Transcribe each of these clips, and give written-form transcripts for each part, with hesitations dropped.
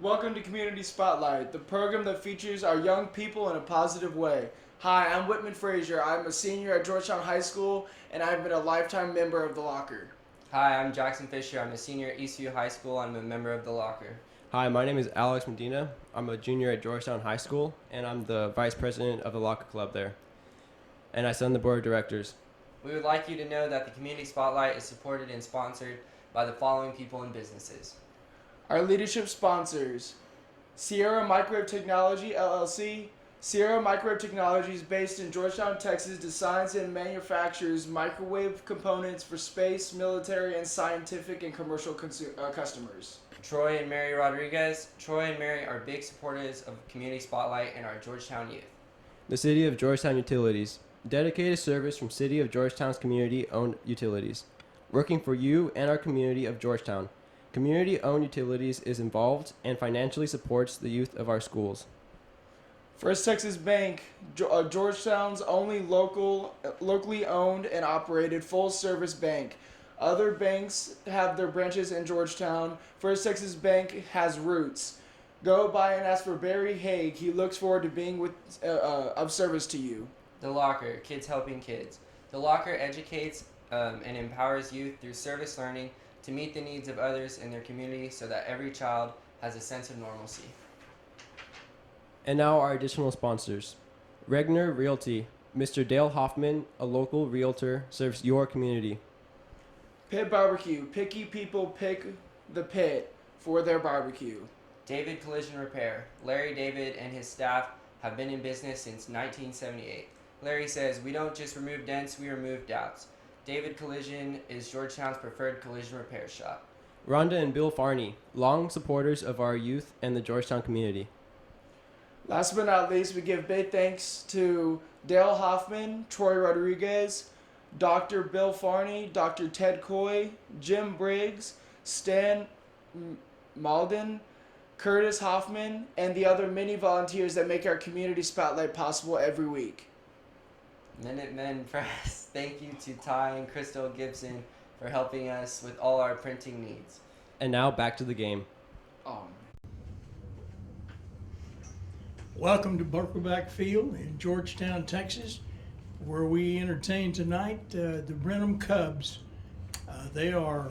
Welcome to Community Spotlight, the program that features our young people in a positive way. Hi, I'm Whitman Frazier. I'm a senior at Georgetown High School, and I've been a lifetime member of the Locker. Hi, I'm Jackson Fisher. I'm a senior at Eastview High School. I'm a member of the Locker. Hi, my name is Alex Medina. I'm a junior at Georgetown High School, and I'm the vice president of the Locker Club there. And I sit on the board of directors. We would like you to know that the Community Spotlight is supported and sponsored by the following people and businesses. Our leadership sponsors: Sierra Microwave Technology LLC. Sierra Microwave Technology is based in Georgetown, Texas, designs and manufactures microwave components for space, military, and scientific and commercial customers. Troy and Mary Rodriguez. Troy and Mary are big supporters of Community Spotlight and our Georgetown youth. The City of Georgetown Utilities. Dedicated service from City of Georgetown's community-owned utilities. Working for you and our community of Georgetown. Community-owned utilities is involved and financially supports the youth of our schools. First Texas Bank, Georgetown's only locally owned and operated full-service bank. Other banks have their branches in Georgetown. First Texas Bank has roots. Go by and ask for Barry Haig. He looks forward to being of service to you. The Locker, kids helping kids. The Locker educates and empowers youth through service learning to meet the needs of others in their community so that every child has a sense of normalcy. And now our additional sponsors. Regner Realty. Mr. Dale Hoffman, a local realtor, serves your community. Pit Barbecue. Picky people pick the pit for their barbecue. David Collision Repair. Larry David and his staff have been in business since 1978. Larry says, "We don't just remove dents, we remove doubts." David Collision is Georgetown's preferred collision repair shop. Rhonda and Bill Farney, long supporters of our youth and the Georgetown community. Last but not least, we give big thanks to Dale Hoffman, Troy Rodriguez, Dr. Bill Farney, Dr. Ted Coy, Jim Briggs, Stan Malden, Curtis Hoffman, and the other many volunteers that make our community spotlight possible every week. Minutemen Press. Thank you to Ty and Crystal Gibson for helping us with all our printing needs. And now back to the game. Welcome to Buckleback Field in Georgetown, Texas, where we entertain tonight the Brenham Cubs. They are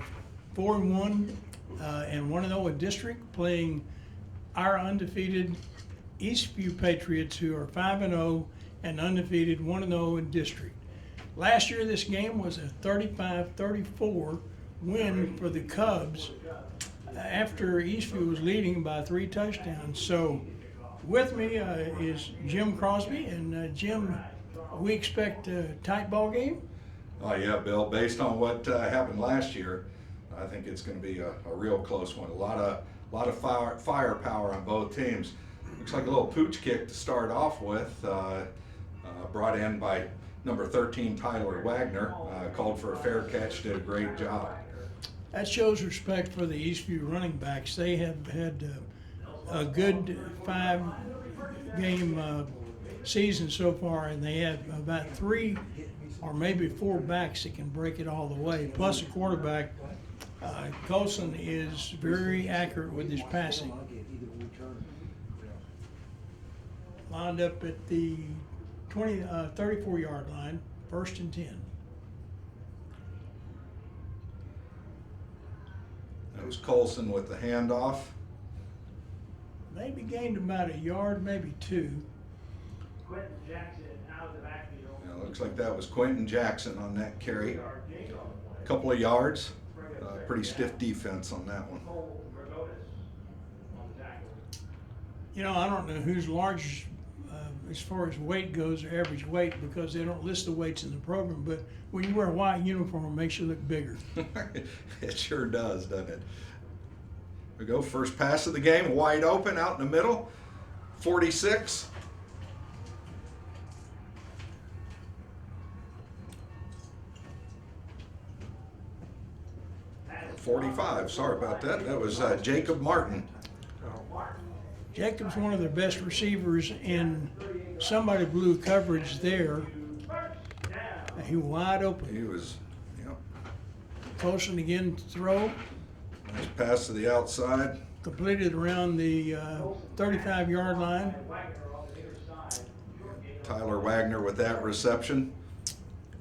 4-1 and 1-0 in district, playing our undefeated Eastview Patriots, who are 5-0 and undefeated 1-0 in district. Last year, this game was a 35-34 win for the Cubs after Eastview was leading by 3 touchdowns. So with me is Jim Crosby, and Jim, we expect a tight ball game? Oh yeah, Bill, based on what happened last year, I think it's going to be a real close one. A lot of firepower on both teams. Looks like a little pooch kick to start off with, brought in by number 13 Tyler Wagner, called for a fair catch, did a great job. That shows respect for the Eastview running backs. They have had a good 5-game season so far, and they have about 3 or maybe 4 backs that can break it all the way, plus a quarterback. Colson is very accurate with his passing. Lined up at the 34-yard line, 1st and 10. That was Colson with the handoff. Maybe gained about a yard, maybe 2. Quentin Jackson out of the backfield. Yeah, looks like that was Quentin Jackson on that carry. A couple of yards. Pretty stiff defense on that one. You know, I don't know who's largest as far as weight goes, or average weight, because they don't list the weights in the program, but when you wear a white uniform, it makes you look bigger. It sure does, doesn't it? We go, first pass of the game, wide open out in the middle, 46. .45, sorry about that. That was Jacob Martin. Jacob's one of their best receivers, and somebody blew coverage there. He wide open. He was, Colson again to throw. nice pass to the outside. completed around the 35-yard line. Wagner on the near side. Short gain of Tyler Wagner with that reception.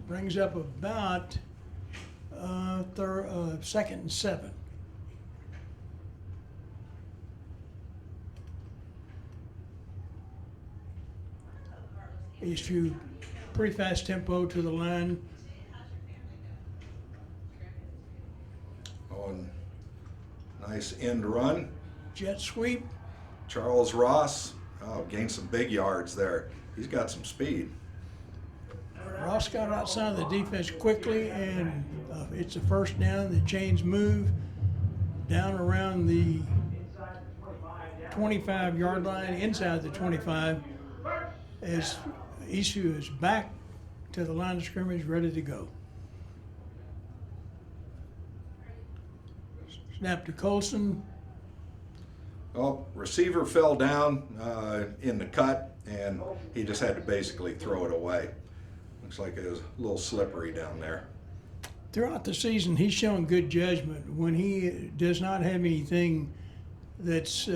Brings up about 2nd and 7. Eastview, pretty fast tempo to the line. Oh, and nice end run. Jet sweep. Charles Ross, gained some big yards there. He's got some speed. Ross got outside of the defense quickly, and it's a first down. The chains move down around the 25-yard line, inside the 25, as Eastview is back to the line of scrimmage, ready to go. Snap to Colson. Well, receiver fell down in the cut, and he just had to basically throw it away. Looks like it was a little slippery down there. Throughout the season, he's shown good judgment. When he does not have anything that's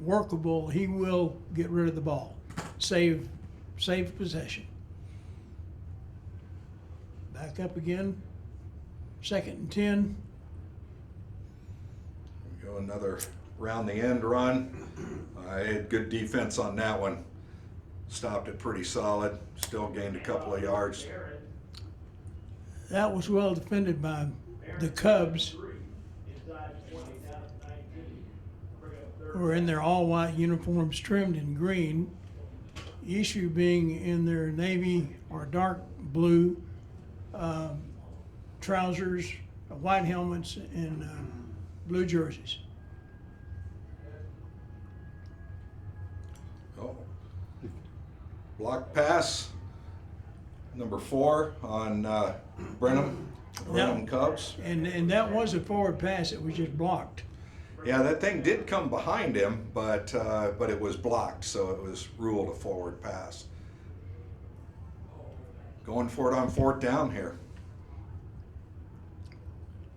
workable, he will get rid of the ball, save possession. Back up again, 2nd and 10. Go another round the end run. I had good defense on that one. Stopped it pretty solid. Still gained a couple of yards. That was well defended by the Cubs, inside 20 down to 19. Bring up third. who are in their all-white uniforms trimmed in green. Eastview being in their navy or dark blue trousers, white helmets, and blue jerseys. Oh. Block pass, number 4 on Brenham Cubs. And that was a forward pass. It was just blocked. Yeah, that thing did come behind him, but it was blocked, so it was ruled a forward pass. Going for it on 4th down here.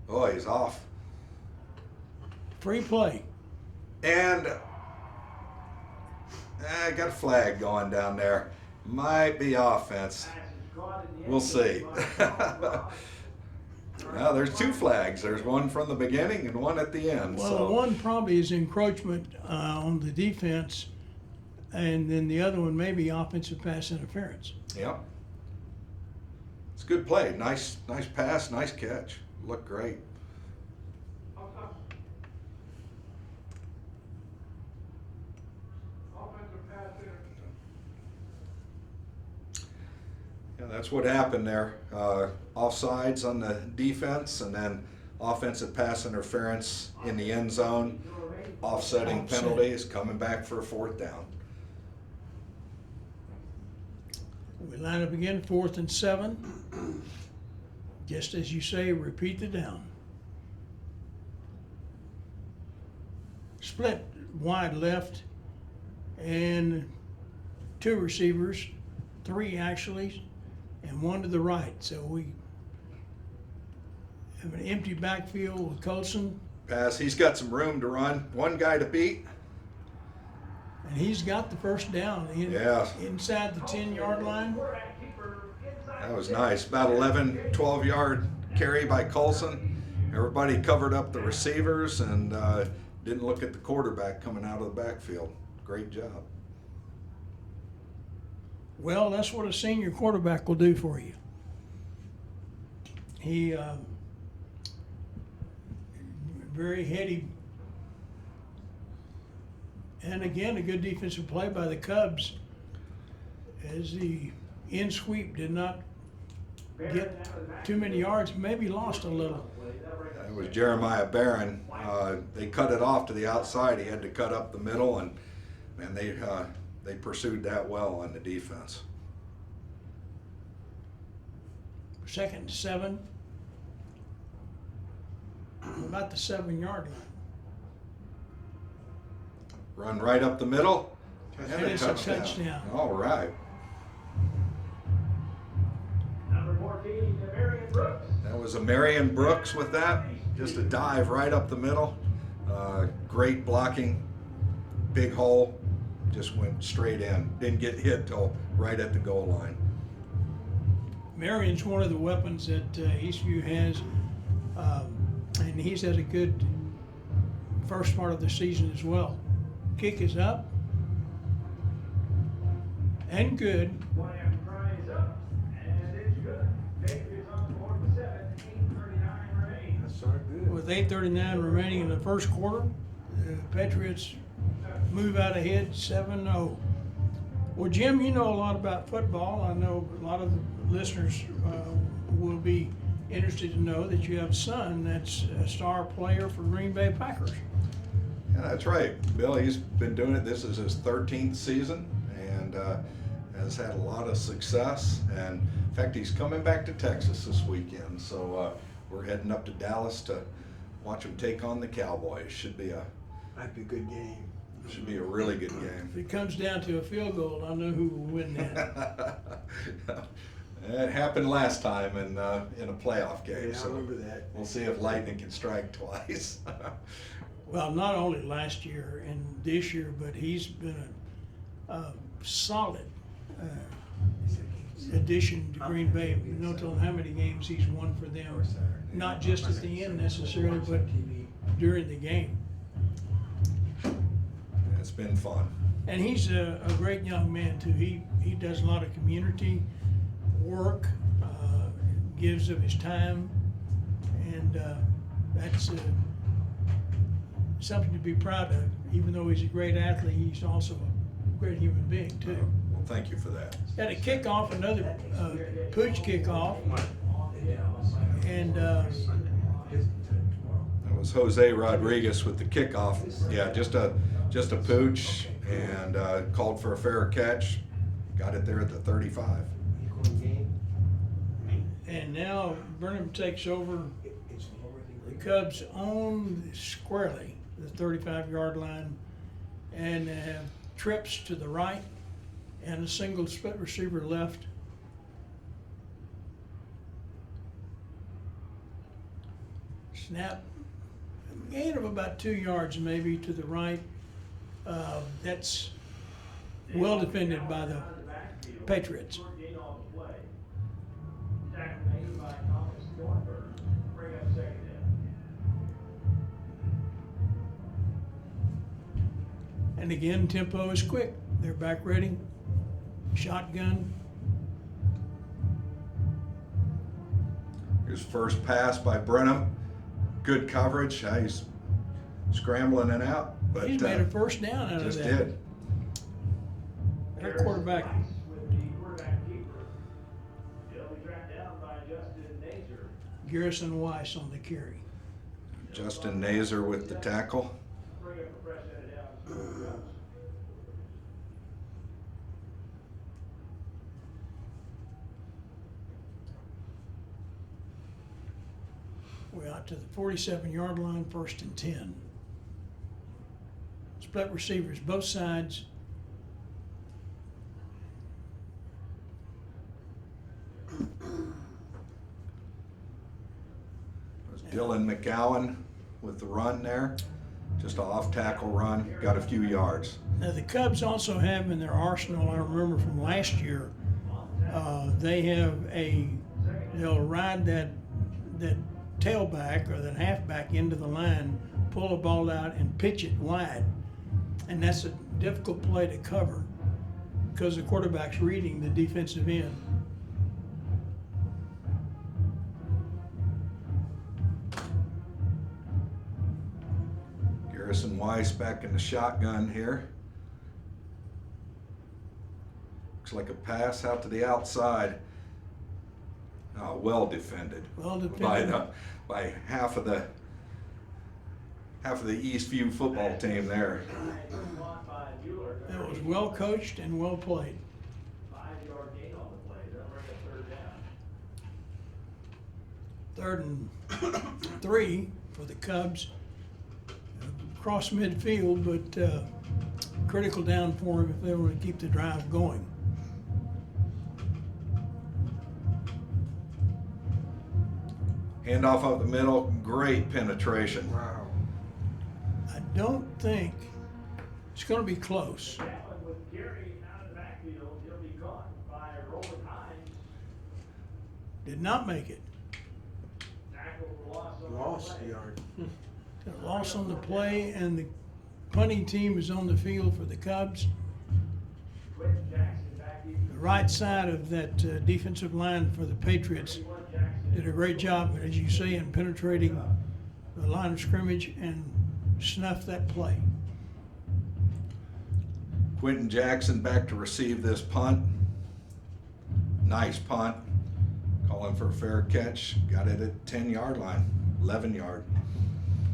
Oh, he's off. Free play. And I got a flag going down there. Might be offense. We'll see. Now there's 2 flags. There's one from the beginning and one at the end. Well, So the one probably is encroachment on the defense, and then the other one may be offensive pass interference. yeah, it's a good play. Nice pass. Nice catch. Looked great. Offensive pass interference. Yeah, that's what happened there. Offsides on the defense, and then offensive pass interference in the end zone. Offsetting penalties, coming back for a 4th down. We line up again, 4th and 7. Just as you say, repeat the down. Split wide left, and 2 receivers, 3 actually, and 1 to the right. So we have an empty backfield with Colson, Pass. He's got some room to run. One guy to beat. and he's got the first down Yeah. inside the 10-yard line. That was nice. About 12-yard carry by Colson. Everybody covered up the receivers and didn't look at the quarterback coming out of the backfield. Great job. Well, that's what a senior quarterback will do for you. He very heady, and again a good defensive play by the Cubs, as the in sweep did not get too many yards, maybe lost a little. It was Jeremiah Barron. They cut it off to the outside. He had to cut up the middle, and they pursued that well on the defense. 2nd and 7, about the 7-yard line. Run right up the middle. And it's a touchdown. All right. Number 14, Marion Brooks. That was a Marion Brooks with that. Just a dive right up the middle. Great blocking, big hole, just went straight in. Didn't get hit till right at the goal line. Marion's one of the weapons that Eastview has, and he's had a good first part of the season as well. Kick is up and good. One after try is up, and it's good. Patriots on the board with 7, 8:39 remaining. That's our good. With 8:39 remaining in the first quarter, the Patriots move out ahead 7-0. Well, Jim, you know a lot about football. I know a lot of the listeners will be interested to know that you have a son that's a star player for Green Bay Packers. Yeah, that's right. Bill, he's been doing it. This is his 13th season and has had a lot of success. And in fact, he's coming back to Texas this weekend. So we're heading up to Dallas to watch him take on the Cowboys. Should be a good game. really good game. If it comes down to a field goal, I know who will win that. It happened last time in a playoff game. Yeah, I so remember that. We'll see if lightning can strike twice. Well, not only last year and this year, but he's been a solid addition to Green Bay. We don't tell how many games he's won for them, not just at the end necessarily, but during the game. It's been fun. And he's a great young man too. He does a lot of community work, gives of his time, and that's something to be proud of. Even though he's a great athlete, he's also a great human being too. Well, thank you for that. Had a kickoff, another pooch kickoff, and That was Jose Rodriguez with the kickoff. Yeah, just a pooch, and called for a fair catch. Got it there at the 35. and now Brenham takes over. The Cubs own squarely the 35-yard line and have trips to the right and a single split receiver left. Snap, gain of about 2 yards maybe to the right. That's well defended by the Patriots. And again, tempo is quick. They're back ready. Shotgun. Here's first pass by Brenham. Good coverage. He's scrambling and out, but He's made a first down out of just that. did. Our quarterback. With the quarterback keeper. He'll be tracked down by Justin Nazer. Garrison Weiss on the carry. Justin Nazer with the tackle. Bring up a fresh set of downs. We're out to the 47-yard line, 1st and 10. Split receivers, both sides. Dylan McGowan with the run there. Just an off-tackle run. Got a few yards. Now the Cubs also have in their arsenal, I remember from last year, they have they'll ride that tailback or that halfback into the line, pull the ball out and pitch it wide. And that's a difficult play to cover because the quarterback's reading the defensive end. Garrison Weiss back in the shotgun here. Looks like a pass out to the outside. Well defended. Well defended. By half of the Eastview football team there. That was well coached and well played. 5-yard gain on the play. That'll bring up 3rd down. 3rd and 3 for the Cubs. Cross midfield, but critical down for them if they want to keep the drive going. Handoff up the middle, great penetration. Wow. don't think it's going to be close. Allen with Gary out of the backfield. He'll be caught by Roland Hines. Did not make it. Tackle for loss on the Lost play. yard. Got a loss on the play, and the punting team is on the field for the Cubs. Quentin Jackson back even. The right side of that defensive line for the Patriots did a great job, as you say, in penetrating the line of scrimmage and snuffed that play. Quentin Jackson back to receive this punt. Nice punt. Calling for a fair catch. Got it at 10-yard line, 11-yard.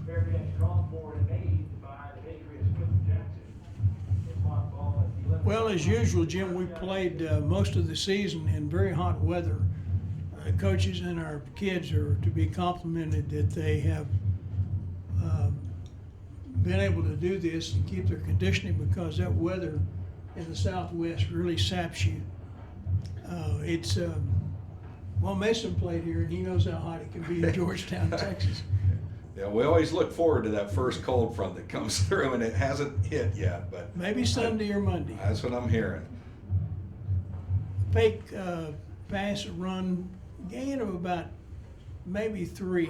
Fair catch called for and made by the Patriots. Quentin Jackson. It's one ball at the 11. Well, as usual, Jim, we played most of the season in very hot weather. Coaches and our kids are to be complimented that they have been able to do this and keep their conditioning, because that weather in the Southwest really saps you. Well, Mason played here, and he knows how hot it can be in Georgetown, Texas. Yeah, we always look forward to that first cold front that comes through, and it hasn't hit yet, but Maybe Sunday or Monday. that's what I'm hearing. Fake pass run, gain of about maybe 3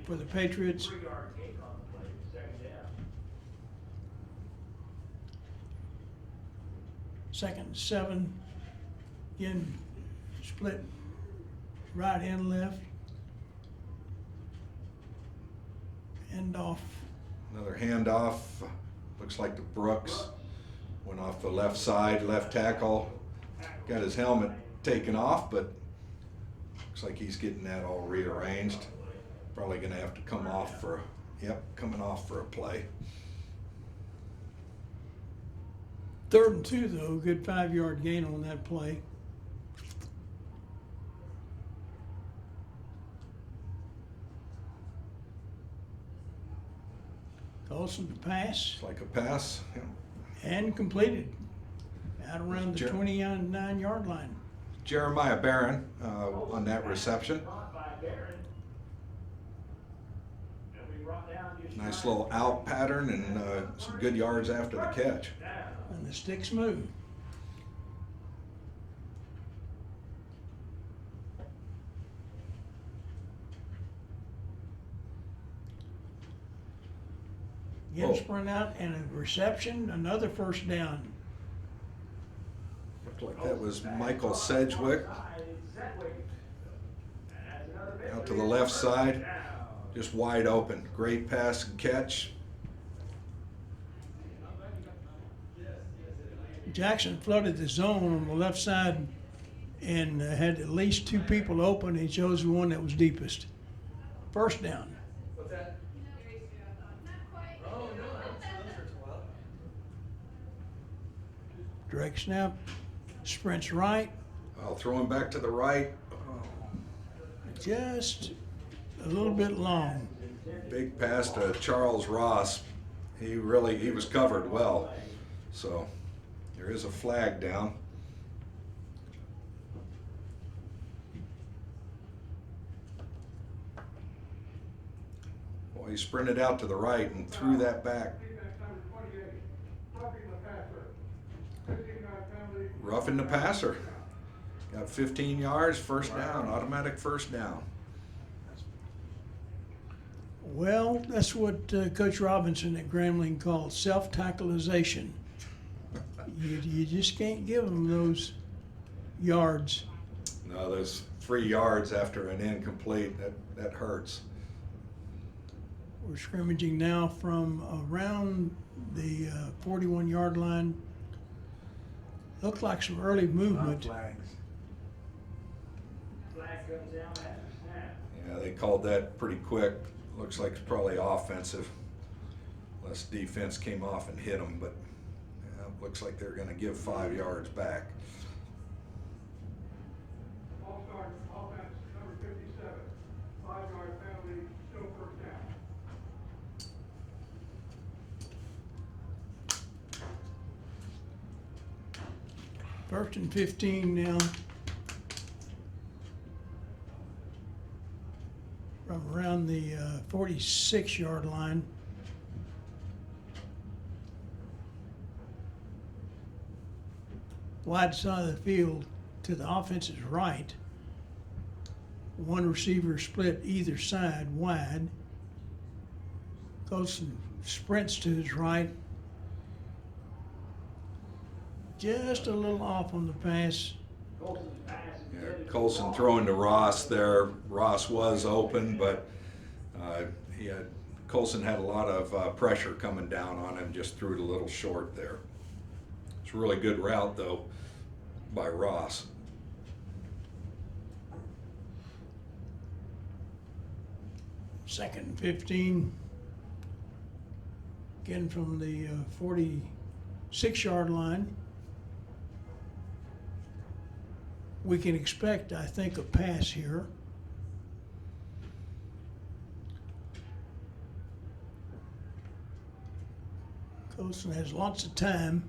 for the Patriots. 3-yard kick on the play. Second down. Second and 7. Again, split right and left. End off. Another handoff. Looks like the Brooks went off the left side, left tackle. Got his helmet taken off, but looks like he's getting that all rearranged. Probably gonna have to come off for, coming off for a play. 3rd and 2, though. Good 5-yard gain on that play. Colson to pass It's like a pass. Yeah. and completed out around the Jer- 29-yard line. Jeremiah Barron on that reception. Caught by Barron. And we brought down just Nice shy little out pattern and some good yards after the catch. down. And the sticks move. Again, Oh. sprint out and a reception, another first down. Looked like that was Michael Sedgwick Side is Sedgwick. And that's another out to victory. the left First side, down. just wide open. Great pass and catch. Jackson flooded the zone on the left side and had at least 2 people open. He chose the one that was deepest. First down. What's that? Oh, no, those are 12. Drake snap, sprints right, I'll throw him back to the right. just a little bit long. Big pass to Charles Ross. He was covered well. So there is a flag down. Well, he sprinted out to the right and threw that back. Defense number 28, roughing the passer. 15-yard penalty. Roughing the passer. Got 15 yards, first down, automatic first down. Well, that's what Coach Robinson at Grambling called self-tackleization. You just can't give them those yards. No, there's 3 yards after an incomplete. That hurts. We're scrimmaging now from around the 41-yard line. Looked like some early movement. Flags. Flag comes down at the snap. Yeah, they called that pretty quick. Looks like it's probably offensive. Unless defense came off and hit them, but looks like they're going to give 5 yards back. All-star offense number 57, 5-yard penalty, still first down. First and 15 now. From around the 46-yard line. wide side of the field to the offense's right. One receiver split either side wide. Colson sprints to his right. Just a little off on the pass. Yeah, Colson throwing to Ross there. Ross was open, but Colson had a lot of pressure coming down on him, just threw it a little short there. It's a really good route, though, by Ross. Second and 15. Again from the 46-yard line. We can expect, I think, a pass here. Colson has lots of time.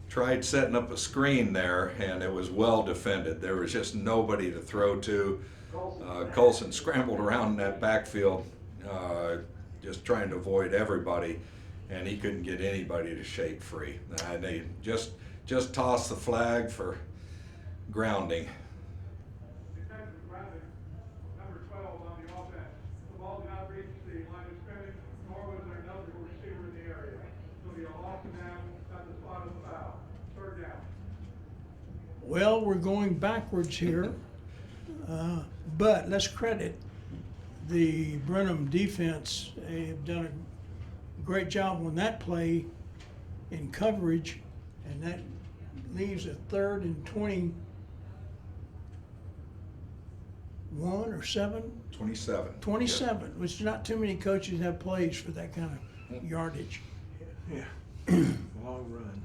Tried setting up a screen there, and it was well defended. There was just nobody to throw to. Colson scrambled around in that backfield, just trying to avoid everybody, and he couldn't get anybody to shake free. They just tossed the flag for grounding. Defensive grounding, number 12 on the offense. The ball did not reach the line of scrimmage, nor was there another receiver in the area. So the off down at the spot of the foul. Third down. Well, we're going backwards here, but let's credit the Brenham defense. They've done a great job on that play in coverage, and that leaves a 3rd and 21 or 7? 27. 27, which not too many coaches have plays for that kind of yardage. Yeah. Long run.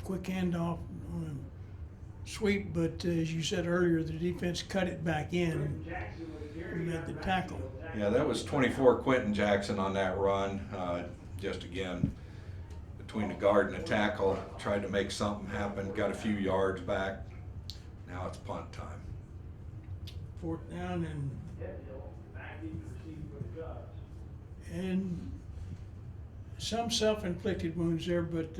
Quick handoff, sweep, but as you said earlier, the defense cut it back in and made the tackle. Yeah, that was 24 Quentin Jackson on that run. Just again, between the guard and the tackle, tried to make something happen, got a few yards back. Now it's punt time. 4th down and some self-inflicted wounds there, but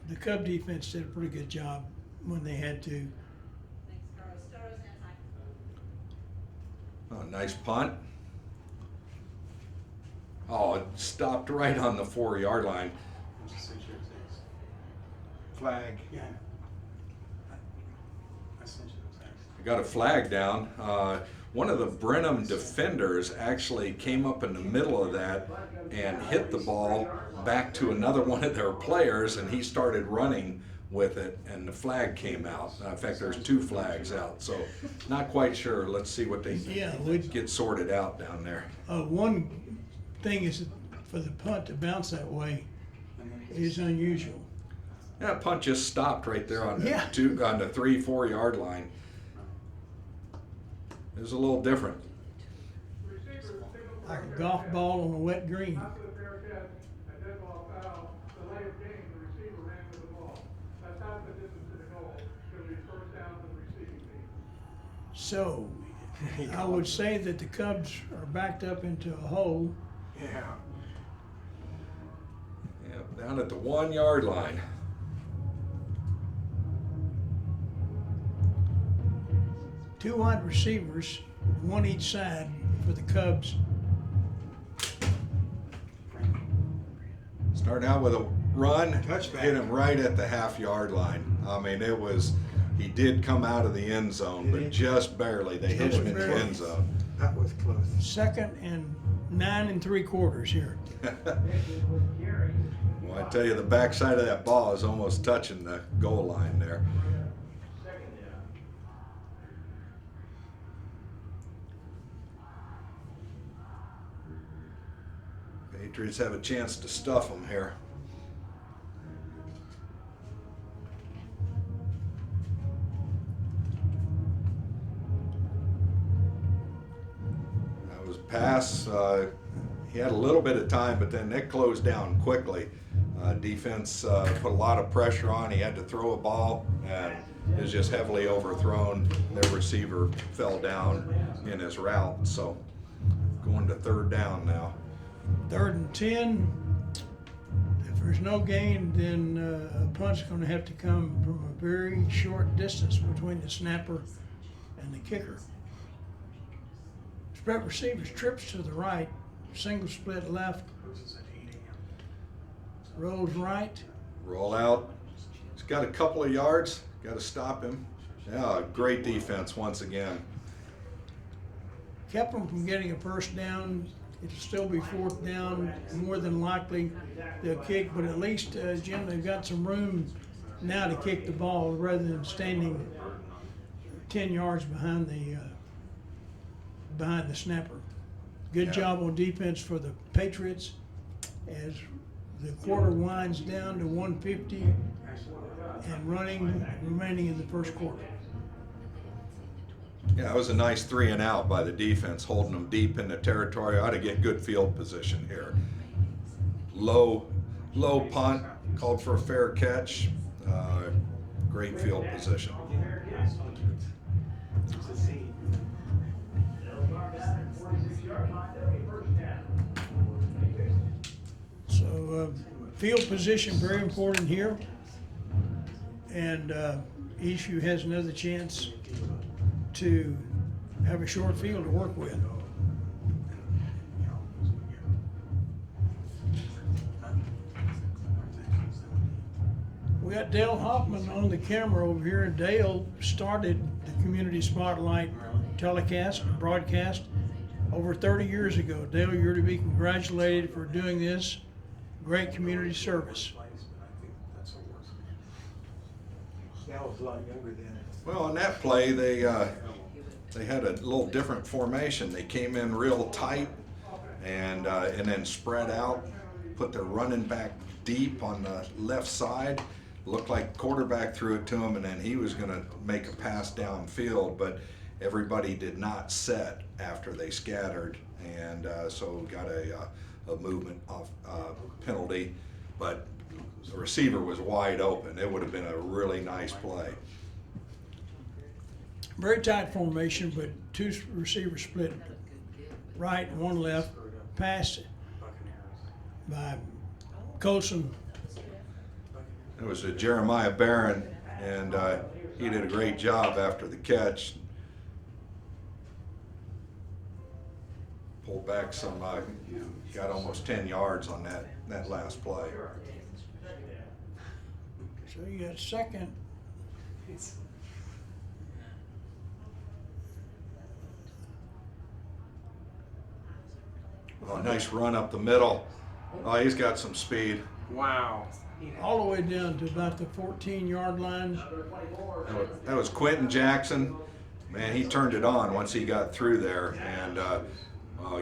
the Cub defense did a pretty good job when they had to. Oh, nice punt. Oh, it stopped right on the 4-yard line. Flag. Yeah. I sent you those things. We got a flag down. One of the Brenham defenders actually came up in the middle of that and hit the ball back to another one of their players, and he started running with it, and the flag came out. In fact, there's 2 flags out, so not quite sure. Let's see what they get sorted out down there. One thing is for the punt to bounce that way is unusual. That punt just stopped right there on the Yeah. 3-4 yard line. It was a little different. Like a golf ball on a wet green. After the fair catch, a dead ball foul, delay of game, the receiver ran with the ball. That's half the distance to the goal. It'll be first down for the receiving team. So I would say that the Cubs are backed up into a hole. Yeah. Yeah, down at the 1 yard line. Two wide receivers, one each side for the Cubs. Starting out with a run, Touchback. hit him right at the half-yard line. I mean, he did come out of the end zone, but just barely. They hit him in the end zone. That was close. 2nd and 9 3/4 here. Well, I tell you, the backside of that ball is almost touching the goal line there. Patriots have a chance to stuff them here. That was pass. He had a little bit of time, but then it closed down quickly. Defense put a lot of pressure on. He had to throw a ball and it was just heavily overthrown. Their receiver fell down in his route. So going to third down now. 3rd and 10. If there's no gain, then a punt's going to have to come from a very short distance between the snapper and the kicker. Spread receivers trips to the right, single split left, rolls right. Roll out. He's got a couple of yards. Got to stop him. Yeah, great defense once again. Kept them from getting a first down. It'll still be 4th down. More than likely they'll kick, but at least, Jim, they've got some room now to kick the ball rather than standing 10 yards behind the snapper. Good job on defense for the Patriots as the quarter winds down to 150 and remaining in the first quarter. Yeah, it was a nice 3 and out by the defense, holding them deep in the territory. Ought to get good field position here. Low punt, called for a fair catch. Great field position. So field position very important here, and Eastview has another chance to have a short field to work with. We got Dale Hoffman on the camera over here, and Dale started the Community Spotlight broadcast over 30 years ago. Dale, you're to be congratulated for doing this great community service. Yeah, I was a lot younger then. Well, on that play, they had a little different formation. They came in real tight and then spread out, put their running back deep on the left side. Looked like quarterback threw it to him, and then he was going to make a pass downfield, but everybody did not set after they scattered, and so got a movement off penalty, but the receiver was wide open. It would have been a really nice play. Very tight formation, but 2 receivers split right and 1 left. Pass by Colson. It was a Jeremiah Barron, and he did a great job after the catch. Pulled back some, got almost 10 yards on that last play. So you got second. Oh, nice run up the middle. Oh, he's got some speed. Wow. All the way down to about the 14-yard line. That was Quentin Jackson. Man, he turned it on once he got through there, and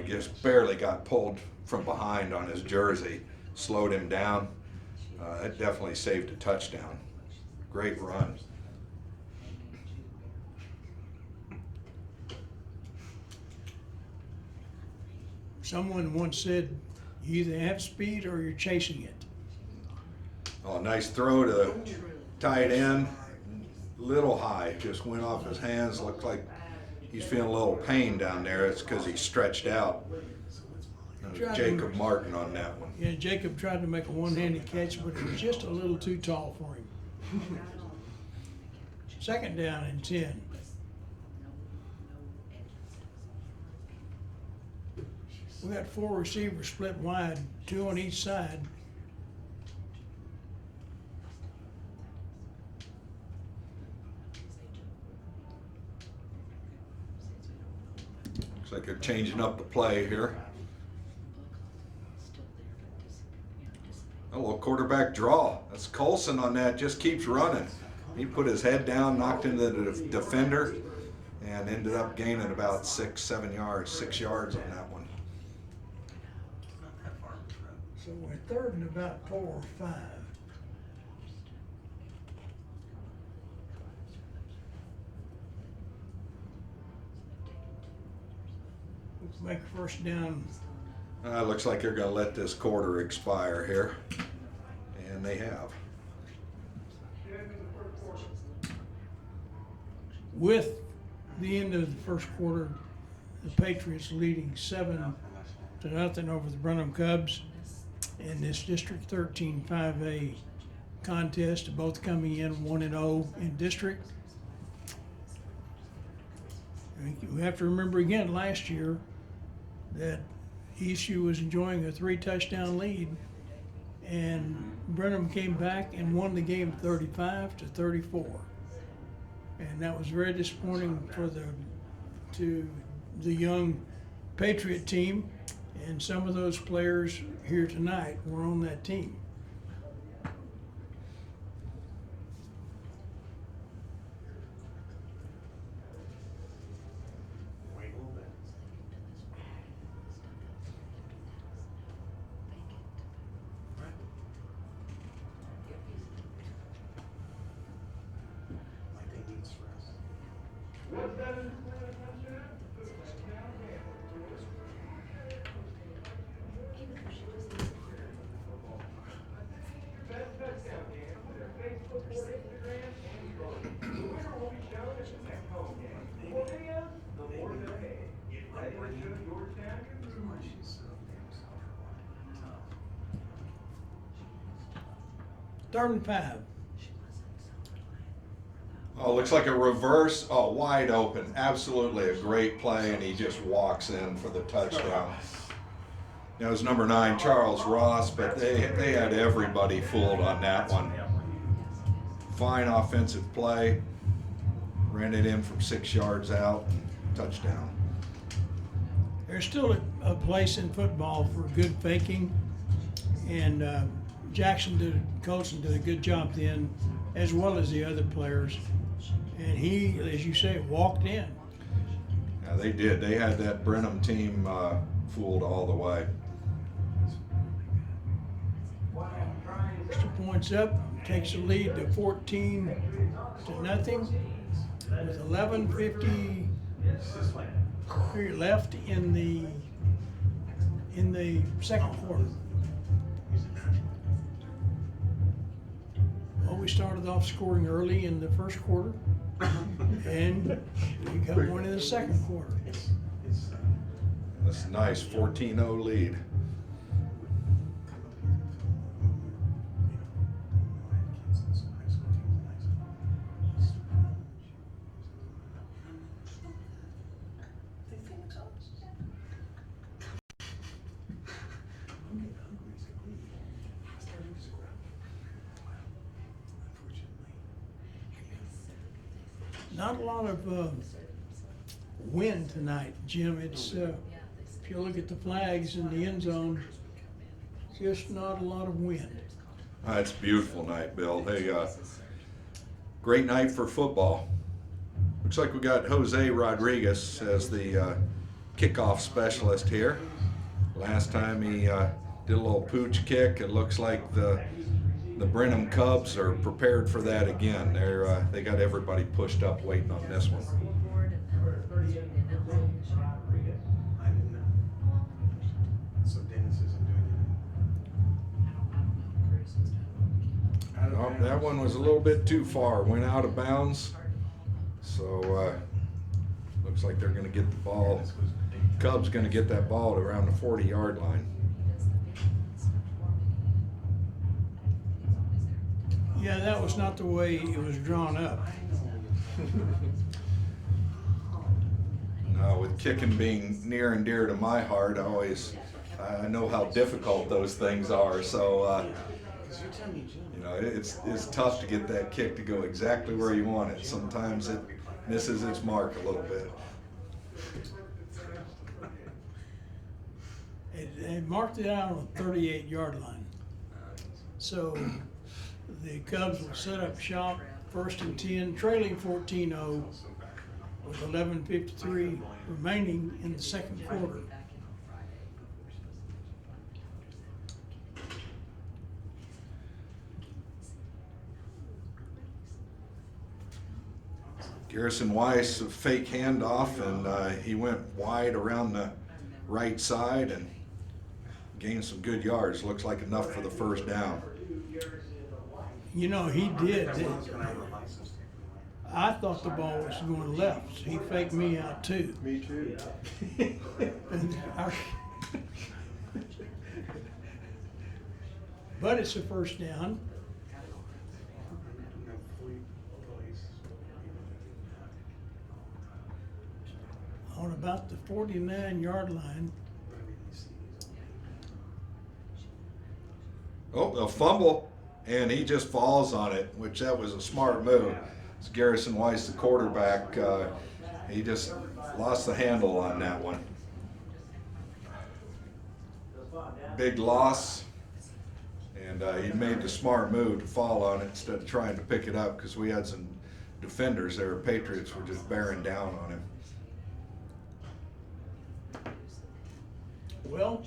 he just barely got pulled from behind on his jersey, slowed him down. It definitely saved a touchdown. Great run. Someone once said, you either have speed or you're chasing it. Oh, nice throw to the tight end. Little high, just went off his hands. Looked like he's feeling a little pain down there. It's because he stretched out. Jacob Martin on that one. Yeah, Jacob tried to make a one-handed catch, but it was just a little too tall for him. Second down and 10. We got 4 receivers split wide, 2 on each side. Looks like they're changing up the play here. A little quarterback draw. That's Colson on that, just keeps running. He put his head down, knocked into the defender, and ended up gaining about 6 yards on that one. So we're third and about 4 or 5. Let's make a first down. Looks like they're going to let this quarter expire here. and they have. With the end of the first quarter, the Patriots leading 7-0 over the Brenham Cubs in this District 13 5A contest, both coming in 1-0 in district. We have to remember again last year that Eastview was enjoying a 3-touchdown lead, and Brenham came back and won the game 35-34. And that was very disappointing for the young Patriot team, and some of those players here tonight were on that team. Third and 5. Oh, looks like a reverse. Oh, wide open. Absolutely a great play, and he just walks in for the touchdown. That was number 9, Charles Ross, but they had everybody fooled on that one. Fine offensive play. Ran it in from 6 yards out. Touchdown. There's still a place in football for good faking, and Colson did a good job then, as well as the other players. And he, as you say, walked in. Yeah, they did. They had that Brenham team fooled all the way. Extra points up, takes the lead to 14-0 with 11:50 left in the second quarter. Well, we started off scoring early in the first quarter, and we got one in the second quarter. That's a nice 14-0 lead. Not a lot of wind tonight, Jim. It's if you look at the flags in the end zone, just not a lot of wind. It's a beautiful night, Bill. Hey, great night for football. Looks like we got Jose Rodriguez as the kickoff specialist here. Last time he did a little pooch kick. It looks like the Brenham Cubs are prepared for that again. They got everybody pushed up waiting on this one. Oh, that one was a little bit too far. Went out of bounds. So looks like they're going to get the ball. Cubs going to get that ball to around the 40-yard line. Yeah, that was not the way it was drawn up. No, with kicking being near and dear to my heart, I know how difficult those things are. So, it's tough to get that kick to go exactly where you want it. Sometimes it misses its mark a little bit. It marked it out on the 38-yard line. So the Cubs will set up shop, 1st and 10, trailing 14-0 with 11:53 remaining in the second quarter. Garrison Weiss, a fake handoff, and he went wide around the right side and gained some good yards. Looks like enough for the first down. You know, he did. I thought the ball was going left. He faked me out too. Me too. And but it's a first down. On about the 49-yard line. Oh, a fumble, and he just falls on it, which that was a smart move. It's Garrison Weiss, the quarterback. He just lost the handle on that one. Big loss, and he made the smart move to fall on it instead of trying to pick it up, because we had some defenders there. Patriots were just bearing down on him. Well,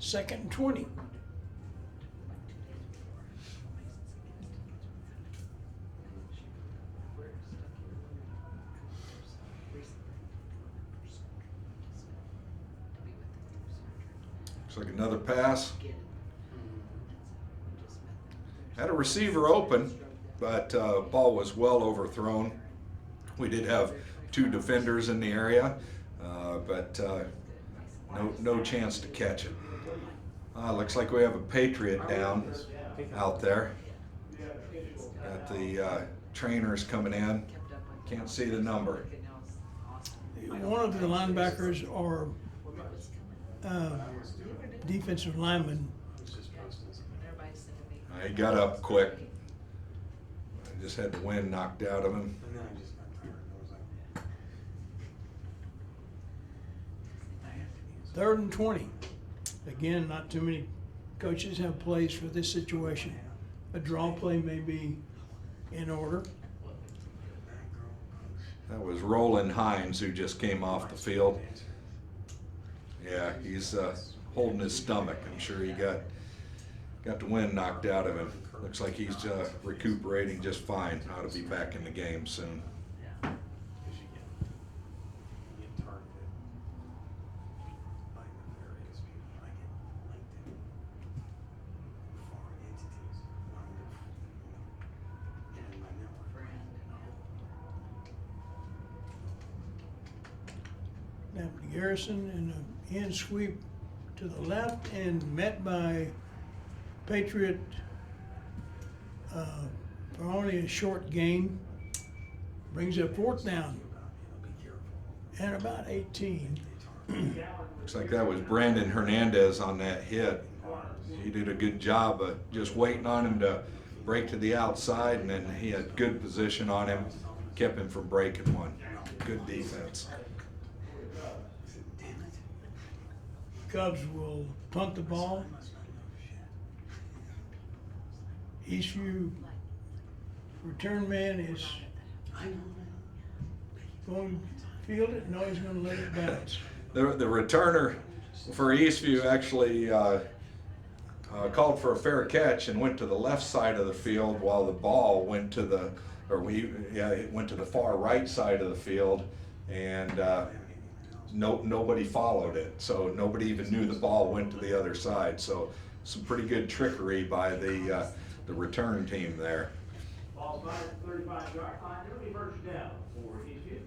2nd and 20. Looks like another pass. Had a receiver open, but ball was well overthrown. We did have 2 defenders in the area, but no chance to catch it. Looks like we have a Patriot down out there. Got the trainers coming in. Can't see the number. One of the linebackers or defensive linemen. He got up quick. Just had the wind knocked out of him. 3rd and 20. Again, not too many coaches have plays for this situation. A draw play may be in order. That was Roland Hines who just came off the field. Yeah, he's holding his stomach. I'm sure he got the wind knocked out of him. Looks like he's recuperating just fine. Ought to be back in the game soon. Now Garrison and a end sweep to the left and met by Patriot for only a short gain. Brings up 4th down and about 18. Looks like that was Brandon Hernandez on that hit. He did a good job of just waiting on him to break to the outside, and then he had good position on him, kept him from breaking one. Good defense. Cubs will punt the ball. Eastview return man is going to field it. No, he's going to let it bounce. The returner for Eastview actually called for a fair catch and went to the left side of the field, while the ball went to the it went to the far right side of the field, and nobody followed it, so nobody even knew the ball went to the other side. So some pretty good trickery by the return team there. Ball spotted at the 35-yard line. It'll be first down for Eastview.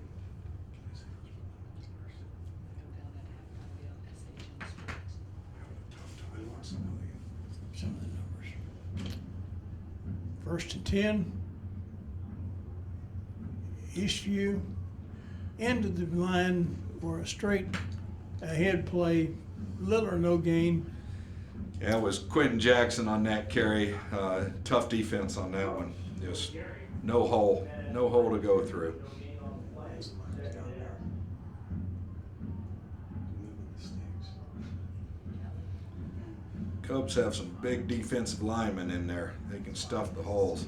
Some of the numbers. 1st and 10. Eastview into the line for a straight ahead play, little or no gain. Yeah, it was Quentin Jackson on that carry. Tough defense on that one. Just no hole to go through. Cubs have some big defensive linemen in there. They can stuff the holes.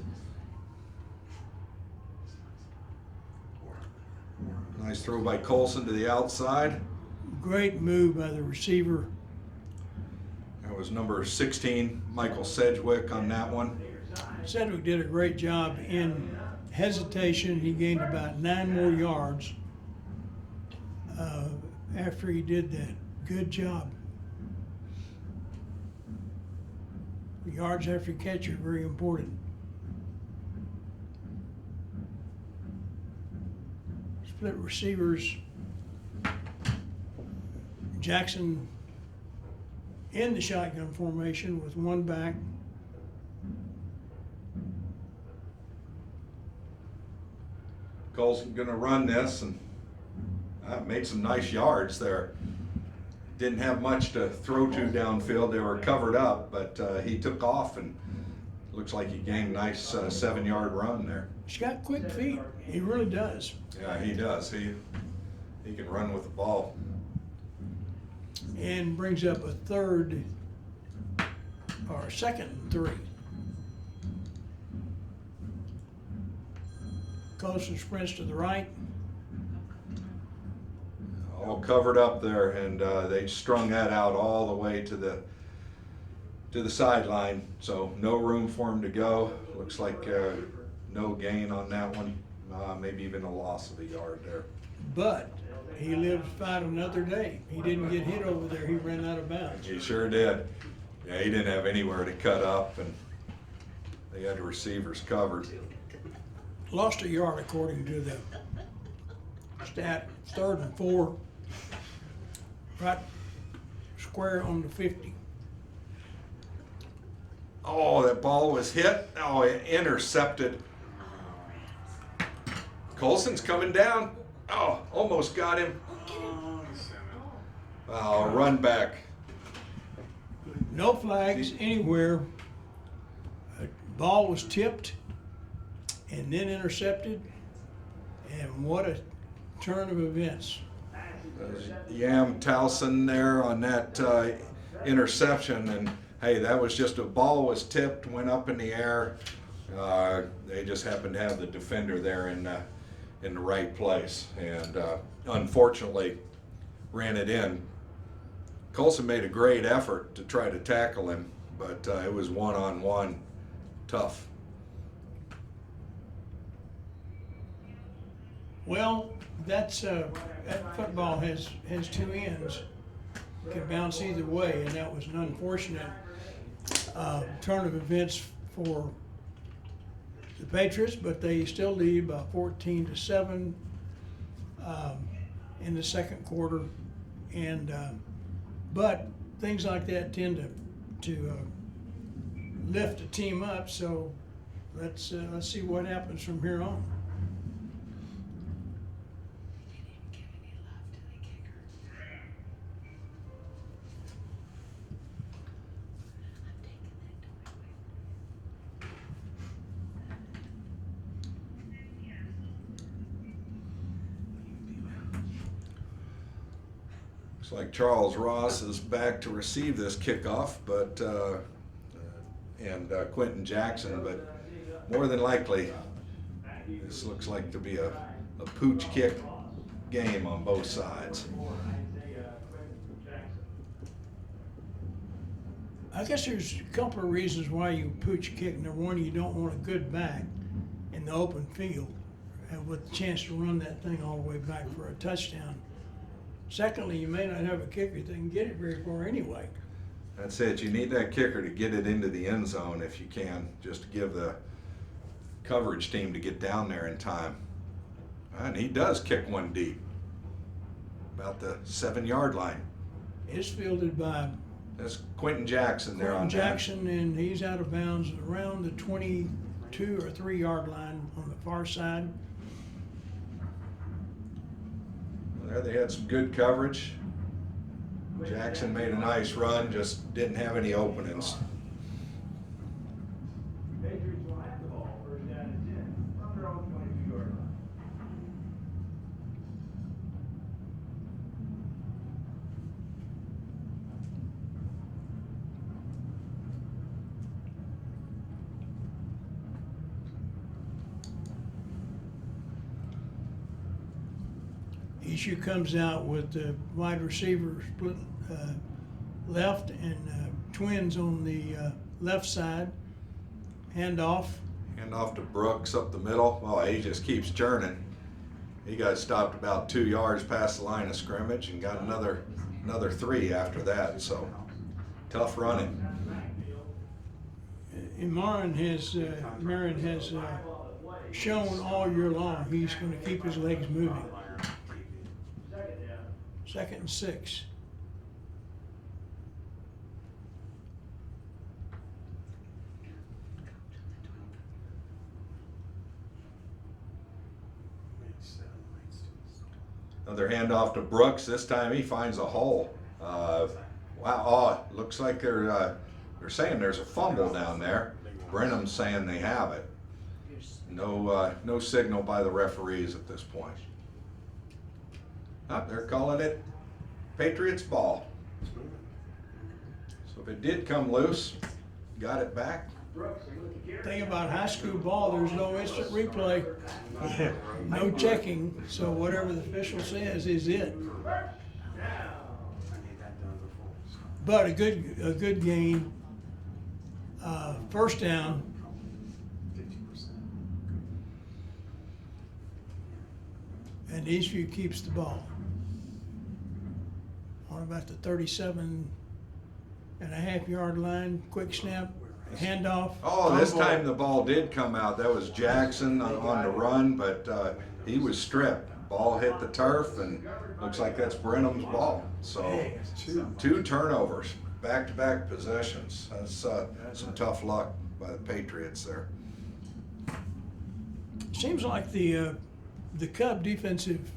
Nice throw by Colson to the outside. Great move by the receiver. That was number 16, Michael Sedgwick, on that one. Sedgwick did a great job in hesitation. He gained about 9 more yards after he did that. Good job. Yards after catch are very important. split receivers. Jackson in the shotgun formation with one back. Cole's gonna run this and made some nice yards there. Didn't have much to throw to downfield. They were covered up, but he took off and looks like he gained a nice 7-yard run there. He's got quick feet. He really does. Yeah, he does. He can run with the ball. And brings up a second and 3. Colson sprints to the right. All covered up there, and they strung that out all the way to the sideline. So no room for him to go. Looks like no gain on that one. Maybe even a loss of a yard there. But he lived to fight another day. He didn't get hit over there. He ran out of bounds. He sure did. Yeah, he didn't have anywhere to cut up, and they had the receivers covered. Lost a yard according to the stat. 3rd and 4. Right square on the 50. Oh, that ball was hit. Oh, it intercepted. Colson's coming down. Oh, almost got him. Oh, run back. No flags anywhere. Ball was tipped and then intercepted. And what a turn of events. Yam Towson there on that interception, and hey, that was just a ball was tipped, went up in the air. They just happened to have the defender there in the right place, and unfortunately ran it in. Colson made a great effort to try to tackle him, but it was one-on-one, tough. Well, that football has 2 ends. Can bounce either way, and that was an unfortunate turn of events for the Patriots, but they still lead by 14-7 in the second quarter. And but things like that tend to lift a team up. So let's see what happens from here on. Looks like Charles Ross is back to receive this kickoff, but and Quentin Jackson, but more than likely, this looks like to be a pooch kick game on both sides. I guess there's a couple of reasons why you pooch kick. Number one, you don't want a good back in the open field with the chance to run that thing all the way back for a touchdown. Secondly, you may not have a kicker that can get it very far anyway. That's it. You need that kicker to get it into the end zone if you can, just to give the coverage team to get down there in time. And he does kick one deep, about the 7-yard line. It's fielded by That's Quentin Jackson there on Quentin Jackson, and he's out of bounds around the 22 or 3-yard line on the far side. There they had some good coverage. Jackson made a nice run, just didn't have any openings. Patriots will have the ball, 1st down and 10, from their own 22-yard line. Issue comes out with the wide receiver split left and twins on the left side. Handoff. Hand off to Brooks up the middle. Well, he just keeps churning. He got stopped about 2 yards past the line of scrimmage and got another 3 after that. So tough running. And Marin has shown all year long he's going to keep his legs moving. 2nd and 6. Another handoff to Brooks. This time he finds a hole. Wow! Oh, looks like they're saying there's a fumble down there. Brenham's saying they have it. No signal by the referees at this point. They're calling it Patriots ball. So if it did come loose, got it back. Thing about high school ball, there's no instant replay, no checking, so whatever the official says is it. But a good gain. First down. And Eastview keeps the ball. On about the 37.5-yard line, quick snap, handoff. Oh, this time the ball did come out. That was Jackson on the run, but he was stripped. Ball hit the turf, and looks like that's Brenham's ball. So 2 turnovers, back-to-back possessions. That's some tough luck by the Patriots there. Seems like the Cub defensive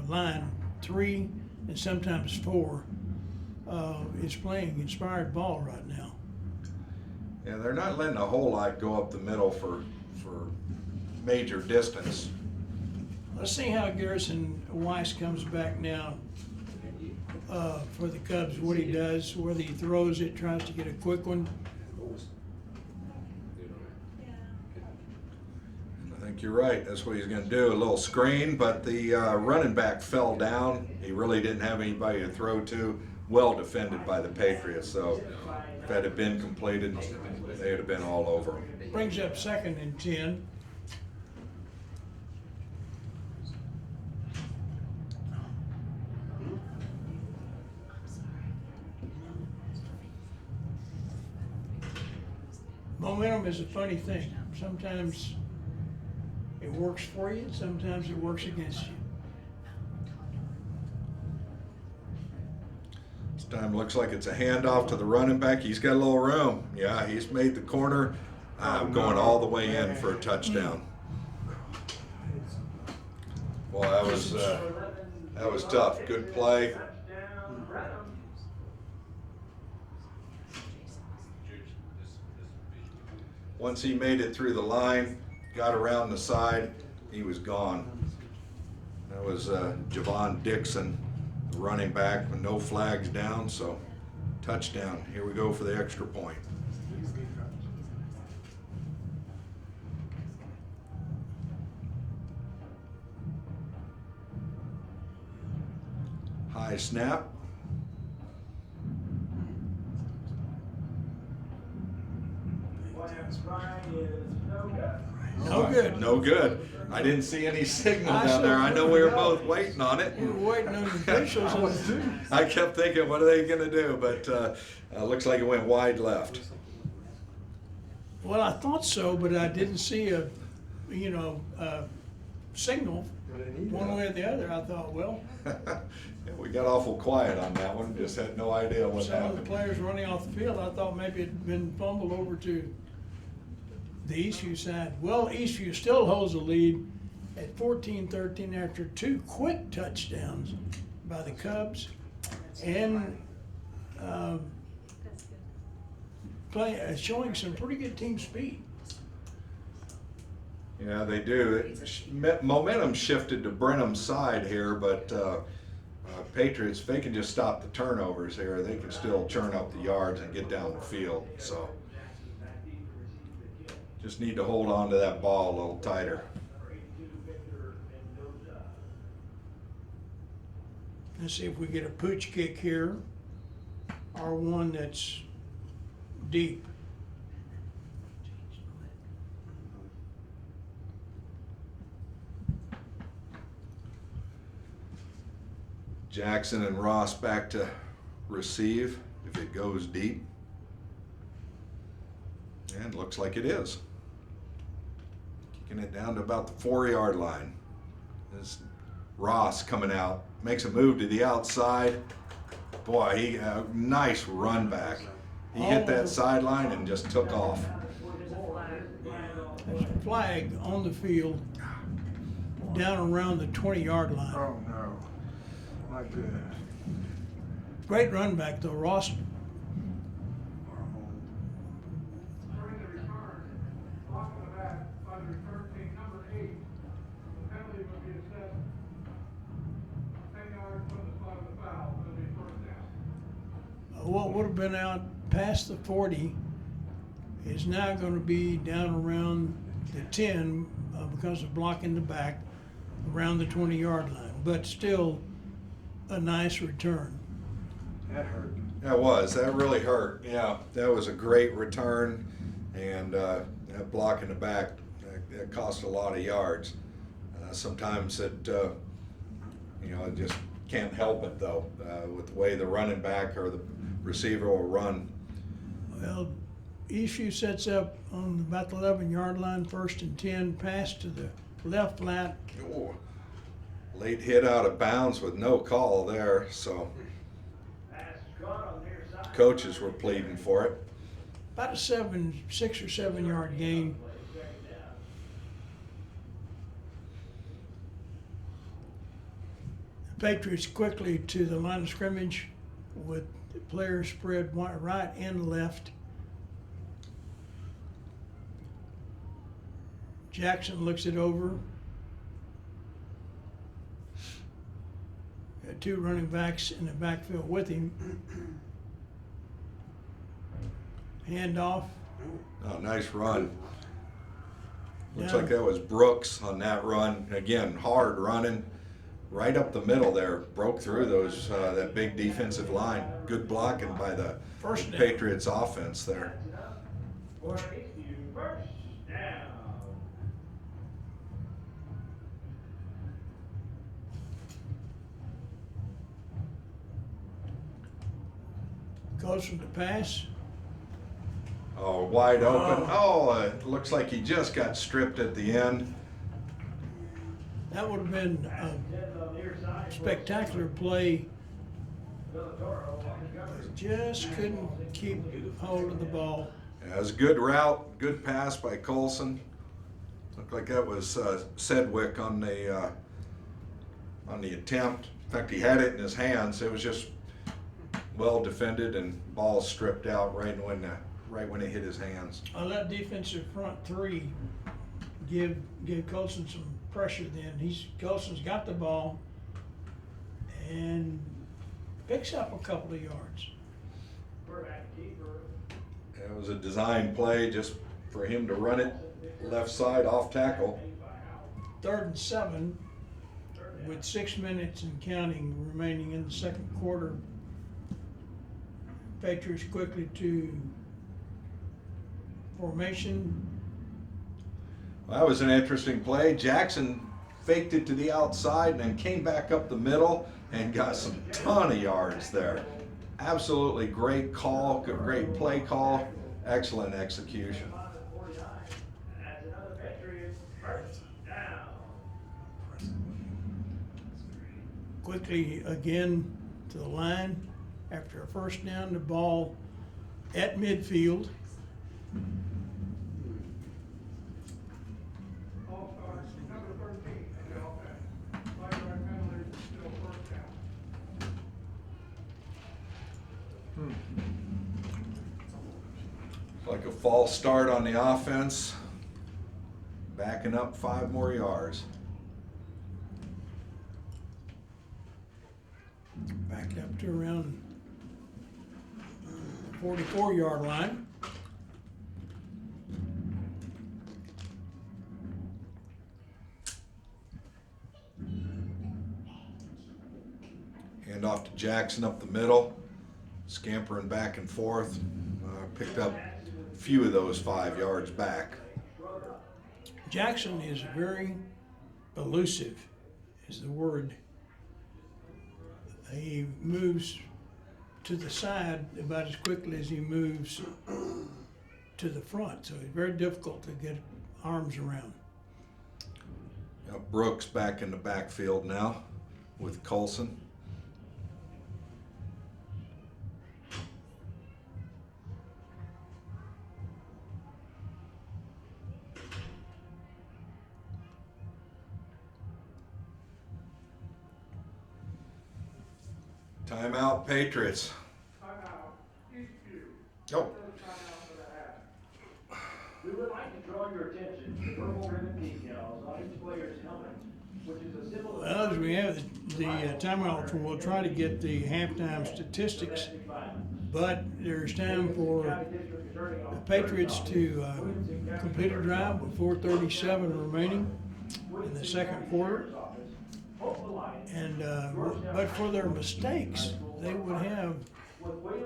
line, 3 and sometimes 4, is playing inspired ball right now. Yeah, they're not letting a whole lot go up the middle for major distance. Let's see how Garrison Weiss comes back now for the Cubs, what he does, whether he throws it, tries to get a quick one. I think you're right. That's what he's going to do, a little screen, but the running back fell down. He really didn't have anybody to throw to. Well defended by the Patriots, so if that had been completed, they would have been all over him. Brings up 2nd and 10. Momentum is a funny thing. Sometimes it works for you, sometimes it works against you. This time looks like it's a handoff to the running back. He's got a little room. Yeah, he's made the corner, going all the way in for a touchdown. Well, that was tough. Good play. Once he made it through the line, got around the side, he was gone. That was Javon Dixon, the running back, with no flags down, so touchdown. Here we go for the extra point. High snap. No good. No good. I didn't see any signal down there. I know we were both waiting on it. We were waiting on the officials. I kept thinking, what are they going to do? But looks like it went wide left. Well, I thought so, but I didn't see a signal one way or the other. I thought, well, Yeah, we got awful quiet on that one. Just had no idea what some of the happened. players running off the field, I thought maybe it'd been fumbled over to the Eastview side. Well, Eastview still holds the lead at 14-13 after 2 quick touchdowns by the Cubs and showing some pretty good team speed. Yeah, they do. Momentum shifted to Brenham's side here, but Patriots, if they can just stop the turnovers here, they can still churn up the yards and get down the field. So just need to hold on to that ball a little tighter. Let's see if we get a pooch kick here, or one that's deep. Jackson and Ross back to receive if it goes deep. And looks like it is. Kicking it down to about the 4-yard line. This Ross coming out, makes a move to the outside. Boy, he nice run back. He hit that sideline and just took off. There's a flag on the field down around the 20-yard line. Oh, no. My goodness. Great run back though, Ross. During the return, blocking the back by the return team, number 8, the penalty would be assessed 10 yards from the spot of the foul. It'll be first down. What would have been out past the 40 is now going to be down around the 10 because of blocking the back around the 20-yard line. But still a nice return. That hurt. That really hurt. Yeah, that was a great return, and that block in the back, that cost a lot of yards. Sometimes it, it just can't help it though, with the way the running back or the receiver will run. Well, Eastview sets up on about the 11-yard line, 1st and 10, pass to the left flat. Oh, late hit out of bounds with no call there, so coaches were pleading for it. About a 6 or 7 yard gain. The Patriots quickly to the line of scrimmage with the players spread right and left. Jackson looks it over. Got 2 running backs in the backfield with him. Handoff. Oh, nice run. Looks Yeah. like that was Brooks on that run. Again, hard running, right up the middle there. Broke through those that big defensive line. Good blocking by the First down. Patriots offense there. Goes from the pass. Oh, wide open. Oh, it looks like he just got stripped at the end. That would have been a spectacular play. Just couldn't keep hold of the ball. Yeah, it was a good route, good pass by Colson. Looked like that was Sedgwick on the attempt. In fact, he had it in his hands. It was just well defended and ball stripped out right when it hit his hands. On that defensive front 3, give Colson some pressure. Then Colson's got the ball and picks up a couple of yards. It was a design play just for him to run it left side off tackle. 3rd and 7 with 6 minutes and counting remaining in the second quarter. Patriots quickly to formation. Well, that was an interesting play. Jackson faked it to the outside and then came back up the middle and got some ton of yards there. Absolutely great call, great play call, excellent execution. Quickly again to the line after a first down, the ball at midfield. All-star, number 13, on the offense. 5-yard penalty, still first down. Like a false start on the offense, backing up 5 more yards. Backed up to around 44-yard line. Hand off to Jackson up the middle, scampering back and forth. Picked up a few of those 5 yards back. Jackson is very elusive, is the word. He moves to the side about as quickly as he moves to the front, so it's very difficult to get arms around. Brooks back in the backfield now. with Colson. Timeout, Patriots. Timeout, Eastview. Go. Timeout for the half. We would like to draw your attention to the purple ribbon decals on each player's helmet, which is a symbol of... Well, as we have the timeout, we'll try to get the halftime statistics, but there's time for the Patriots to complete a drive with 4:37 remaining in the second quarter. And but for their mistakes, they would have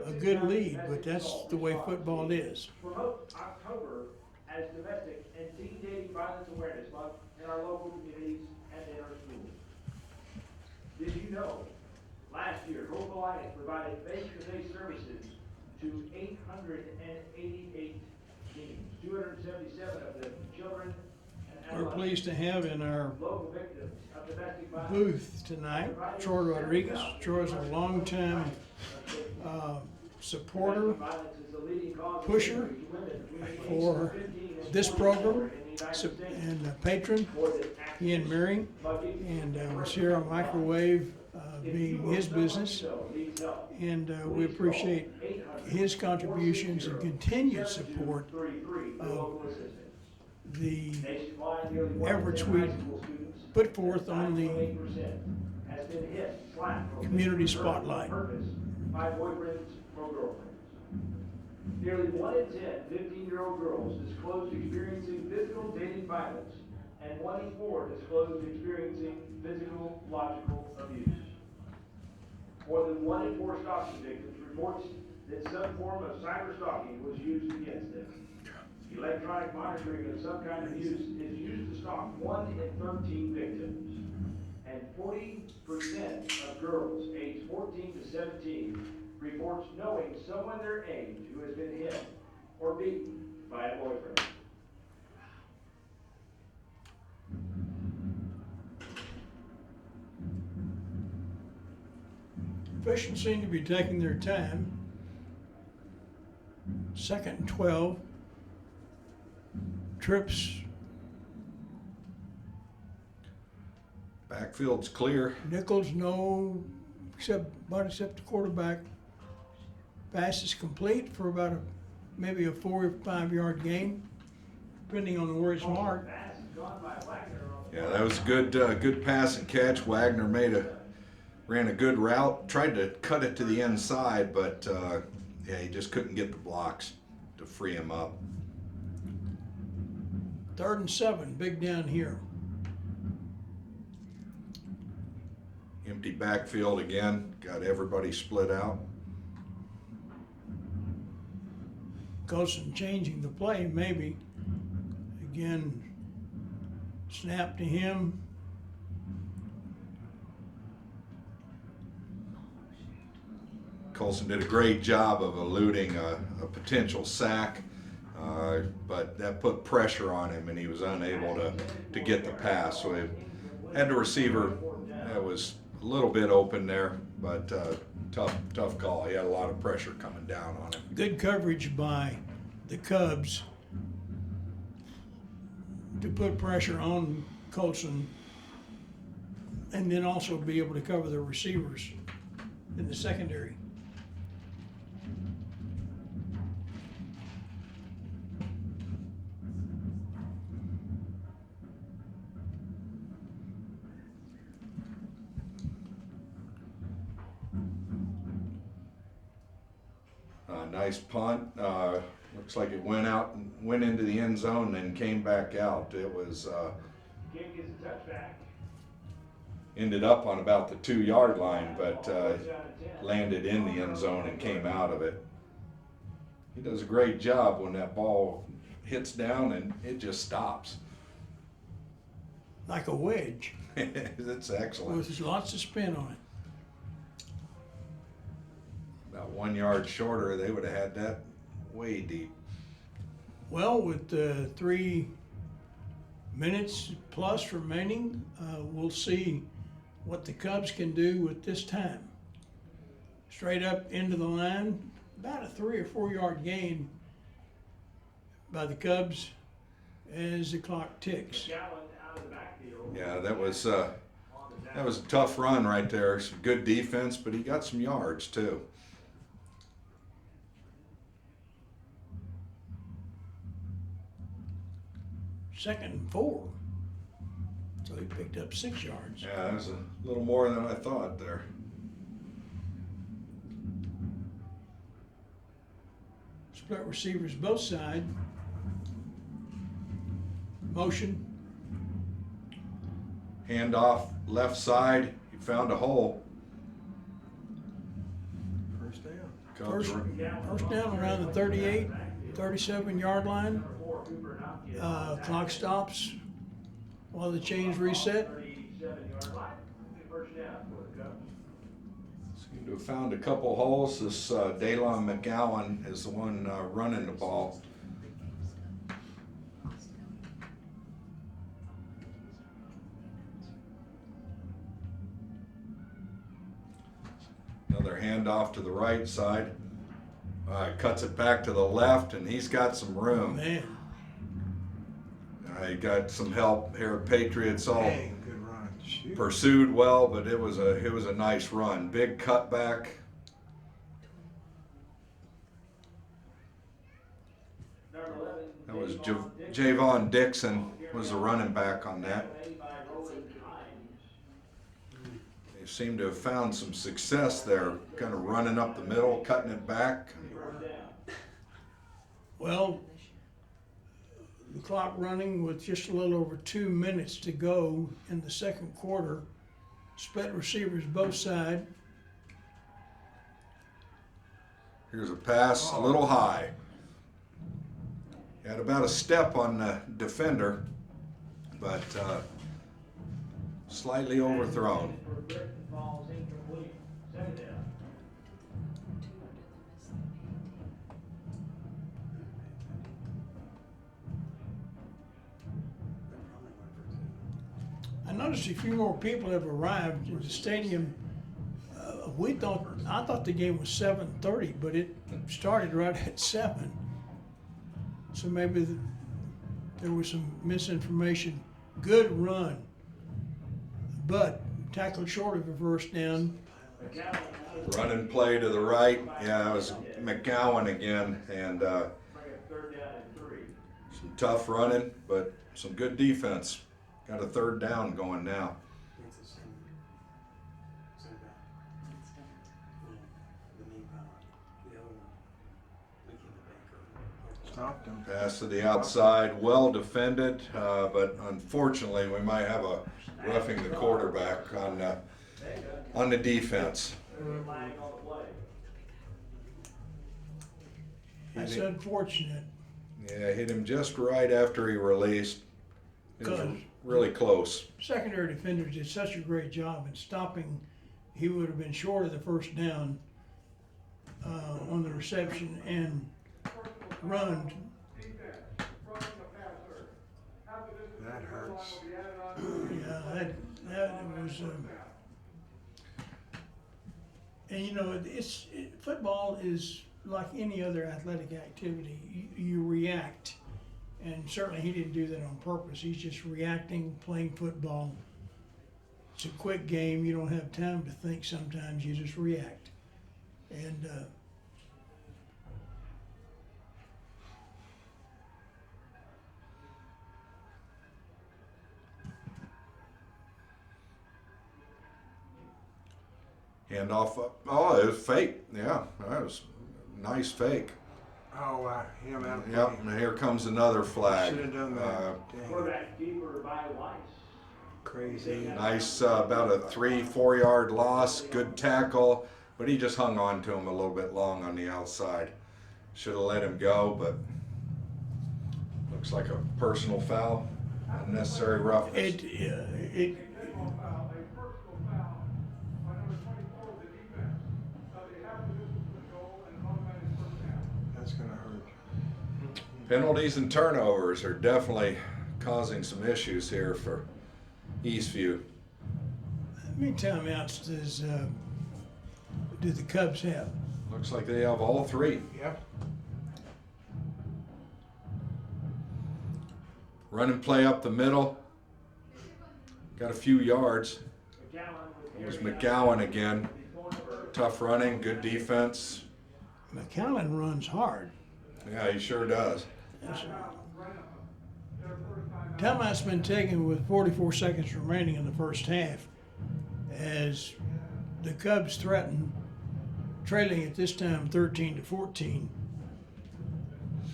a good lead, but that's the way football is. Promote October as Domestic and Teen Dating Violence Awareness Month in our local communities and in our schools. Did you know, last year, Hope Alliance provided face-to-face services to 888 teens, 277 of them children and We're pleased to have in our local victims of domestic violence. booth tonight Troy Rodriguez. Troy's a longtime supporter, pusher for this program, and patron, he and Mary, and was here on microwave being his business, and we appreciate his contributions and continued support of the efforts we put forth on the community spotlight. By boyfriends or girlfriends. Nearly 1 in 10 15-year-old girls disclosed experiencing physical dating violence, and 1 in 4 disclosed experiencing physical logical abuse. More than 1 in 4 stalking victims reports that some form of cyber stalking was used against them. Electronic monitoring of some kind of use is used to stalk 1 in 13 victims. And 40% of girls aged 14 to 17 reports knowing someone their age who has been hit or beaten by a boyfriend. Officials seem to be taking their time. 2nd and 12. Trips. Backfield's clear. Nichols, no, except the quarterback. Pass is complete for about maybe a 4 or 5 yard gain, depending on where it's marked. Yeah, that was a good pass and catch. Wagner ran a good route, tried to cut it to the inside, but yeah, he just couldn't get the blocks to free him up. 3rd and 7, big down here. Empty backfield again, got everybody split out. Colson changing the play, maybe. Again, snap to him. Colson did a great job of eluding a potential sack, but that put pressure on him and he was unable to get the pass. So he had the receiver that was a little bit open there, but tough call. He had a lot of pressure coming down on him. Good coverage by the Cubs to put pressure on Colson and then also be able to cover the receivers in the secondary. Nice punt. Looks like it went out and went into the end zone and then came back out. It was ended up on about the 2 yard line, but landed in the end zone and came out of it. He does a great job when that ball hits down and it just stops. Like a wedge. That's excellent. With lots of spin on it. About 1 yard shorter, they would have had that way deep. Well, with 3 minutes plus remaining, we'll see what the Cubs can do with this time. Straight up into the line, about a 3 or 4 yard gain by the Cubs as the clock ticks. Yeah, that was a tough run right there. Some good defense, but he got some yards too. Second and 4. So he picked up 6 yards. Yeah, that was a little more than I thought there. Split receivers both sides. Motion. Handoff left side. He found a hole. First down. Cubs First down around the 38, 37 yard line. Clock stops while the chains reset. seem to have found a couple holes. This Daylon McGowan is the one running the ball. Another handoff to the right side. Cuts it back to the left, and he's got some room. Man, He got some help here at Patriots. All Dang, good run. Shoot. pursued well, but it was a nice run. Big cutback. That was Javon Dixon was the running back on that. They seem to have found some success there, kind of running up the middle, cutting it back. well, the clock running with just a little over 2 minutes to go in the second quarter. Split receivers both sides. Here's a pass, a little high. Had about a step on the defender, but slightly overthrown. I noticed a few more people have arrived in the stadium. I thought the game was 7:30, but it started right at 7. So maybe there was some misinformation. Good run, but tackled short of a first down. Running play to the right. Yeah, it was McGowan again, and some tough running, but some good defense. Got a third down going now. Stopped him. Pass to the outside, well defended, but unfortunately we might have a roughing the quarterback on the defense. That's unfortunate. Yeah, hit him just right after he released. It was Good. really close. Secondary defenders did such a great job in stopping. He would have been short of the first down on the reception and run. That hurts. Yeah, that was. And you know, football is like any other athletic activity. You react, and certainly he didn't do that on purpose. He's just reacting, playing football. It's a quick game. You don't have time to think. Sometimes you just react, and. Handoff up. Oh, it was fake. Yeah, that was a nice fake. Oh, him out. Yep, and here comes another flag. Should have done that. Dang. Quarterback keeper by Weiss. Crazy. Nice, about a 3-4 yard loss. Good tackle, but he just hung on to him a little bit long on the outside. Should have let him go, but looks like a personal foul. Unnecessary roughness. It That's gonna hurt. Penalties and turnovers are definitely causing some issues here for Eastview. many timeouts do the Cubs have? Looks like they have all three. Yep. Run and play up the middle. Got a few yards. There's McGowan again. Tough running, good defense. McAllen runs hard. Yeah, he sure does. Timeout's been taken with 44 seconds remaining in the first half as the Cubs threaten, trailing at this time 13-14.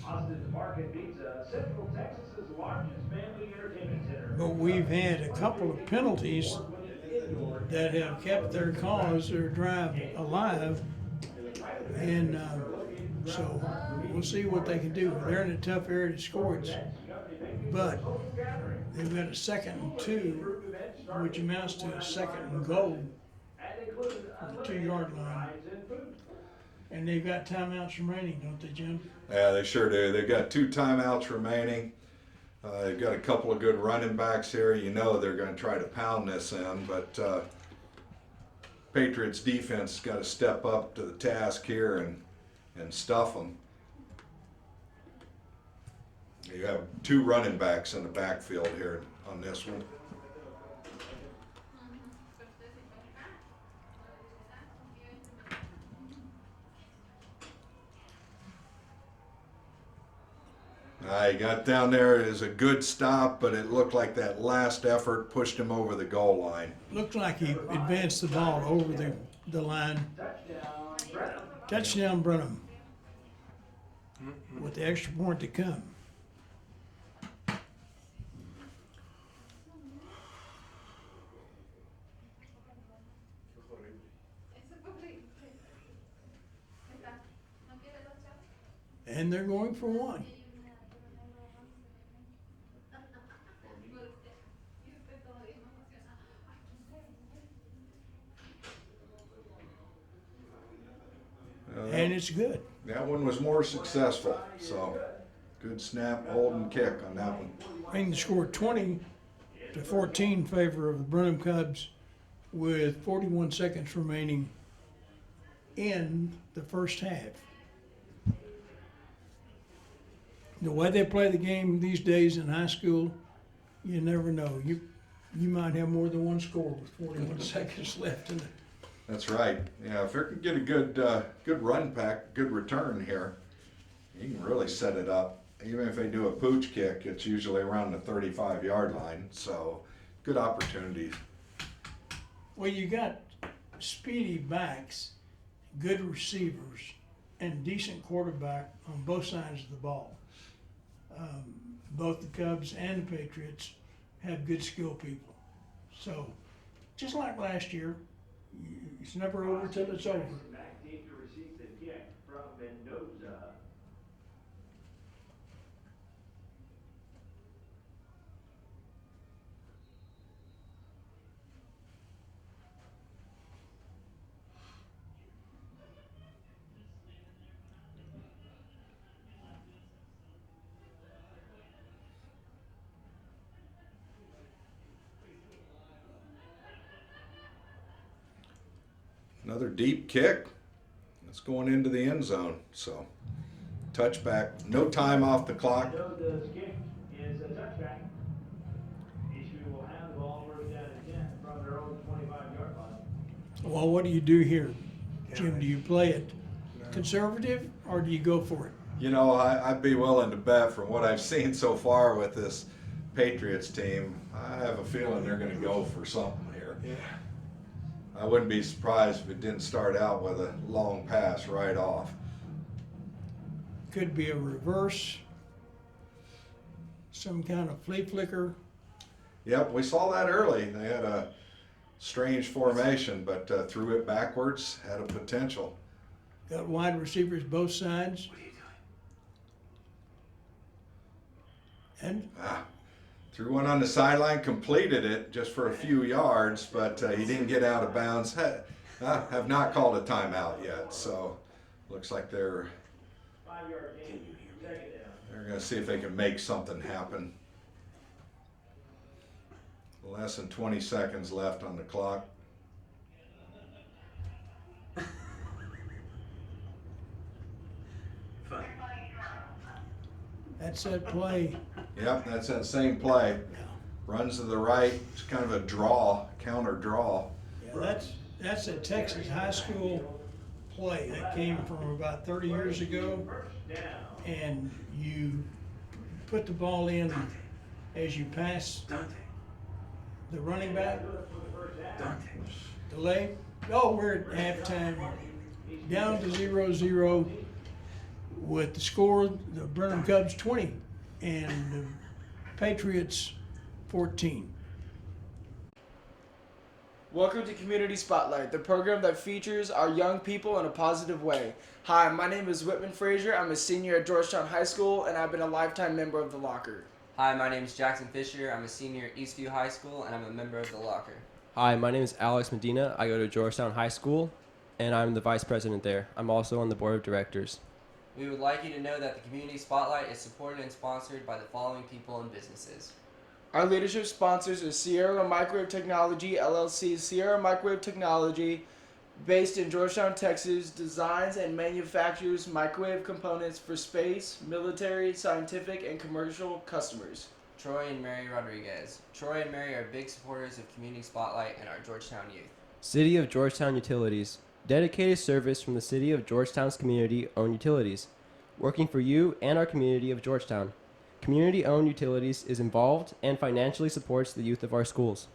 Austin's Market Pizza, Central Texas's largest family entertainment center. But we've had a couple of penalties that have kept their cause, their drive alive, and so we'll see what they can do. They're in a tough area to score it, but they've got a 2nd and 2, which amounts to a 2nd and goal from the 2-yard line. And they've got timeouts remaining, don't they, Jim? Yeah, they sure do. They've got 2 timeouts remaining. They've got a couple of good running backs here. You know they're going to try to pound this in, but Patriots defense has got to step up to the task here and stuff them. You have 2 running backs in the backfield here on this one. He got down there. It was a good stop, but it looked like that last effort pushed him over the goal line. Looked like he advanced the ball over the line. Touchdown, Brenham. With the extra point to come. And they're going for 1. And it's good. That one was more successful, so good snap, hold, and kick on that one. Bring the score 20-14 in favor of the Brenham Cubs with 41 seconds remaining in the first half. The way they play the game these days in high school, you never know. You might have more than one score with 41 seconds left in it. That's right. Yeah, if they can get a good run back, good return here, you can really set it up. Even if they do a pooch kick, it's usually around the 35-yard line, so good opportunities. Well, you got speedy backs, good receivers, and decent quarterback on both sides of the ball. Both the Cubs and the Patriots have good skill people. So, just like last year, it's never over till it's over. Back team to receive the kick from Mendoza. Another deep kick. It's going into the end zone. So, touchback. No time off the clock. Mendoza's kick is a touchback. Eastview will have the ball first down and 10 from their own 25-yard line. Well, what do you do here, Jim? Do you play it conservative or do you go for it? You know, I'd be willing to bet from what I've seen so far with this Patriots team, I have a feeling they're going to go for something here. Yeah. I wouldn't be surprised if it didn't start out with a long pass right off. Could be a reverse, some kind of flea flicker. Yep, we saw that early. They had a strange formation, but threw it backwards, had a potential. Got wide receivers both sides. And Threw one on the sideline, completed it just for a few yards, but he didn't get out of bounds. Have not called a timeout yet, so looks like they're 5-yard gain, second down. They're going to see if they can make something happen. Less than 20 seconds left on the clock. That's that play. Yep, that's that same play. Runs to the right, it's kind of a draw, counter draw. Yeah, that's a Texas high school play that came from about 30 years ago. And you put the ball in as you pass the running back. Delay. Oh, we're at halftime, down to 0-0 with the score, the Brenham Cubs 20 and the Patriots 14. Welcome to Community Spotlight, the program that features our young people in a positive way. Hi, my name is Whitman Frazier. I'm a senior at Georgetown High School, and I've been a lifetime member of the Locker. Hi, my name is Jackson Fisher. I'm a senior at Eastview High School, and I'm a member of the Locker. Hi, my name is Alex Medina. I go to Georgetown High School, and I'm the vice president there. I'm also on the board of directors. We would like you to know that the Community Spotlight is supported and sponsored by the following people and businesses. Our leadership sponsors are Sierra Microwave Technology, LLC. Sierra Microwave Technology, based in Georgetown, Texas, designs and manufactures microwave components for space, military, scientific, and commercial customers. Troy and Mary Rodriguez. Troy and Mary are big supporters of Community Spotlight and our Georgetown youth. City of Georgetown Utilities. Dedicated service from the City of Georgetown's community-owned utilities. Working for you and our community of Georgetown. Community-owned utilities is involved and financially supports the youth of our schools.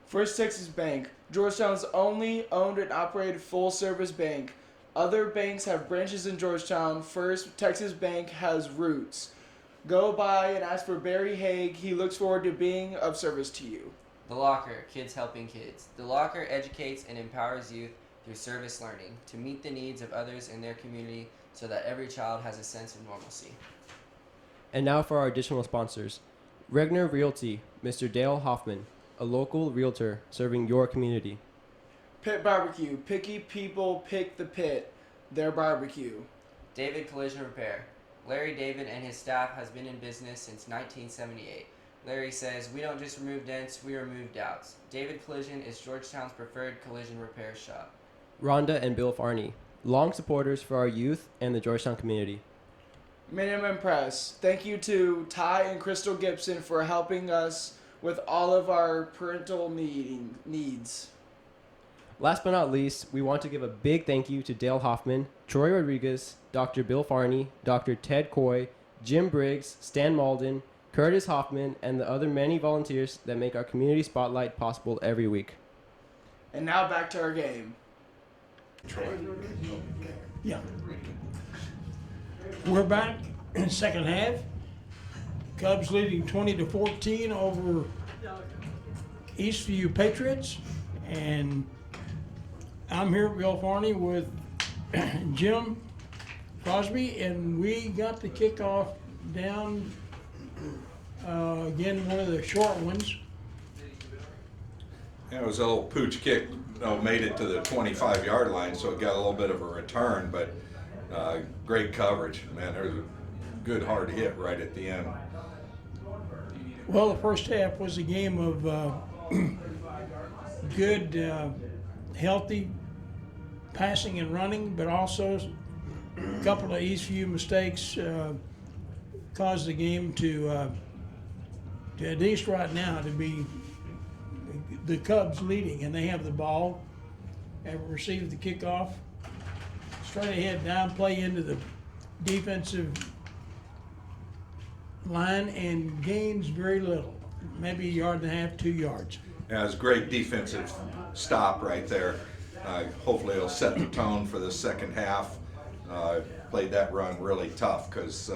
First Texas Bank, Georgetown's only owned and operated full-service bank. Other banks have branches in Georgetown. First Texas Bank has roots. Go by and ask for Barry Haig. He looks forward to being of service to you. The Locker, kids helping kids. The Locker educates and empowers youth through service learning to meet the needs of others in their community so that every child has a sense of normalcy. And now for our additional sponsors. Regner Realty, Mr. Dale Hoffman, a local realtor serving your community. Pit Barbecue, picky people pick the pit. Their barbecue. David Collision Repair. Larry David and his staff has been in business since 1978. Larry says, we don't just remove dents, we remove doubts. David Collision is Georgetown's preferred collision repair shop. Rhonda and Bill Farney, long supporters for our youth and the Georgetown community. Minimum Press. Thank you to Ty and Crystal Gibson for helping us with all of our parental needs. Last but not least, we want to give a big thank you to Dale Hoffman, Troy Rodriguez, Dr. Bill Farney, Dr. Ted Coy, Jim Briggs, Stan Malden, Curtis Hoffman, and the other many volunteers that make our community spotlight possible every week. And now back to our game. Yeah. We're back in the second half. Cubs leading 20-14 over Eastview Patriots. And I'm here, Bill Farney, with Jim Crosby, and we got the kickoff down, again, one of the short ones. Yeah, it was a little pooch kick, made it to the 25-yard line, so it got a little bit of a return, but great coverage. Man, there was a good hard hit right at the end. Well, the first half was a game of good, healthy passing and running, but also a couple of Eastview mistakes caused the game to at least right now, to be the Cubs leading, and they have the ball, have received the kickoff, straight ahead down, play into the defensive line, and gains very little, maybe a yard and a half, 2 yards. Yeah, it was a great defensive stop right there. Hopefully it'll set the tone for the second half. Played that run really tough because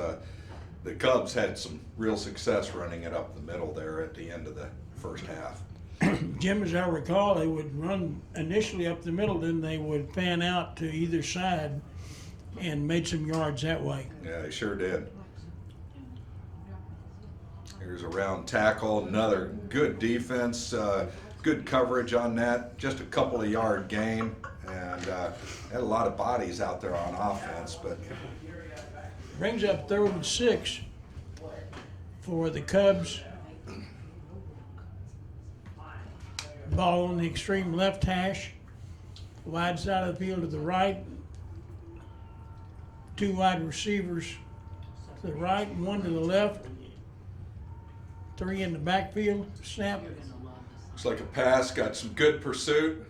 the Cubs had some real success running it up the middle there at the end of the first half. Jim, as I recall, they would run initially up the middle, then they would fan out to either side and made some yards that way. Yeah, they sure did. Here's a round tackle, another good defense, good coverage on that, just a couple of yard gain, and had a lot of bodies out there on offense, but Brings up 3rd and 6 for the Cubs. Ball on the extreme left hash, wide side of the field to the right. 2 wide receivers to the right, one to the left. 3 in the backfield, snap. Looks like a pass, got some good pursuit.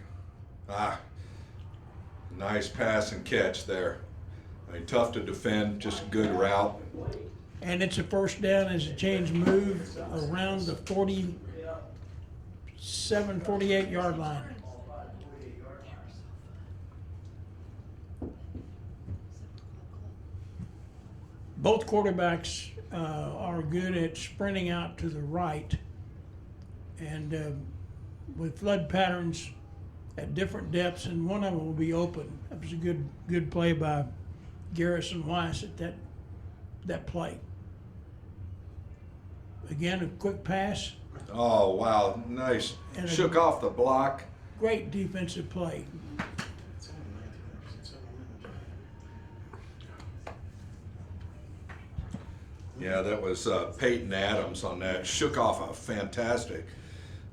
Nice pass and catch there. I mean, tough to defend, just a good route. And it's a first down as a change move around the 47, 48 yard line. Both quarterbacks are good at sprinting out to the right, and with flood patterns at different depths, and one of them will be open. That was a good play by Garrison Weiss at that play. Again, a quick pass. Oh, wow, nice. And Shook off the block. Great defensive play. Yeah, that was Peyton Adams on that. Shook off a fantastic.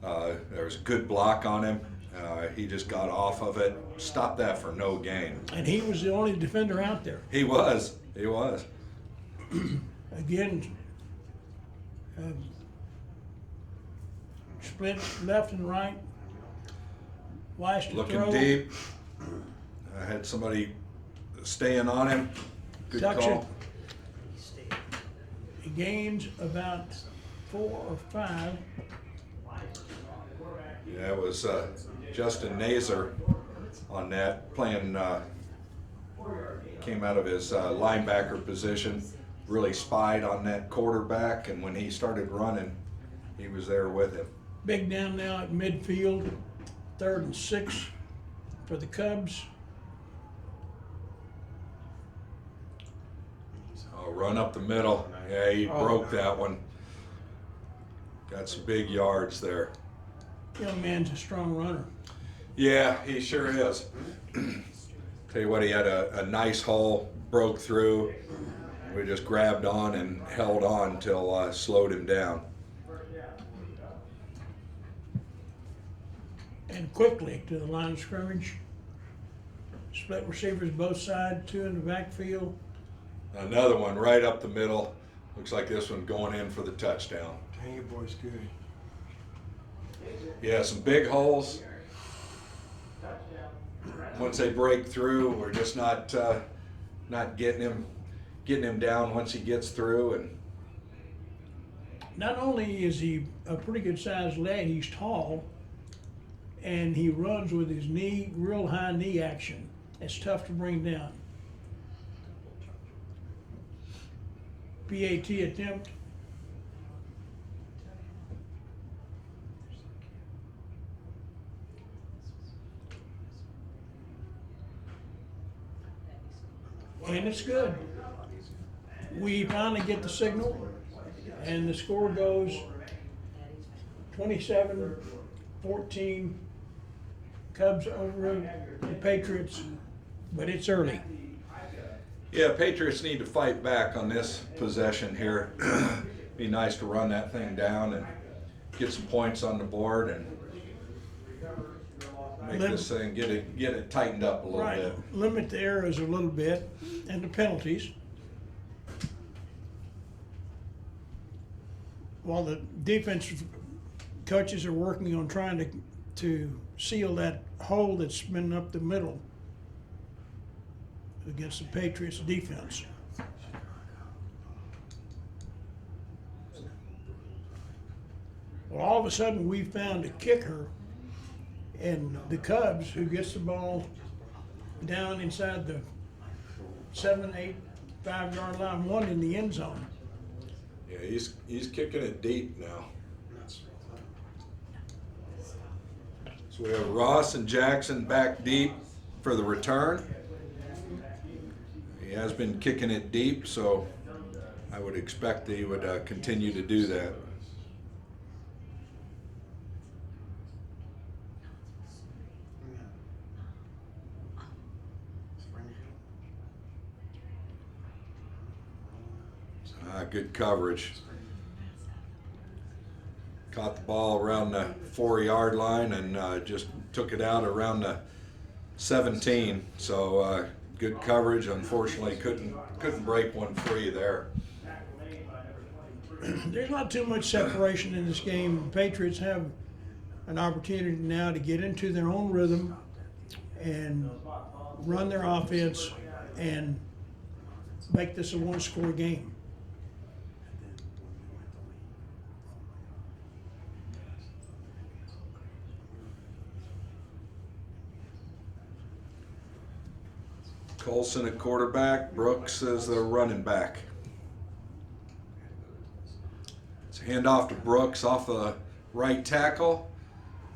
There was a good block on him. He just got off of it. Stopped that for no gain. And he was the only defender out there. He was. He was. Again, split left and right. Weiss to Looking throw. deep. I had somebody staying on him. Good Suction. call. He gains about 4 or 5. Yeah, it was Justin Nazer on that, playing, came out of his linebacker position, really spied on that quarterback, and when he started running, he was there with him. Big down now at midfield, 3rd and 6 for the Cubs. Oh, run up the middle. Yeah, he broke that one. Got some big yards there. Young man's a strong runner. Yeah, he sure is. Tell you what, he had a nice hole, broke through. We just grabbed on and held on till slowed him down. And quickly to the line of scrimmage. Split receivers both sides, 2 in the backfield. Another one right up the middle. Looks like this one going in for the touchdown. Dang, your boy's good. Yeah, some big holes. Once they break through, we're just not getting him down once he gets through. And Not only is he a pretty good sized lad, he's tall, and he runs with his knee, real high knee action. It's tough to bring down. PAT attempt. And it's good. We finally get the signal, and the score goes 27-14. Cubs over the Patriots, but it's early. yeah, Patriots need to fight back on this possession here. Be nice to run that thing down and get some points on the board and make this thing get it tightened up a little bit. Limit the errors a little bit and the penalties. While the defensive coaches are working on trying to seal that hole that's been up the middle against the Patriots defense. Well, all of a sudden we found a kicker, and the Cubs, who gets the ball down inside the 7, 8, 5 yard line, one in the end zone. Yeah, he's kicking it deep now. So we have Ross and Jackson back deep for the return. He has been kicking it deep, so I would expect that he would continue to do that. Good coverage. Caught the ball around the 4 yard line and just took it out around the 17. So good coverage. Unfortunately, couldn't break one free there. there's not too much separation in this game. The Patriots have an opportunity now to get into their own rhythm and run their offense and make this a one-score game. Colson at quarterback, Brooks as the running back. It's a handoff to Brooks off the right tackle.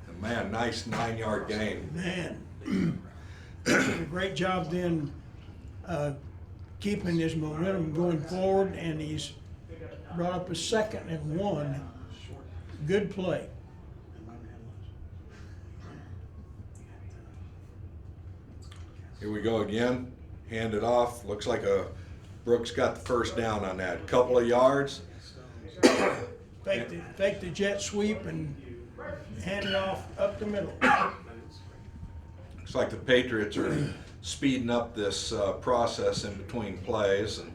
And man, nice 9-yard gain. Man, did a great job then keeping his momentum going forward, and he's brought up a 2nd and 1. Good play. Here we go again. Hand it off. Looks like Brooks got the first down on that. Couple of yards. Fake the jet sweep and hand it off up the middle. Looks like the Patriots are speeding up this process in between plays. And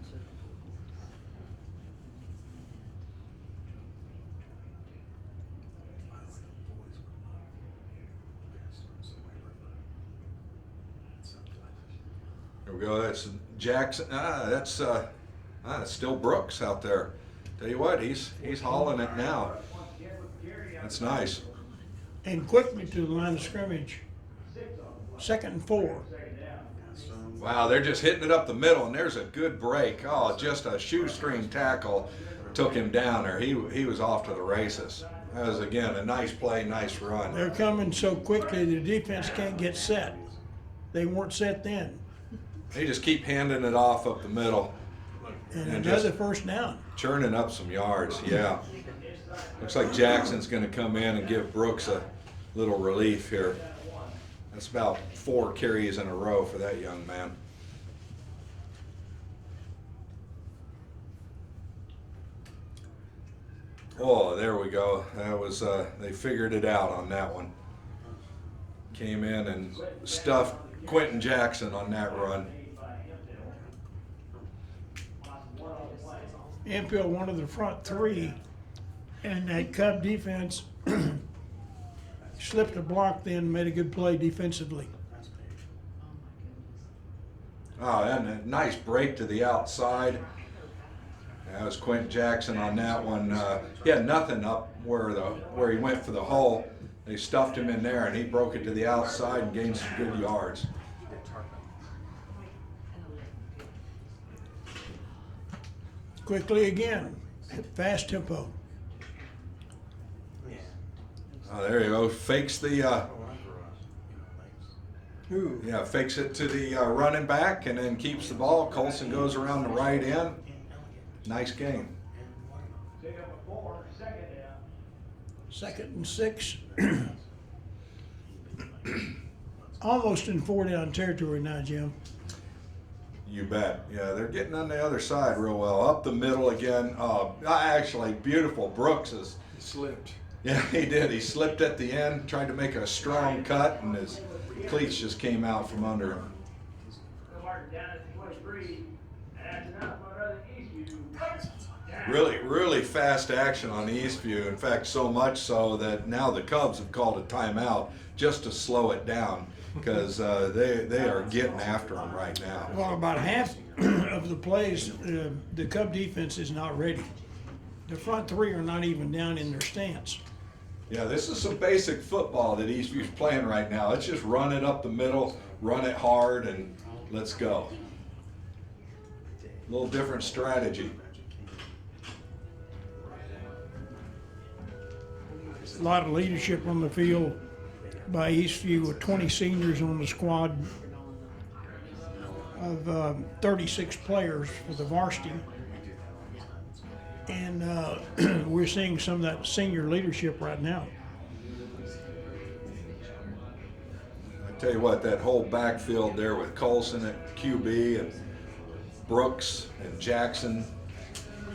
here we go. That's Jackson. That's still Brooks out there. Tell you what, he's hauling it now. That's nice. And quickly to the line of scrimmage. 2nd and 4. Wow, they're just hitting it up the middle, and there's a good break. Oh, just a shoestring tackle took him down there. He was off to the races. That was, again, a nice play, nice run. They're coming so quickly the defense can't get set. They weren't set then. They just keep handing it off up the middle. And And another just- first down. Churning up some yards, yeah. Looks like Jackson's going to come in and give Brooks a little relief here. That's about 4 carries in a row for that young man. Oh, there we go. That was they figured it out on that one. Came in and stuffed Quentin Jackson on that run. Infield one of the front 3, and that Cub defense slipped a block then, made a good play defensively. Oh, and a nice break to the outside. That was Quentin Jackson on that one. He had nothing up where he went for the hole. They stuffed him in there, and he broke it to the outside and gained some good yards. Quickly again, fast tempo. Oh, there you go. Fakes the fakes it to the running back and then keeps the ball. Colson goes around the right end. Nice game. Take up a 4, 2nd down. 2nd and 6. Almost in 4-down territory now, Jim. You bet. Yeah, they're getting on the other side real well. Up the middle again. Actually, beautiful. Brooks is. He slipped. Yeah, he did. He slipped at the end, tried to make a strong cut, and his cleats just came out from under him. Martin down at 23. And after that, my brother Eastview. Really fast action on Eastview. In fact, so much so that now the Cubs have called a timeout just to slow it down because they are getting after them right now. Well, about half of the plays, the Cub defense is not ready. The front 3 are not even down in their stance. Yeah, this is some basic football that Eastview's playing right now. Let's just run it up the middle, run it hard, and let's go. A little different strategy. A lot of leadership on the field by Eastview with 20 seniors on the squad of 36 players for the varsity. And we're seeing some of that senior leadership right now. I tell you what, that whole backfield there with Colson at QB and Brooks and Jackson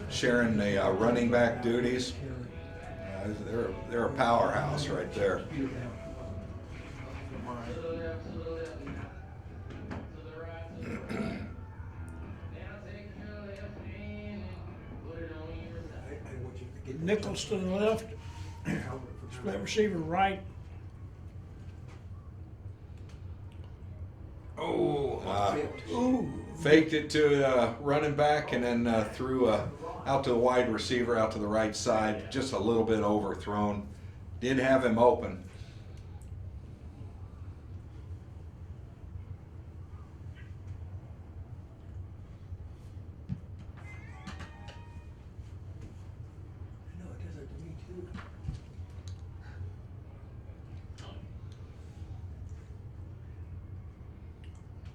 sharing the running back duties, they're a powerhouse right there. Nichols to the left, split receiver right. Ooh, Faked it to running back and then threw out to the wide receiver out to the right side, just a little bit overthrown. Did have him open. No, it does it to me too.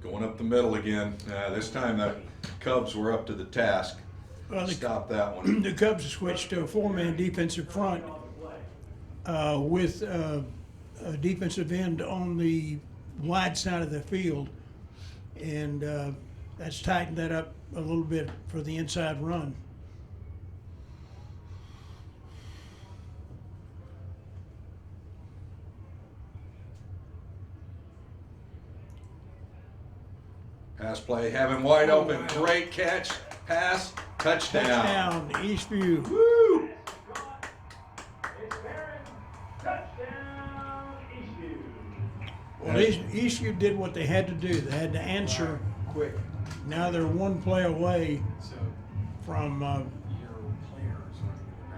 Going up the middle again. This time the Cubs were up to the task. well, Stop that one. the Cubs have switched to a four-man defensive front with a defensive end on the wide side of the field, and that's tightened that up a little bit for the inside run. Pass play, have him wide open. Great catch. Pass. Touchdown. Touchdown, Eastview. Woo! It's Barron. Touchdown, Eastview. Well, Eastview did what they had to do. They had to answer quick. Now they're one play away from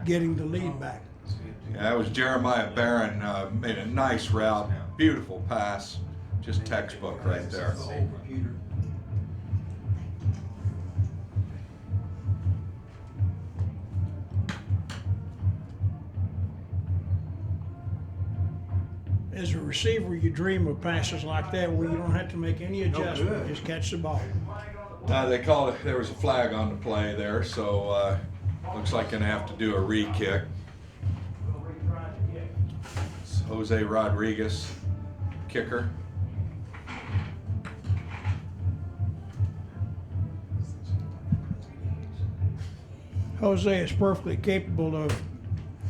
getting the lead back. Yeah, that was Jeremiah Barron. Made a nice route. Beautiful pass. Just textbook right there. As a receiver, you dream of passes like that where you don't have to make any adjustment, just catch the ball. They called it. There was a flag on the play there, so looks like gonna have to do a re-kick. It's Jose Rodriguez, kicker. Jose is perfectly capable of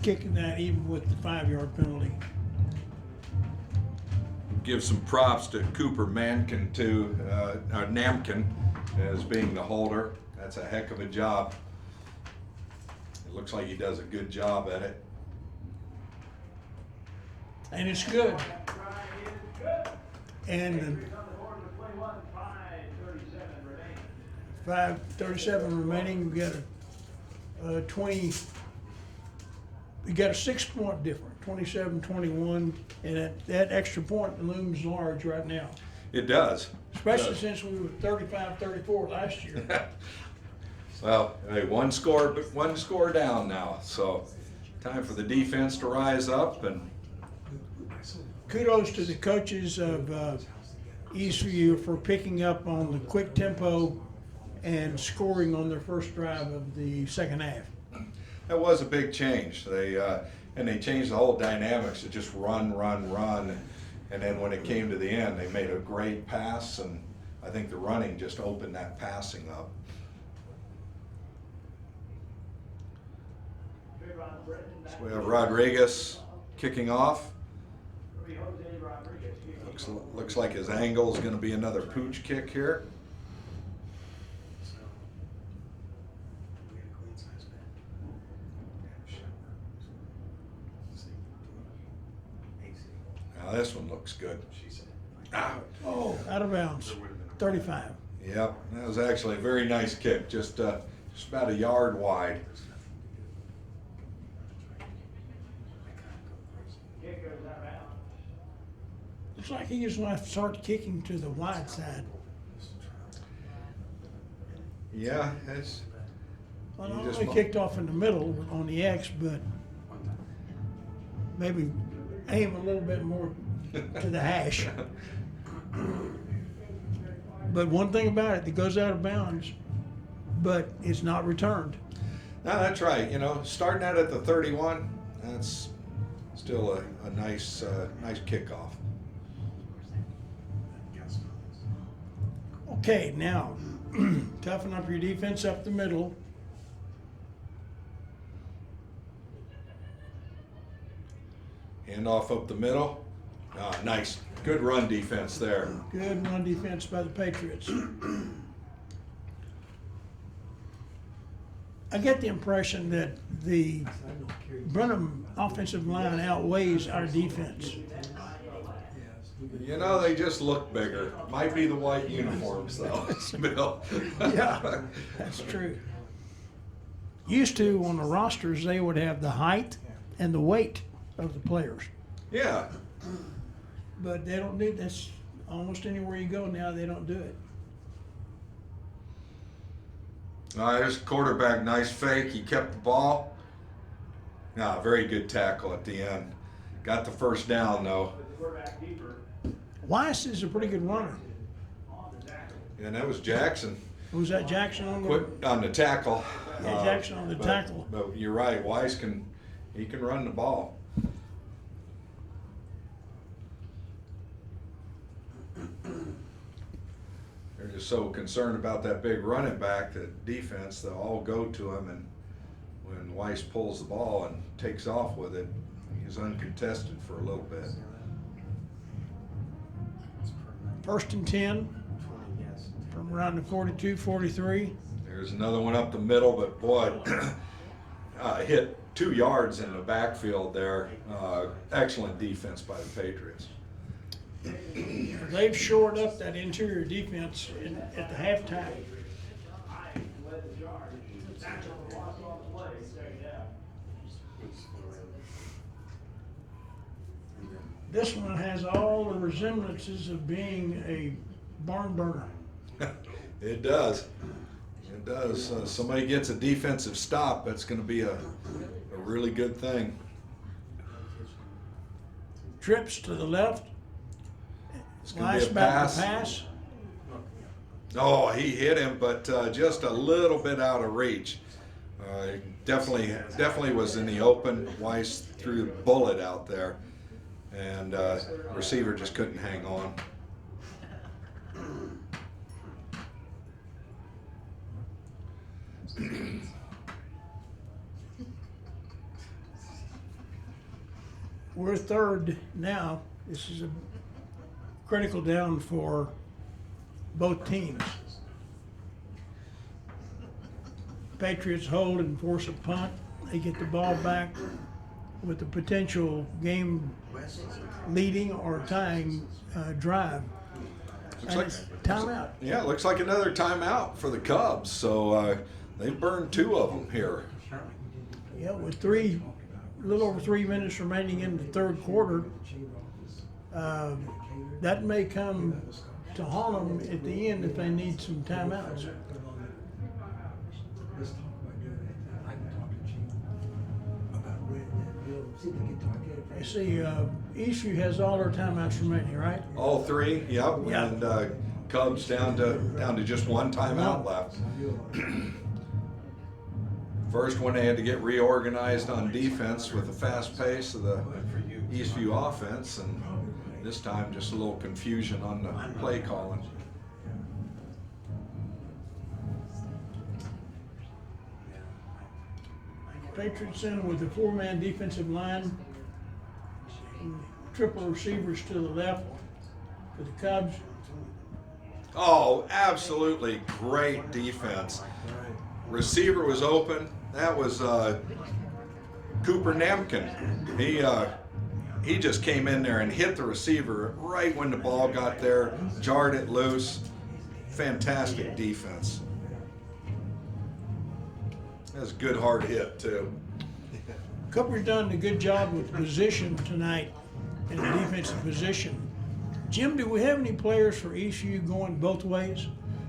kicking that even with the 5-yard penalty. Give some props to Cooper Namkin as being the holder. That's a heck of a job. It looks like he does a good job at it. And it's good. And On the board with play one, 5:37 remaining. 5:37 remaining. We got a 20. We got a 6-point difference, 27-21, and that extra point looms large right now. It does. Especially since we were 35-34 last year. Well, hey, one score down now. So time for the defense to rise up, and Kudos to the coaches of Eastview for picking up on the quick tempo and scoring on their first drive of the second half. that was a big change. They changed the whole dynamics to just run, and then when it came to the end, they made a great pass, and I think the running just opened that passing up. So we have Rodriguez kicking off. Looks like his angle is going to be another pooch kick here. Now this one looks good. Oh, out of bounds, 35. Yep, that was actually a very nice kick, just about a yard wide. Kick goes out of bounds. Looks like he just want to start kicking to the wide side. Yeah, that's. Well, You not just only mo- kicked off in the middle on the X, but maybe aim a little bit more to the hash. But one thing about it, it goes out of bounds, but it's not returned. No, that's right. You know, starting out at the 31, that's still a nice kickoff. Okay, now toughen up your defense up the middle. Hand off up the middle. Nice. Good run defense there. Good run defense by the Patriots. I get the impression that the Brenham offensive line outweighs our defense. You know, they just look bigger. Might be the white uniforms, though, Bill. Yeah, that's true. Used to, on the rosters, they would have the height and the weight of the players. Yeah. But they don't do this. Almost anywhere you go now, they don't do it. There's the quarterback, nice fake. He kept the ball. Very good tackle at the end. Got the first down, though. Weiss is a pretty good runner. And that was Jackson. Was that Jackson on the? Quick on the tackle. Yeah, Jackson on the tackle. But you're right, Weiss can run the ball. They're just so concerned about that big running back, that defense, they'll all go to him, and when Weiss pulls the ball and takes off with it, he's uncontested for a little bit. 1st and 10 from around the 42, 43. There's another one up the middle, but boy, hit 2 yards in the backfield there. Excellent defense by the Patriots. They've shored up that interior defense at the halftime. This one has all the resemblances of being a barn burner. It does. It does. Somebody gets a defensive stop, that's going to be a really good thing. Trips to the left. It's going to be a Back pass. to pass. Oh, he hit him, but just a little bit out of reach. Definitely was in the open. Weiss threw the bullet out there, and receiver just couldn't hang on. We're third now. This is a critical down for both teams. Patriots hold and force a punt. They get the ball back with the potential game leading or tying drive. Looks And like it's timeout. Yeah, looks like another timeout for the Cubs. So they burned 2 of them here. Yeah, with a little over 3 minutes remaining in the third quarter, that may come to haunt them at the end if they need some timeouts. I see Eastview has all their timeouts remaining, right? All 3, yep. Yeah. And Cubs down to just 1 timeout left. First one, they had to get reorganized on defense with the fast pace of the Eastview offense, and this time just a little confusion on the play calling. Patriots in with the 4-man defensive line, triple receivers to the left for the Cubs. Oh, absolutely great defense. Receiver was open. That was Cooper Namkin. He just came in there and hit the receiver right when the ball got there, jarred it loose. Fantastic defense. That was a good hard hit too. Cooper's done a good job with position tonight in the defensive position. Jim, do we have any players for Eastview going both ways?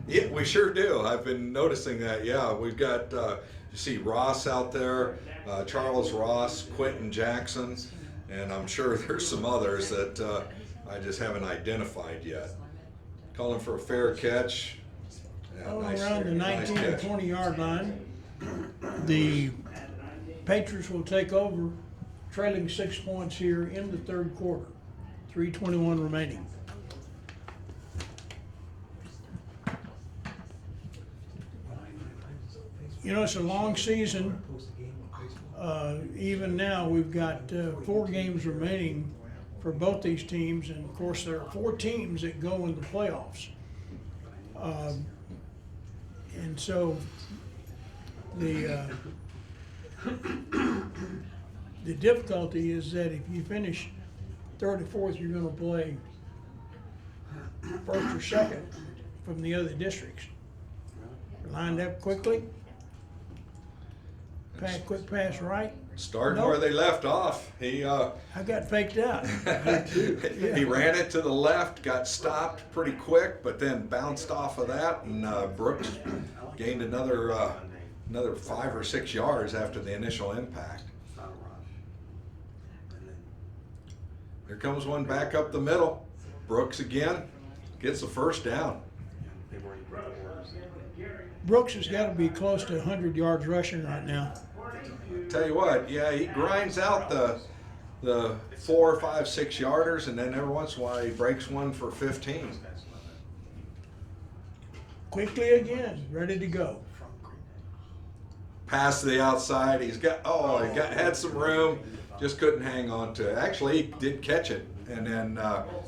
Yeah, we sure do. I've been noticing that. Yeah, we've got, you see Ross out there, Charles Ross, Quentin Jackson, and I'm sure there's some others that I just haven't identified yet. Calling for a fair catch. Yeah, Around the 19 nice and catch. 20 yard line. The Patriots will take over, trailing 6 points here in the third quarter. 3:21 remaining. You know, it's a long season. Even now, we've got 4 games remaining for both these teams, and of course, there are 4 teams that go in the playoffs. And so The difficulty is that if you finish third or fourth, you're gonna play first or second from the other districts. Lined up quickly, quick pass right. Starting Nope. where they left off. He I got faked out. he ran it to the left, got stopped pretty quick, but then bounced off of that, and Brooks gained another 5 or 6 yards after the initial impact. Here comes one back up the middle. Brooks again gets the first down. Brooks has got to be close to 100 yards rushing right now. Tell you what, yeah, he grinds out the 4, 5, 6 yarders, and then every once in a while he breaks one for 15. Quickly again, ready to go. Pass to the outside. He had some room, just couldn't hang on to it. Actually, he did catch it, and then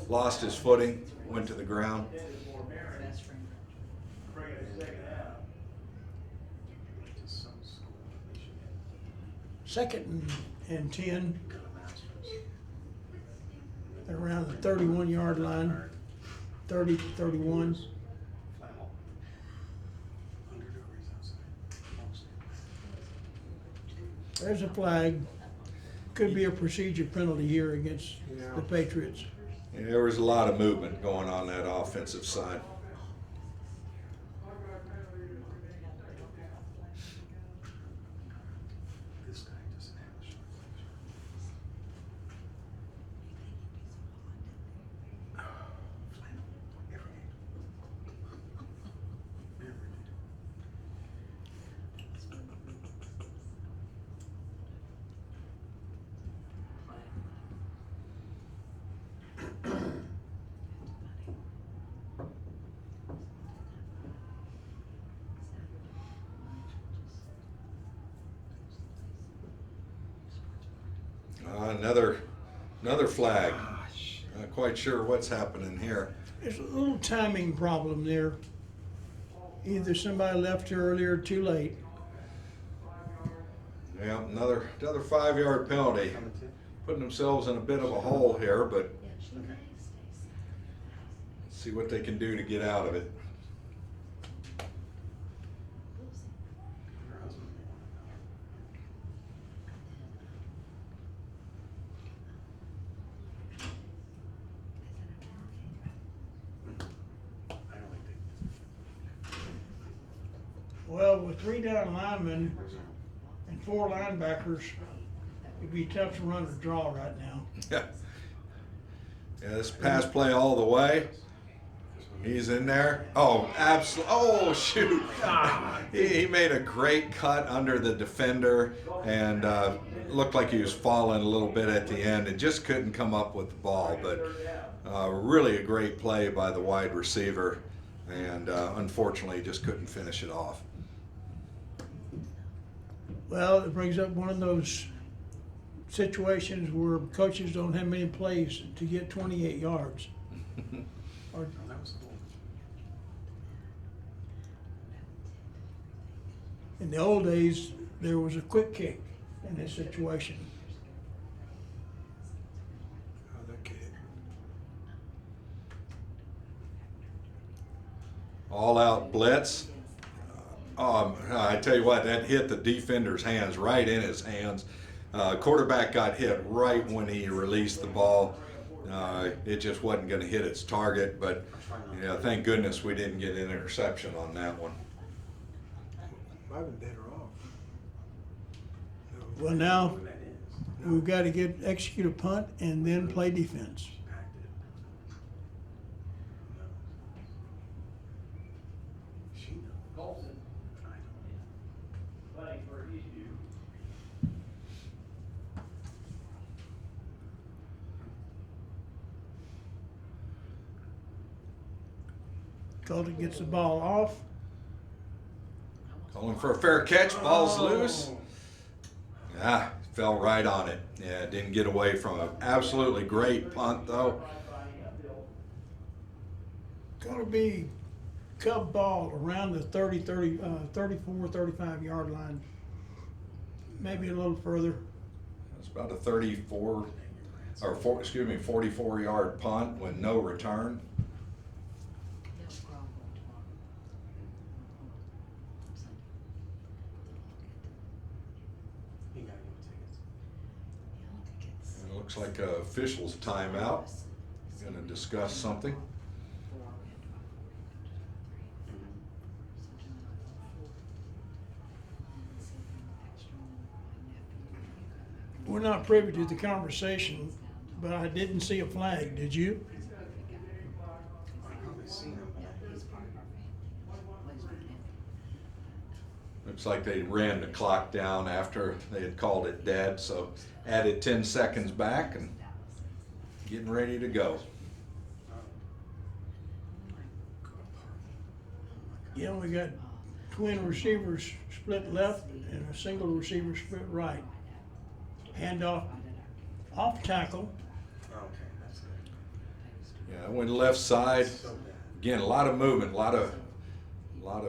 lost his footing, went to the ground. Second and 10. At around the 31-yard line, 30 to 31. There's a flag. Could be a procedure penalty here against the Patriots. Yeah, there was a lot of movement going on that offensive side. Another flag. Not quite sure what's happening here. There's a little timing problem there. Either somebody left too early or too late. Yeah, another 5-yard penalty. Putting themselves in a bit of a hole here, but let's see what they can do to get out of it. Well, with 3 down linemen and 4 linebackers, it'd be tough to run or draw right now. Yeah. Yeah, this pass play all the way. He's in there. Oh, absolutely. Oh, shoot. He made a great cut under the defender and looked like he was falling a little bit at the end and just couldn't come up with the ball. But really a great play by the wide receiver, and unfortunately just couldn't finish it off. Well, it brings up one of those situations where coaches don't have many plays to get 28 yards. Or, in the old days, there was a quick kick in this situation. All out blitz. I tell you what, that hit the defender's hands, right in his hands. Quarterback got hit right when he released the ball. It just wasn't going to hit its target, but thank goodness we didn't get an interception on that one. I've been better off. Well, now we've got to execute a punt and then play defense. Colson. Playing for Eastview. Colton gets the ball off. Calling for a fair catch, ball's loose. Yeah, fell right on it. Yeah, didn't get away from it. Absolutely great punt though. Gonna be Cub ball around the 34, 35 yard line, maybe a little further. It's about a 44-yard punt with no return. And it looks like a official's timeout. Going to discuss something. We're not privy to the conversation, but I didn't see a flag. Did you? Looks like they ran the clock down after they had called it dead, so added 10 seconds back and getting ready to go. Yeah, we got twin receivers split left and a single receiver split right. Handoff, off tackle. Yeah, I went left side. Again, a lot of movement, a lot of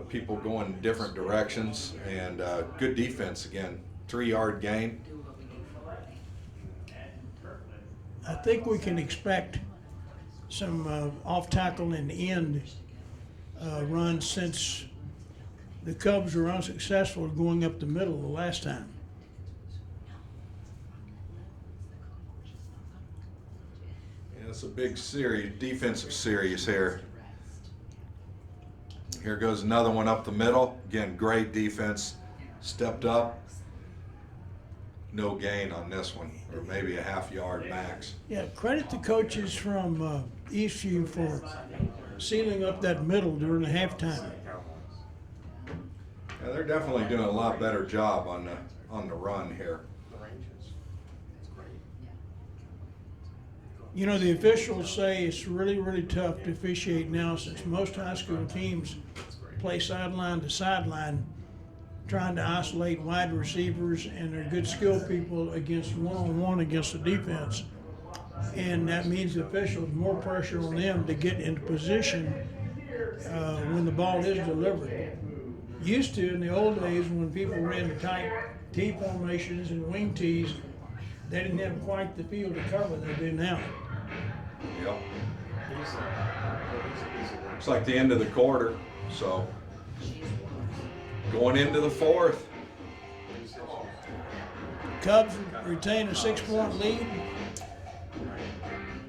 people going different directions, and good defense again. 3-yard gain. I think we can expect some off tackle and end runs since the Cubs were unsuccessful going up the middle the last time. Yeah, it's a big series, defensive series here. Here goes another one up the middle. Again, great defense. Stepped up. No gain on this one, or maybe a half-yard max. Yeah, credit the coaches from Eastview for sealing up that middle during the halftime. Yeah, they're definitely doing a lot better job on the run here. You know, the officials say it's really, really tough to officiate now since most high school teams play sideline to sideline, trying to isolate wide receivers and their good skill people against one-on-one against the defense. And that means the officials more pressure on them to get into position when the ball is delivered. Used to, in the old days, when people ran the tight T formations and wing tees, they didn't have quite the field to cover they do now. Yep. Looks like the end of the quarter, so going into the fourth. Cubs retain a 6-point lead,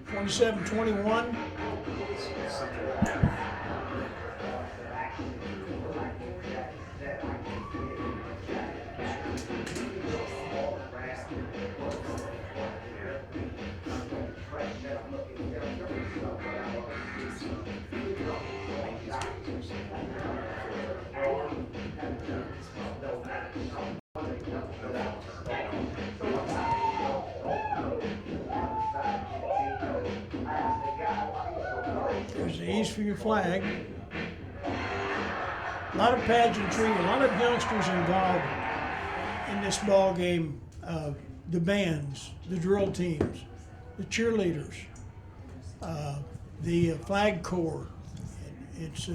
27-21. There's the Eastview flag. A lot of pageantry, a lot of youngsters involved in this ball game. The bands, the drill teams, the cheerleaders, the flag corps. It's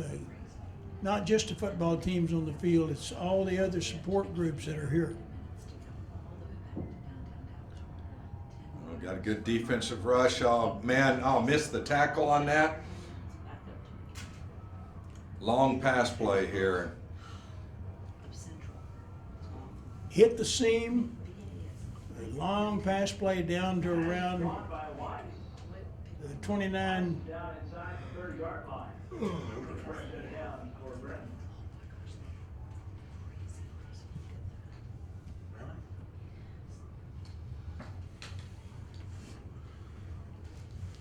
not just the football teams on the field, it's all the other support groups that are here. Well, got a good defensive rush. Oh man, I'll miss the tackle on that. Long pass play here. Hit the seam, a long pass play down to around the 29. Down inside the 30-yard line. First down for Brenham.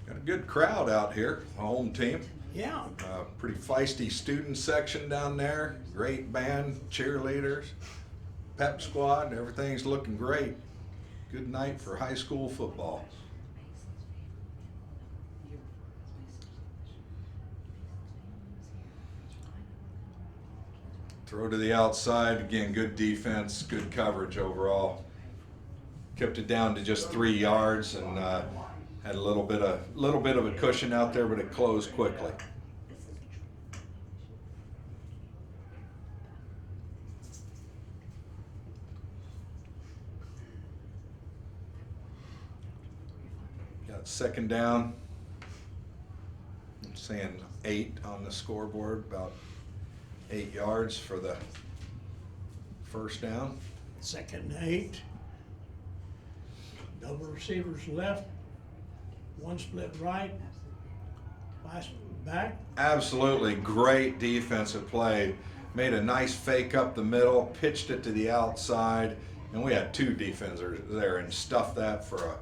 Got a good crowd out here, the home team. Yeah, Pretty feisty student section down there. Great band, cheerleaders, pep squad. Everything's looking great. Good night for high school football. Throw to the outside. Again, good defense, good coverage overall. Kept it down to just 3 yards and had a little bit of a cushion out there, but it closed quickly. second down. I'm saying 8 on the scoreboard, about 8 yards for the first down. 2nd and 8. Double receivers left. One split right. Pass back. Absolutely great defensive play. Made a nice fake up the middle, pitched it to the outside, and we had 2 defenders there and stuffed that for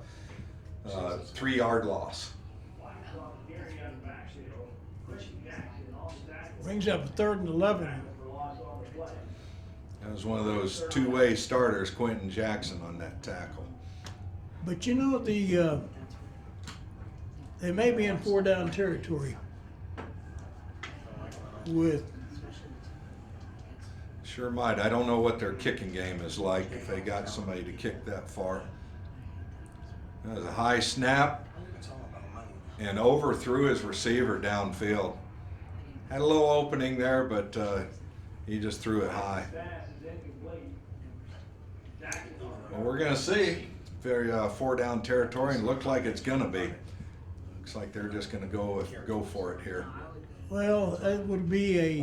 a 3-yard loss. Brings up a 3rd and 11. That was one of those two-way starters, Quentin Jackson, on that tackle. But you know, they may be in 4-down territory with. Sure might. I don't know what their kicking game is like if they got somebody to kick that far. That was a high snap and overthrew his receiver downfield. Had a little opening there, but he just threw it high. Well, we're going to see. Very 4-down territory, and looked like it's going to be. Looks like they're just going to go for it here. Well, it would be a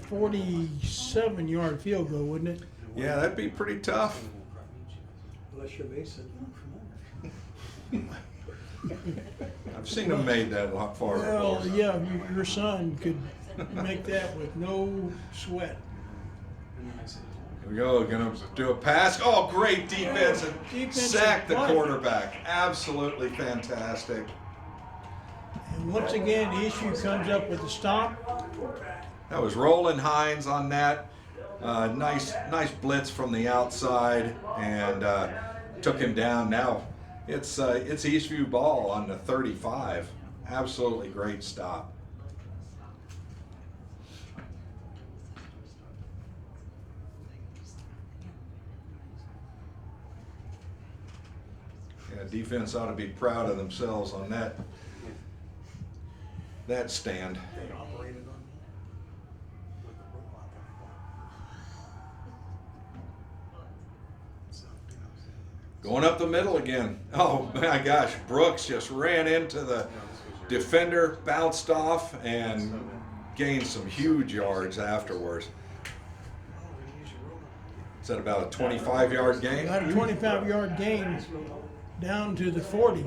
47-yard field goal, wouldn't it? Yeah, that'd be pretty tough. Unless you're Mason. I've seen them made that a lot far Well, before. yeah, your son could make that with no sweat. Here we go, gonna do a pass. Oh, great defensive. Sack the quarterback. Absolutely fantastic. And once again, the issue comes up with the stop. That was Roland Hines on that. Nice blitz from the outside and took him down. Now it's Eastview ball on the 35. Absolutely great stop. Yeah, defense ought to be proud of themselves on that stand. Going up the middle again. Oh my gosh, Brooks just ran into the defender, bounced off, and gained some huge yards afterwards. Is that about a 25-yard gain? About a 25-yard gain down to the 40.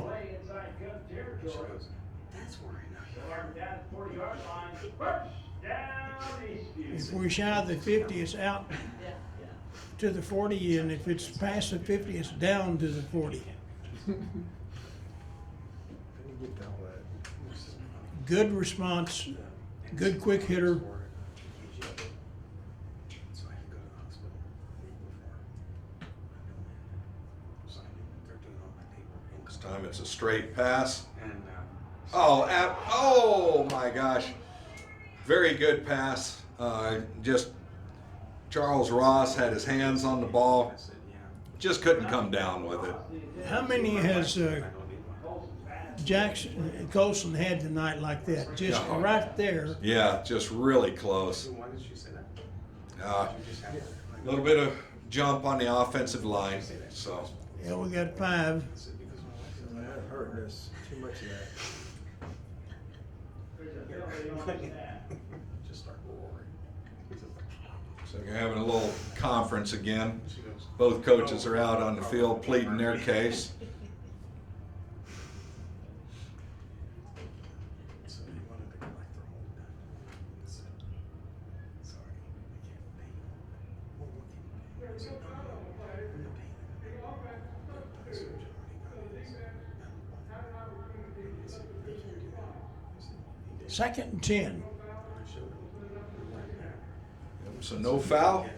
If we're shy of the 50, it's out to the 40, and if it's past the 50, it's down to the 40. Good response, good quick hitter. This time it's a straight pass. Oh my gosh. Very good pass. Just Charles Ross had his hands on the ball. Just couldn't come down with it. How many has Jackson Colson had tonight like that? Just right there. Yeah, just really close. A little bit of jump on the offensive line. So. Yeah, we got 5. That hurt us too much of that. So you're having a little conference again. Both coaches are out on the field pleading their case. Second and 10. So no foul.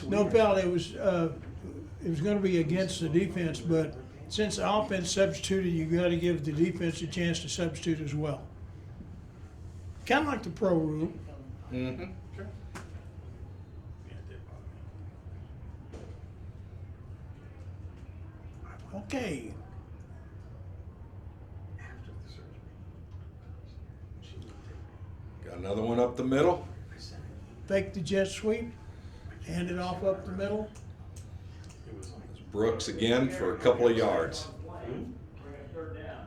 No foul. It was going to be against the defense, but since the offense substituted, you got to give the defense a chance to substitute as well. Kind of like the pro rule. Mm-hmm. Okay. Got another one up the middle. Fake the jet sweep. Hand it off up the middle. Brooks again for a couple of yards. Third down.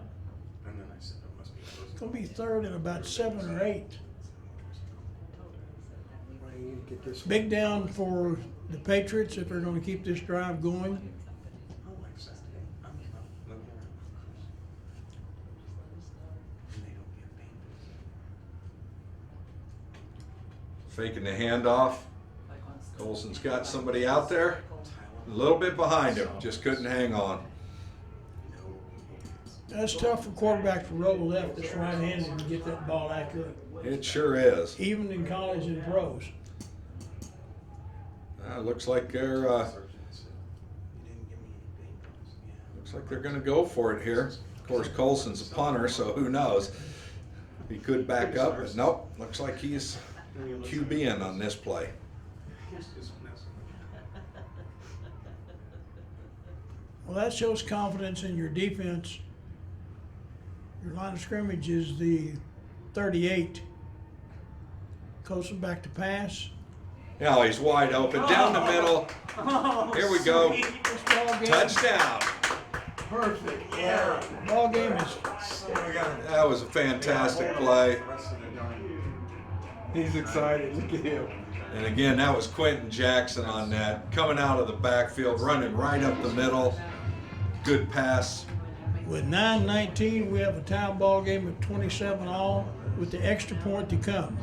And then I said, that must be close. It's gonna be third and about 7 or 8. Why don't you get this? Big down for the Patriots if they're gonna keep this drive going. Faking the handoff. Colson's got somebody out there. A little bit behind him. Just couldn't hang on. That's tough for quarterbacks to roll left that's right-handed and get that ball accurate, It sure is. even in college and pros. Looks like they're going to go for it here. Of course, Colson's a punter, so who knows? He could back up, but nope. Looks like he's QBing on this play. Well, that shows confidence in your defense. Your line of scrimmage is the 38. Colson back to pass. Now he's wide open, down the middle. Here we go. This ball game, Touchdown. Perfect, yeah. ball game is That was a fantastic play. He's excited, look at him. And again, that was Quentin Jackson on that. Coming out of the backfield, running right up the middle. Good pass. with 9:19. We have a tie ball game at 27 all with the extra point to come.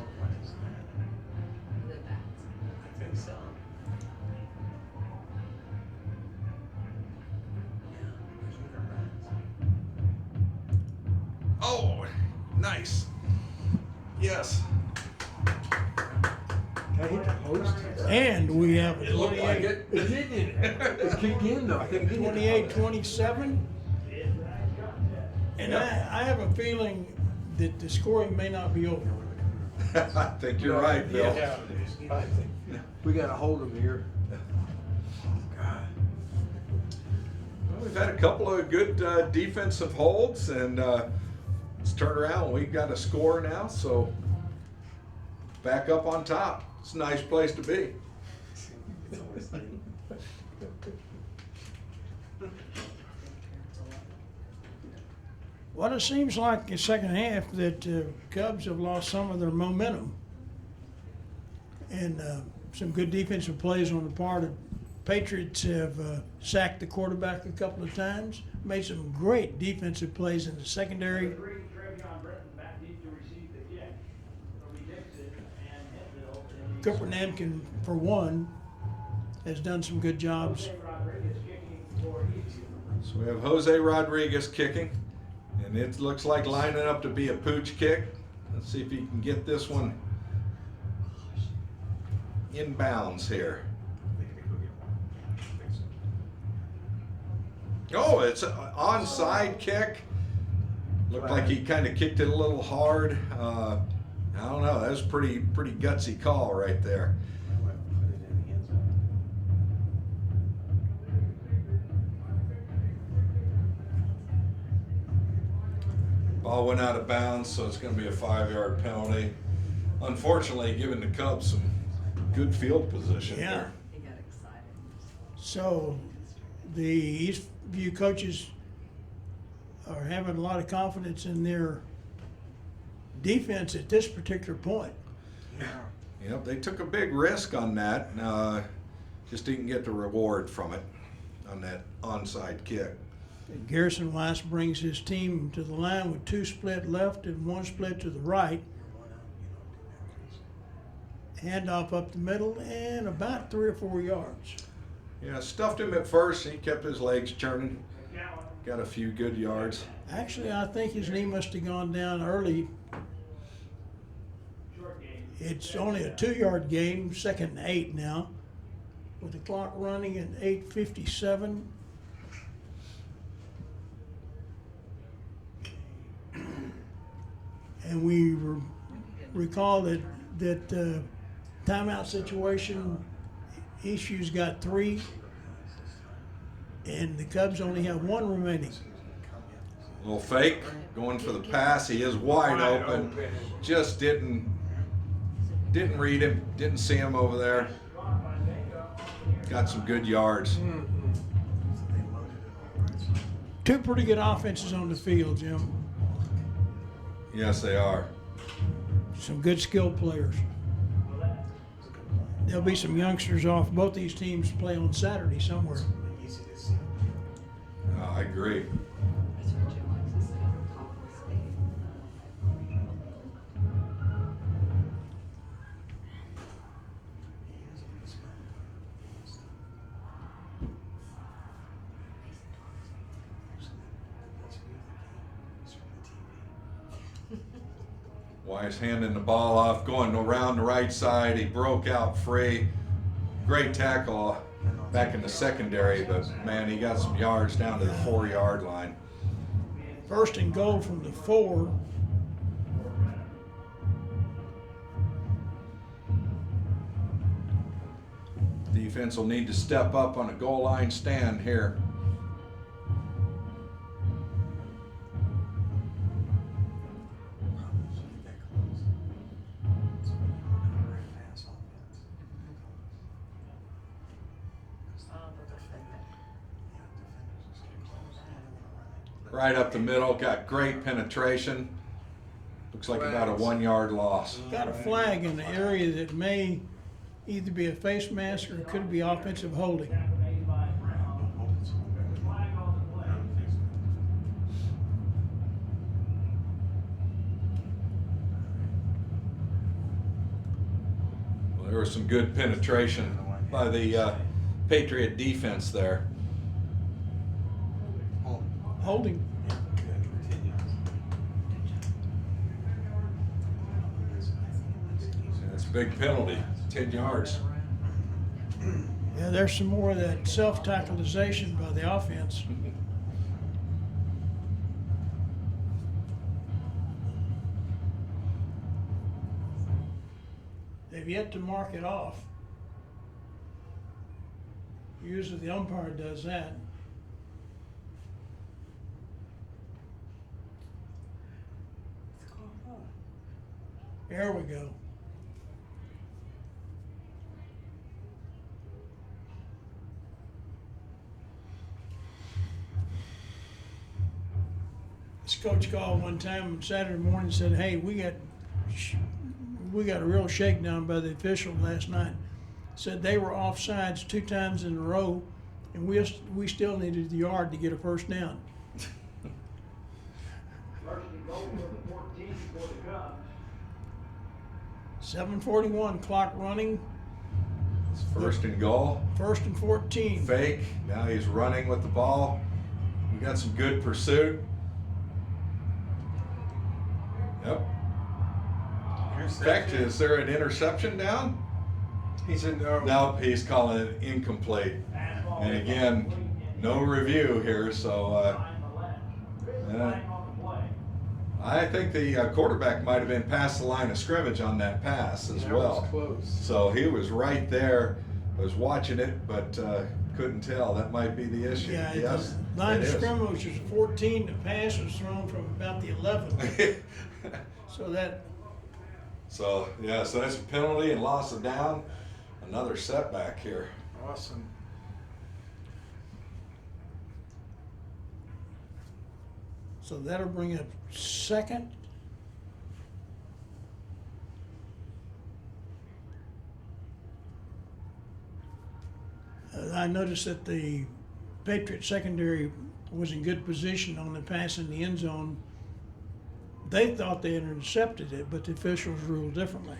Oh, nice. Yes. Can I hit the post? And we have It looked like it. It didn't. It kicked in though. I think it did. 28-27. And I have a feeling that the scoring may not be over. I think you're right, Bill. Yeah. I think we gotta hold him here. God. Well, we've had a couple of good defensive holds, and let's turn around. We've got a score now, so back up on top. It's a nice place to be. Well, it seems like the second half that Cubs have lost some of their momentum. And some good defensive plays on the part of Patriots have sacked the quarterback a couple of times, made some great defensive plays in the secondary. Brenham back deep to receive the kick. It'll be Dixon and Hetfield. Cooper Namkin, for one, has done some good jobs. Rodriguez kicking for Eastview. So we have Jose Rodriguez kicking, and it looks like lining up to be a pooch kick. Let's see if he can get this one in bounds here. Oh, it's an onside kick. Looked like he kind of kicked it a little hard. I don't know. That was pretty gutsy call right there. Ball went out of bounds, so it's going to be a 5-yard penalty. Unfortunately, giving the Cubs some good field position Yeah. here. He got excited. So the Eastview coaches are having a lot of confidence in their defense at this particular point. Yep, they took a big risk on that. Just didn't get the reward from it on that onside kick. And Garrison Weiss brings his team to the line with 2 split left and 1 split to the right. Handoff up the middle and about 3 or 4 yards. Yeah, stuffed him at first. He kept his legs churning. Got a few good yards. Actually, I think his knee must have gone down early. It's only a 2-yard game, 2nd and 8 now, with the clock running at 8:57. And we recall that timeout situation, Eastview's got 3, and the Cubs only have 1 remaining. Little fake, going for the pass. He is wide open. Just didn't read him. Didn't see him over there. Got some good yards. Two pretty good offenses on the field, Jim. Yes, they are. Some good skilled players. There'll be some youngsters off. Both these teams play on Saturday somewhere. I agree. Wise handing the ball off, going around the right side. He broke out free. Great tackle back in the secondary, but man, he got some yards down to the 4-yard line. First and goal from the 4. Defense will need to step up on a goal line stand here. Right up the middle, got great penetration. Looks like about a 1-yard loss. Got a flag in the area that may either be a face mask or it could be offensive holding. Well, there was some good penetration by the Patriot defense there. Holding. That's a big penalty, 10 yards. Yeah, there's some more of that self-tackleization by the offense. They've yet to mark it off. Usually the umpire does that. There we go. This coach called one time on Saturday morning and said, "Hey, we got a real shakedown by the official last night." Said they were offsides 2 times in a row, and we still needed the yard to get a first down. First and goal for the 14 for the Cubs. 7:41, clock running. It's first and goal. First and 14. Fake. Now he's running with the ball. We got some good pursuit. Yep. In fact, is there an interception down? He said no. Nope, he's calling it incomplete. And again, no review here, so I think the quarterback might have been past the line of scrimmage on that pass as That well. was close. So he was right there. I was watching it, but couldn't tell. That might be the issue. Yeah, Yes, the line it of is. scrimmage was 14. The pass was thrown from about the 11. So that, So yeah, so that's a penalty and loss of down. Another setback here. Awesome. so that'll bring up second. I noticed that the Patriot secondary was in good position on the pass in the end zone. They thought they had intercepted it, but the officials ruled differently.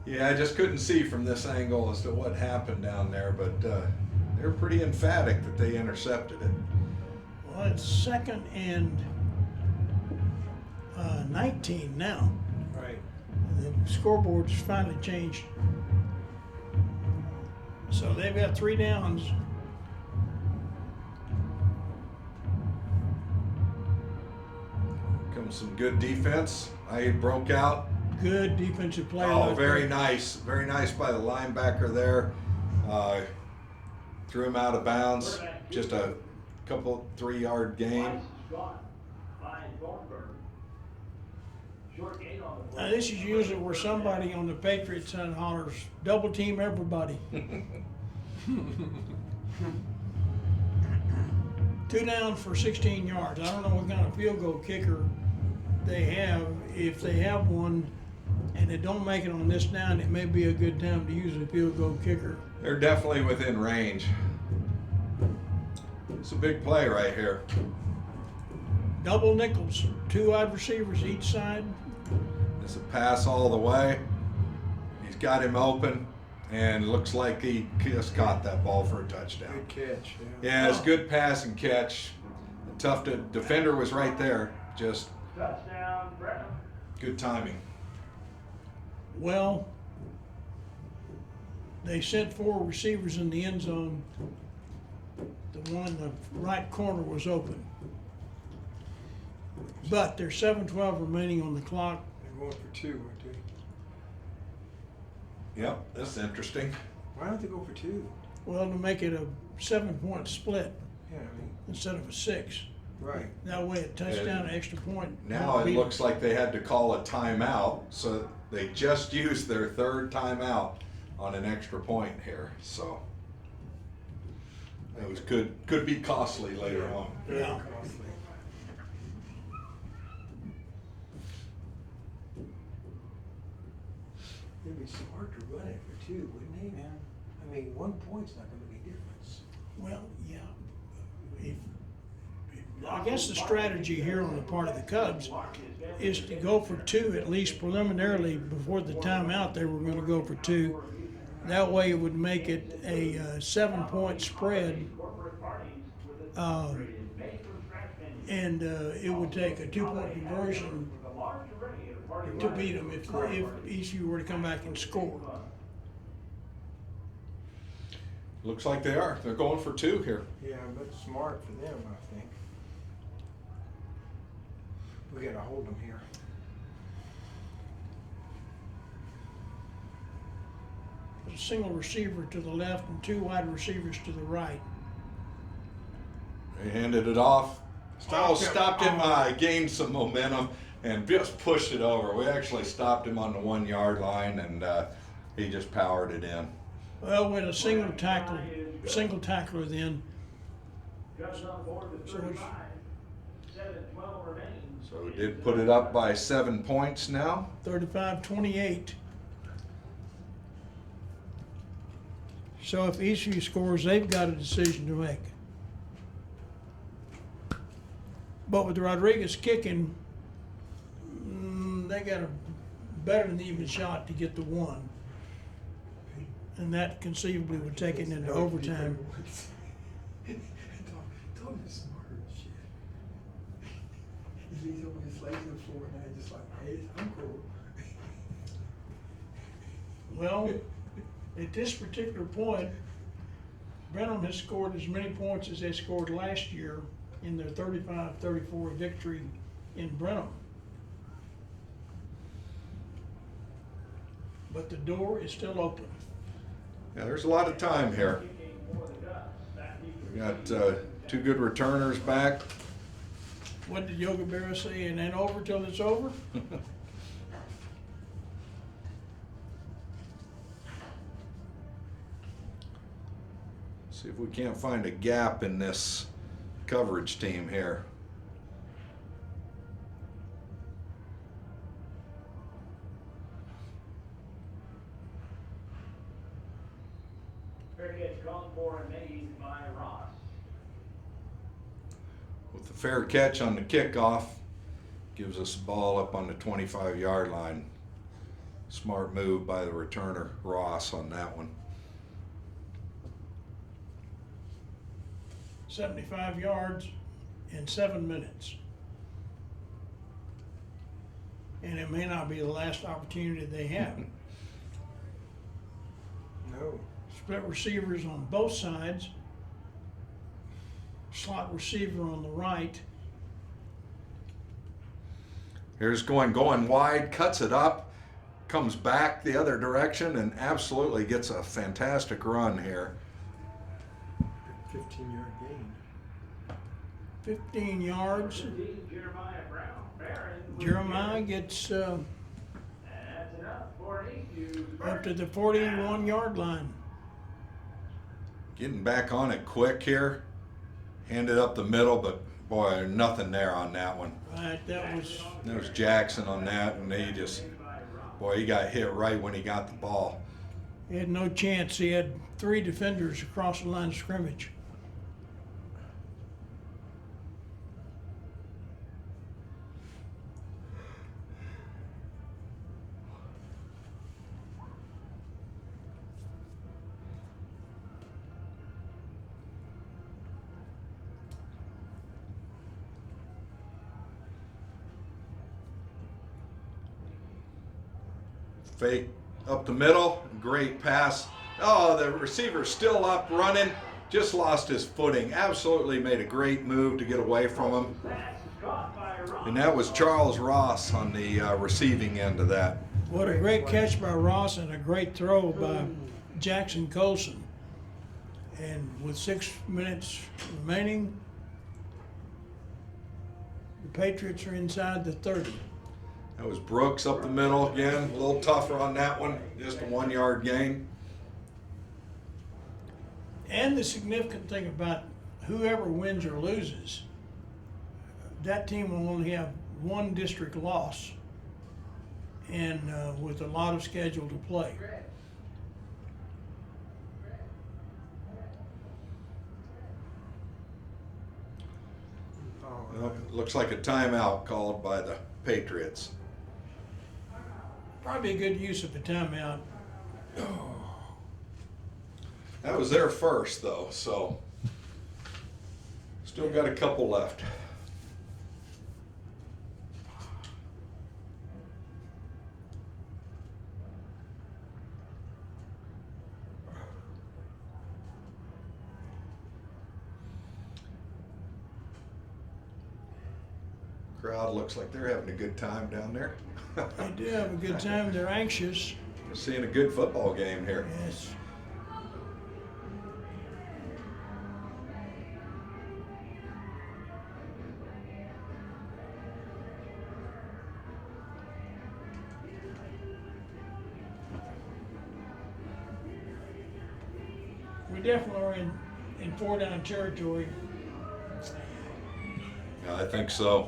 Yeah, I just couldn't see from this angle as to what happened down there, but they're pretty emphatic that they intercepted it. Well, it's second and 19 now. Right. The scoreboard's finally changed. So they've got 3 downs. Comes some good defense. I broke out. Good defensive play. Oh, very nice. Very nice by the linebacker there. Threw him out of bounds. Just a couple 3-yard gain. Now, this is usually where somebody on the Patriots side hollers, double team everybody. 2 down for 16 yards. I don't know what kind of field goal kicker they have. If they have one and they don't make it on this down, it may be a good time to use a field goal kicker. They're definitely within range. It's a big play right here. Double nickels, 2 wide receivers each side. It's a pass all the way. He's got him open, and looks like he just caught that ball for a touchdown. Good catch. Yeah, it's good pass and catch. Defender was right there. Just Touchdown, Brenham. good timing. Well, they sent 4 receivers in the end zone. The one in the right corner was open. But there's 7:12 remaining on the clock. They're going for 2, aren't they? Yep, that's interesting. Why don't they go for 2? Well, to make it a 7-point split Yeah, I mean, instead of a 6. right. That way a touchdown, an extra point. Now it looks like they had to call a timeout, so they just used their 3rd timeout on an extra point here. So it was could be costly later on. Very Yeah. costly. It'd be smart to run it for 2, wouldn't it? Yeah. I mean, 1 point's not gonna make a difference. Well, yeah. I guess the strategy here on the part of the Cubs is to go for 2, at least preliminarily, before the timeout, they were gonna go for 2. That way it would make it a 7-point spread. And it would take a 2-point conversion to beat them if Eastview were to come back and score. Looks like they are. They're going for 2 here. Yeah, but smart for them, I think. We gotta hold them here. There's a single receiver to the left and 2 wide receivers to the right. They handed it off. Stopped him, gained some momentum, and just pushed it over. We actually stopped him on the 1-yard line, and he just powered it in. Well, with a single tackler then. Just on board with 35. 7:12 remains. So we did put it up by 7 points now. 35-28. So if Eastview scores, they've got a decision to make. But with Rodriguez kicking, they got a better than even shot to get the 1. And that conceivably would take it into overtime. Tom is smart as shit. He's over his legs on the floor and I just like, hey, I'm cool. Well, at this particular point, Brenham has scored as many points as they scored last year in their 35-34 victory in Brenham. But the door is still open. Yeah, there's a lot of time here. We got 2 good returners back. What did Yoga Berra say? It ain't over till it's over? See if we can't find a gap in this coverage team here. Fair catch called for and made by Ross. With the fair catch on the kickoff, gives us the ball up on the 25-yard line. Smart move by the returner, Ross, on that one. 75 yards in 7 minutes. And it may not be the last opportunity they have. No. Split receivers on both sides. Slot receiver on the right. Here's going wide, cuts it up, comes back the other direction, and absolutely gets a fantastic run here. 15-yard gain. 15 yards. Jeremiah Brown. Barron. Jeremiah gets That's enough for an Eastview. up to the 41-yard line. Getting back on it quick here. Handed up the middle, but boy, nothing there on that one. Right, that was, There was Jackson on that, and he just, boy, he got hit right when he got the ball. he had no chance. He had 3 defenders across the line of scrimmage. Fake up the middle, great pass. Oh, the receiver's still up running, just lost his footing. Absolutely made a great move to get away from him. And that was Charles Ross on the receiving end of that. What a great catch by Ross and a great throw by Jackson Colson. And with 6 minutes remaining, the Patriots are inside the 30. That was Brooks up the middle again, a little tougher on that one, just a 1 yard gain. And the significant thing about whoever wins or loses, that team will only have 1 district loss, and with a lot of schedule to play. Well, looks like a timeout called by the Patriots. Probably a good use of a timeout. That was their first, though, so still got a couple left. Crowd looks like they're having a good time down there. They do have a good time. They're anxious. We're seeing a good football game here. Yes. We definitely are in 4-down territory. Yeah, I think so.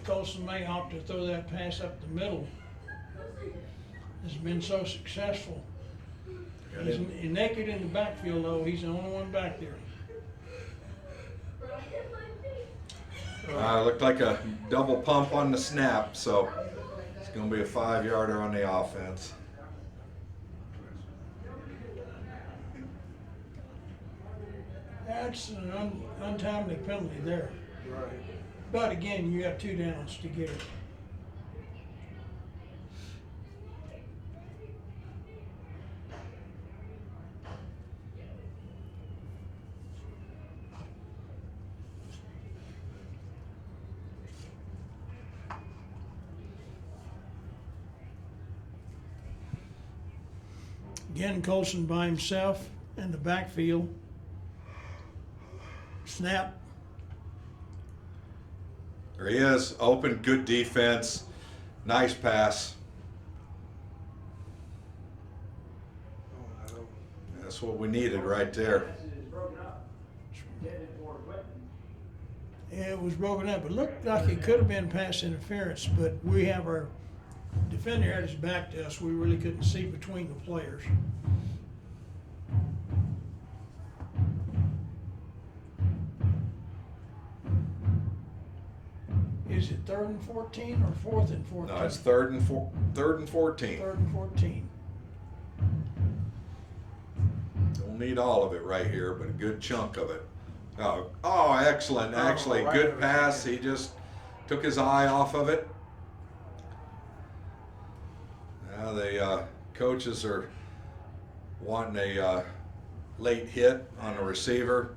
Colson may opt to throw that pass up the middle. Has been so successful. He's naked in the backfield, though. He's the only one back there. Looked like a double pump on the snap, so it's going to be a 5-yarder on the offense. That's an untimely penalty there. Right. But again, you got 2 downs to get it. Again, Colson by himself in the backfield. Snap. There he is, open, good defense, nice pass. That's what we needed right there. Yeah, it was broken up. It looked like it could have been pass interference, but we have our defender had his back to us. We really couldn't see between the players. Is it 3rd and 14 or 4th and 14? No, it's third and 14. 3rd and 14. Don't need all of it right here, but a good chunk of it. Oh, excellent, actually, right good over pass. there. He just took his eye off of it. Now the coaches are wanting a late hit on the receiver.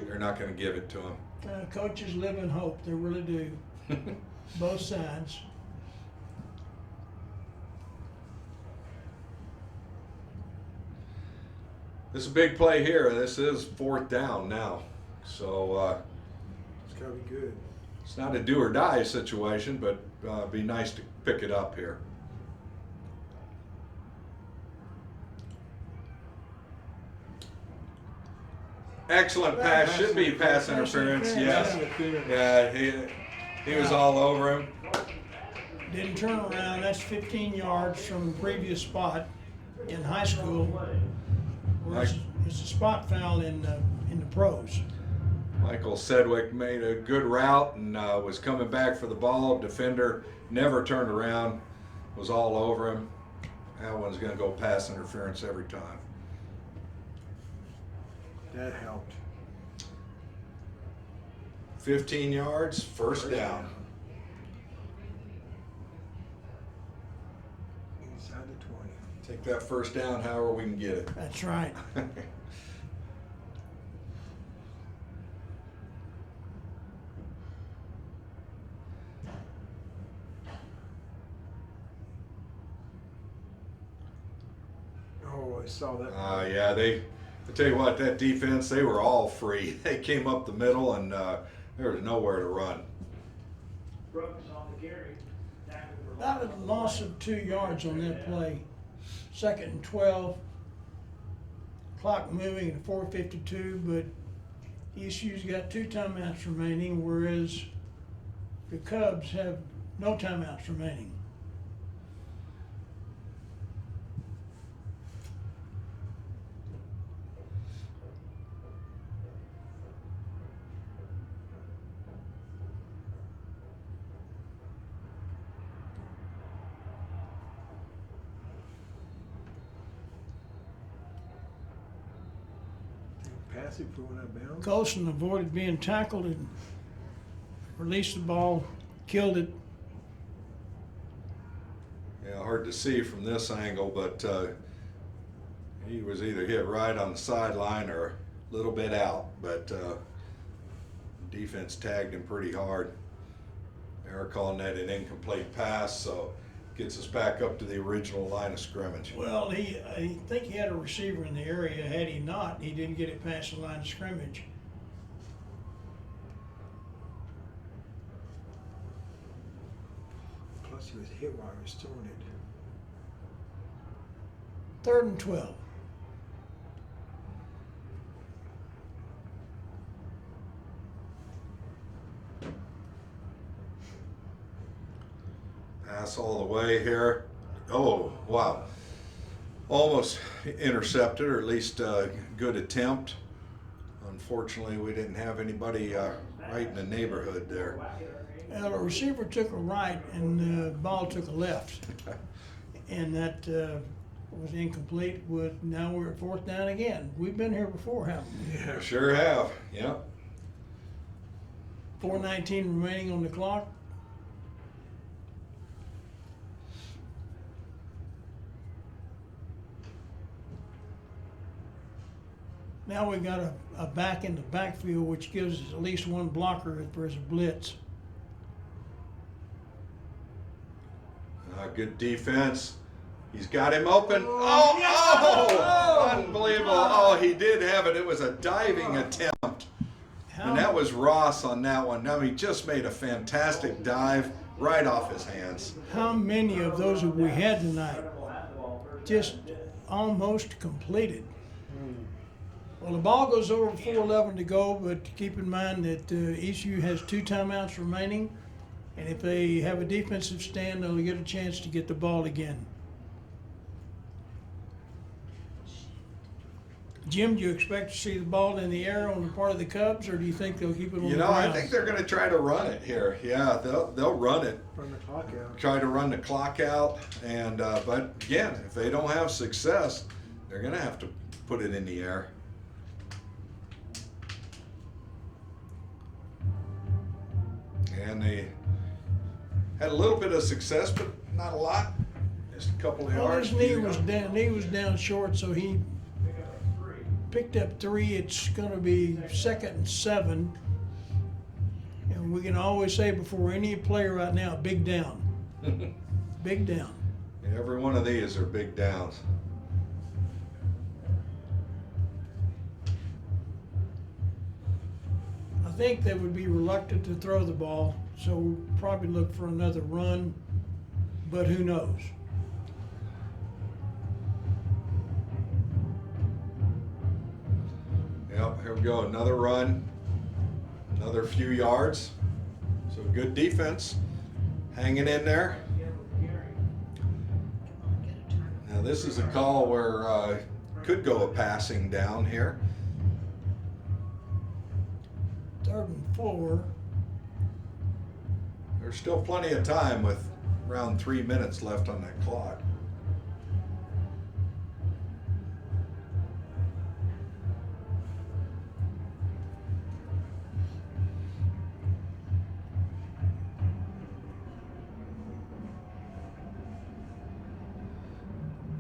They're not going to give it to him. Coaches live in hope. They really do. Both sides. This is a big play here. This is 4th down now. So It's gotta be good. it's not a do or die situation, but be nice to pick it up here. Excellent pass, should be pass interference, yes. Yeah, he was all over him. Didn't turn around. That's 15 yards from the previous spot in high school. Whereas it's a spot foul in the pros. Michael Sedgwick made a good route and was coming back for the ball. Defender never turned around, was all over him. That one's going to go pass interference every time. That helped. 15 yards, first down. Inside the 20. Take that first down however we can get it. That's right. Oh, I saw that. Yeah, I tell you what, that defense, they were all free. They came up the middle and there was nowhere to run. Brooks on the carry. Tackle for That was a loss of 2 yards on that play. 2nd and 12. Clock moving at 4:52, but ESU's got 2 timeouts remaining, whereas the Cubs have no timeouts remaining. Pass it for one out of bounds. Colson avoided being tackled and released the ball, killed it. Yeah, hard to see from this angle, but he was either hit right on the sideline or a little bit out, but defense tagged him pretty hard. They're calling that an incomplete pass, so gets us back up to the original line of scrimmage. Well, I think he had a receiver in the area. Had he not, he didn't get it past the line of scrimmage. Plus he was hit while he was throwing it. 3rd and 12. Pass all the way here. Oh, wow. Almost intercepted, or at least a good attempt. Unfortunately, we didn't have anybody right in the neighborhood there. Well, the receiver took a right and the ball took a left. And that was incomplete. Now we're at 4th down again. We've been here before, haven't we? Yeah. Sure have, yep. 4:19 remaining on the clock. Now we've got a back in the backfield, which gives us at least one blocker if there's a blitz. Good defense. He's got him open. Oh, unbelievable. Oh, he did have it. It was a diving attempt. And that was Ross on that one. I mean, just made a fantastic dive right off his hands. How many of those have we had tonight? Just almost completed. Well, the ball goes over 4:11 to go, but keep in mind that ECU has 2 timeouts remaining, and if they have a defensive stand, they'll get a chance to get the ball again. Jim, do you expect to see the ball in the air on the part of the Cubs, or do you think they'll keep it on the ground? I think they're going to try to run it here. Yeah, they'll run it. Run the clock out. Try to run the clock out, and but again, if they don't have success, they're going to have to put it in the air. And they had a little bit of success, but not a lot. Just a couple of Well, yards. his knee was down short, so he picked up 3. It's going to be 2nd and 7. And we can always say before any player right now, big down. Big down. Every one of these are big downs. I think they would be reluctant to throw the ball, so we'll probably look for another run, but who knows? Yep, here we go, another run, another few yards. So good defense, hanging in there. Now this is a call where could go a passing down here. 3rd and 4. There's still plenty of time with around 3 minutes left on that clock.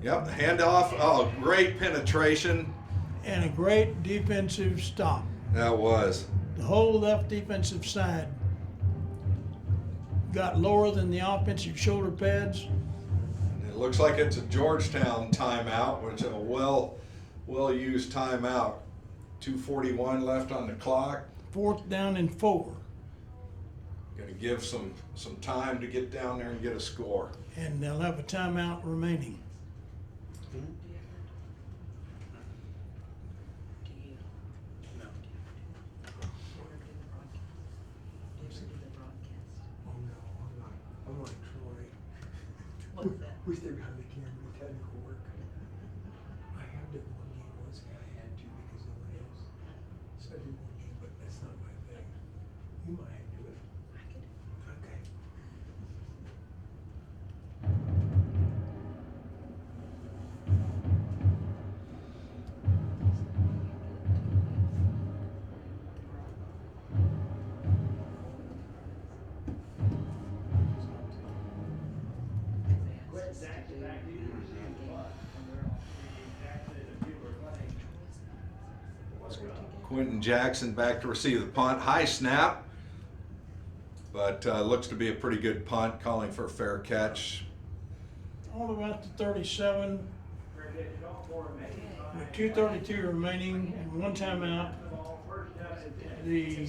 Yep, handoff. Oh, great penetration. And a great defensive stop. That was. The whole left defensive side got lower than the offensive shoulder pads. It looks like it's a Georgetown timeout, which is a well used timeout. 2:41 left on the clock. 4th down and 4. Going to give some time to get down there and get a score. And they'll have a timeout remaining. Oh no, I'm not. I'm like Troy. What's that? We stay behind the camera with technical work. I have done one game once and I had to because nobody else. So I did one game, but that's not my thing. You might do it. I could. Okay. Quentin Jackson back to receive the punt. High snap, but looks to be a pretty good punt, calling for a fair catch. All about the 37 with 2:32 remaining and one timeout. The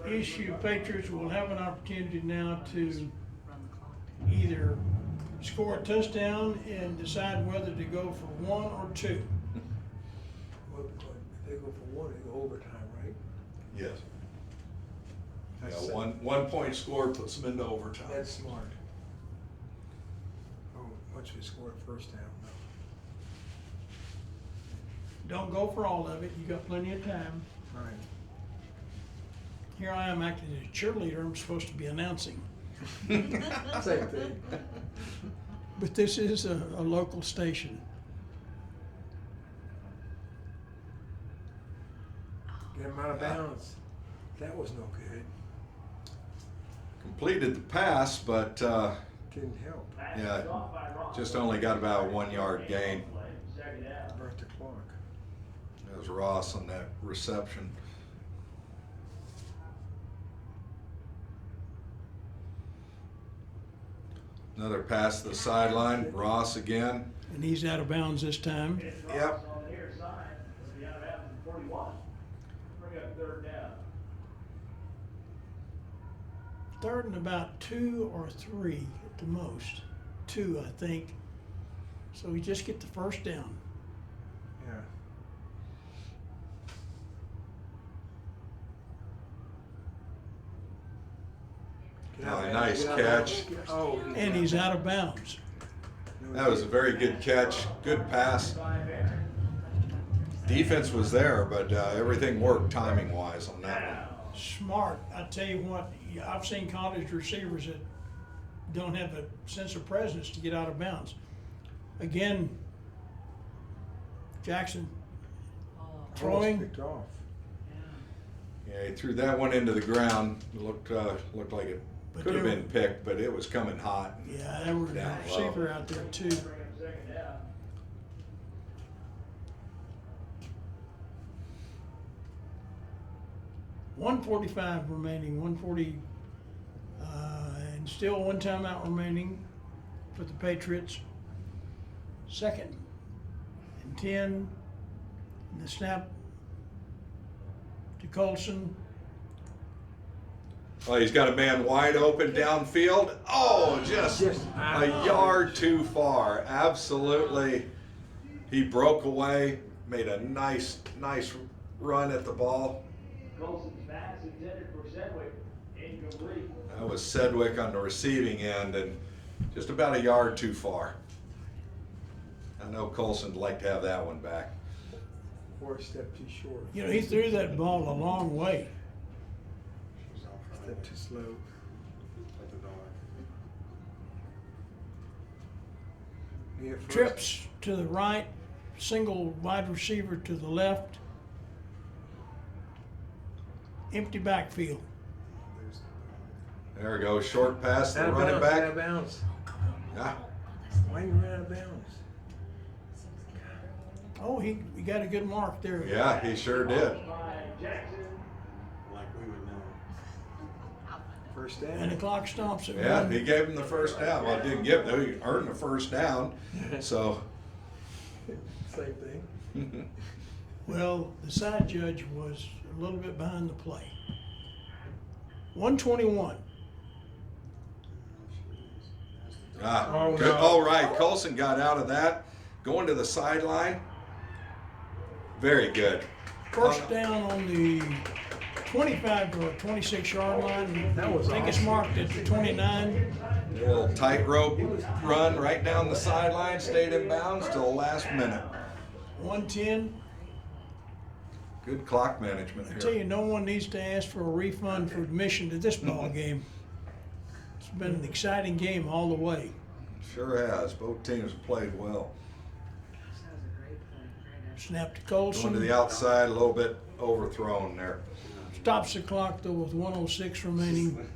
Eastview Patriots will have an opportunity now to either score a touchdown and decide whether to go for 1 or 2. Well, if they go for one, they go overtime, right? Yes. Yeah, That's- one point score puts them into overtime. That's smart. Oh, once we score a first down, no. Don't go for all of it. You got plenty of time. Right. Here I am acting as a cheerleader. I'm supposed to be announcing. Same thing. But this is a local station. Get him out of bounds. That was no good. Completed the pass, but Didn't help. yeah, just only got about a 1 yard gain. Burnt the clock. That was Ross on that reception. Another pass to the sideline. Ross again. And he's out of bounds this time. Yep. On the near side, it'll be out of bounds at 41. Bring up 3rd down. 3rd and about 2 or 3 at the most. 2, I think. So we just get the first down. Yeah. Get out Oh, of nice bounds, get out of catch. bounds. Oh. And he's out of bounds. That was a very good catch. Good pass. Defense was there, but everything worked timing wise on that one. Smart. I tell you what, I've seen college receivers that don't have a sense of presence to get out of bounds. Again, Jackson Almost throwing. picked off. Yeah, he threw that one into the ground. It looked like it But could have they been picked, but it was coming hot. Yeah, there was a Down low. receiver out there too. Bring up 2nd down. .145 remaining, 140, and still one timeout remaining for the Patriots. 2nd and 10, and the snap to Colson. Oh, he's got a man wide open downfield. Oh, just a yard too far. Absolutely. He broke away, made a nice run at the ball. Colson's pass intended for Sedgwick, incomplete. That was Sedgwick on the receiving end and just about a yard too far. I know Colson'd like to have that one back. Or a step too short. You know, he threw that ball a long way. Step too slow. Yeah, first. Trips to the right, single wide receiver to the left. Empty backfield. There we go, short pass to the Out of running bounds, back. out of bounds. Yeah. Why you run out of bounds? Oh, he got a good mark there. Yeah, he sure did. By Jackson. Like we would know. First down. And the clock stops at Yeah, one. he gave him the first down. Well, didn't give him, he earned the first down. So, Same thing. Well, the side judge was a little bit behind the play. 121. Oh, good. no. All right, Colson got out of that. Going to the sideline. Very good. First down on the 25 or 26-yard line. That was I think it's awesome. marked at the 29. A little tightrope run right down the sideline, stayed in bounds till the last minute. 110. Good clock management I tell here. you, no one needs to ask for a refund for admission to this ball game. It's been an exciting game all the way. Sure has. Both teams have played well. Snap to Going to the Colson. outside, a little bit overthrown there. Stops the clock though with 106 remaining.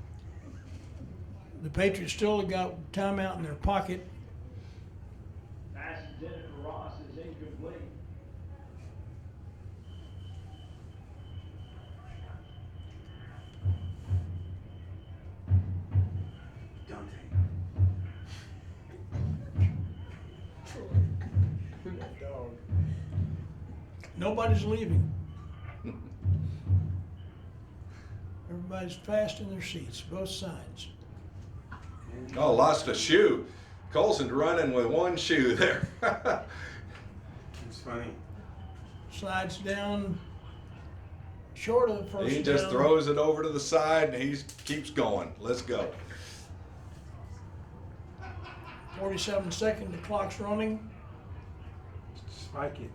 The Patriots still have got timeout in their pocket. Pass intended for Ross is incomplete. That dog. Nobody's leaving. Everybody's fast in their seats, both sides. Oh, lost a shoe. Colson's running with one shoe there. It's funny. Slides down short of the first He just down. throws it over to the side and he keeps going. Let's go. 47 seconds, the clock's running. Spike it.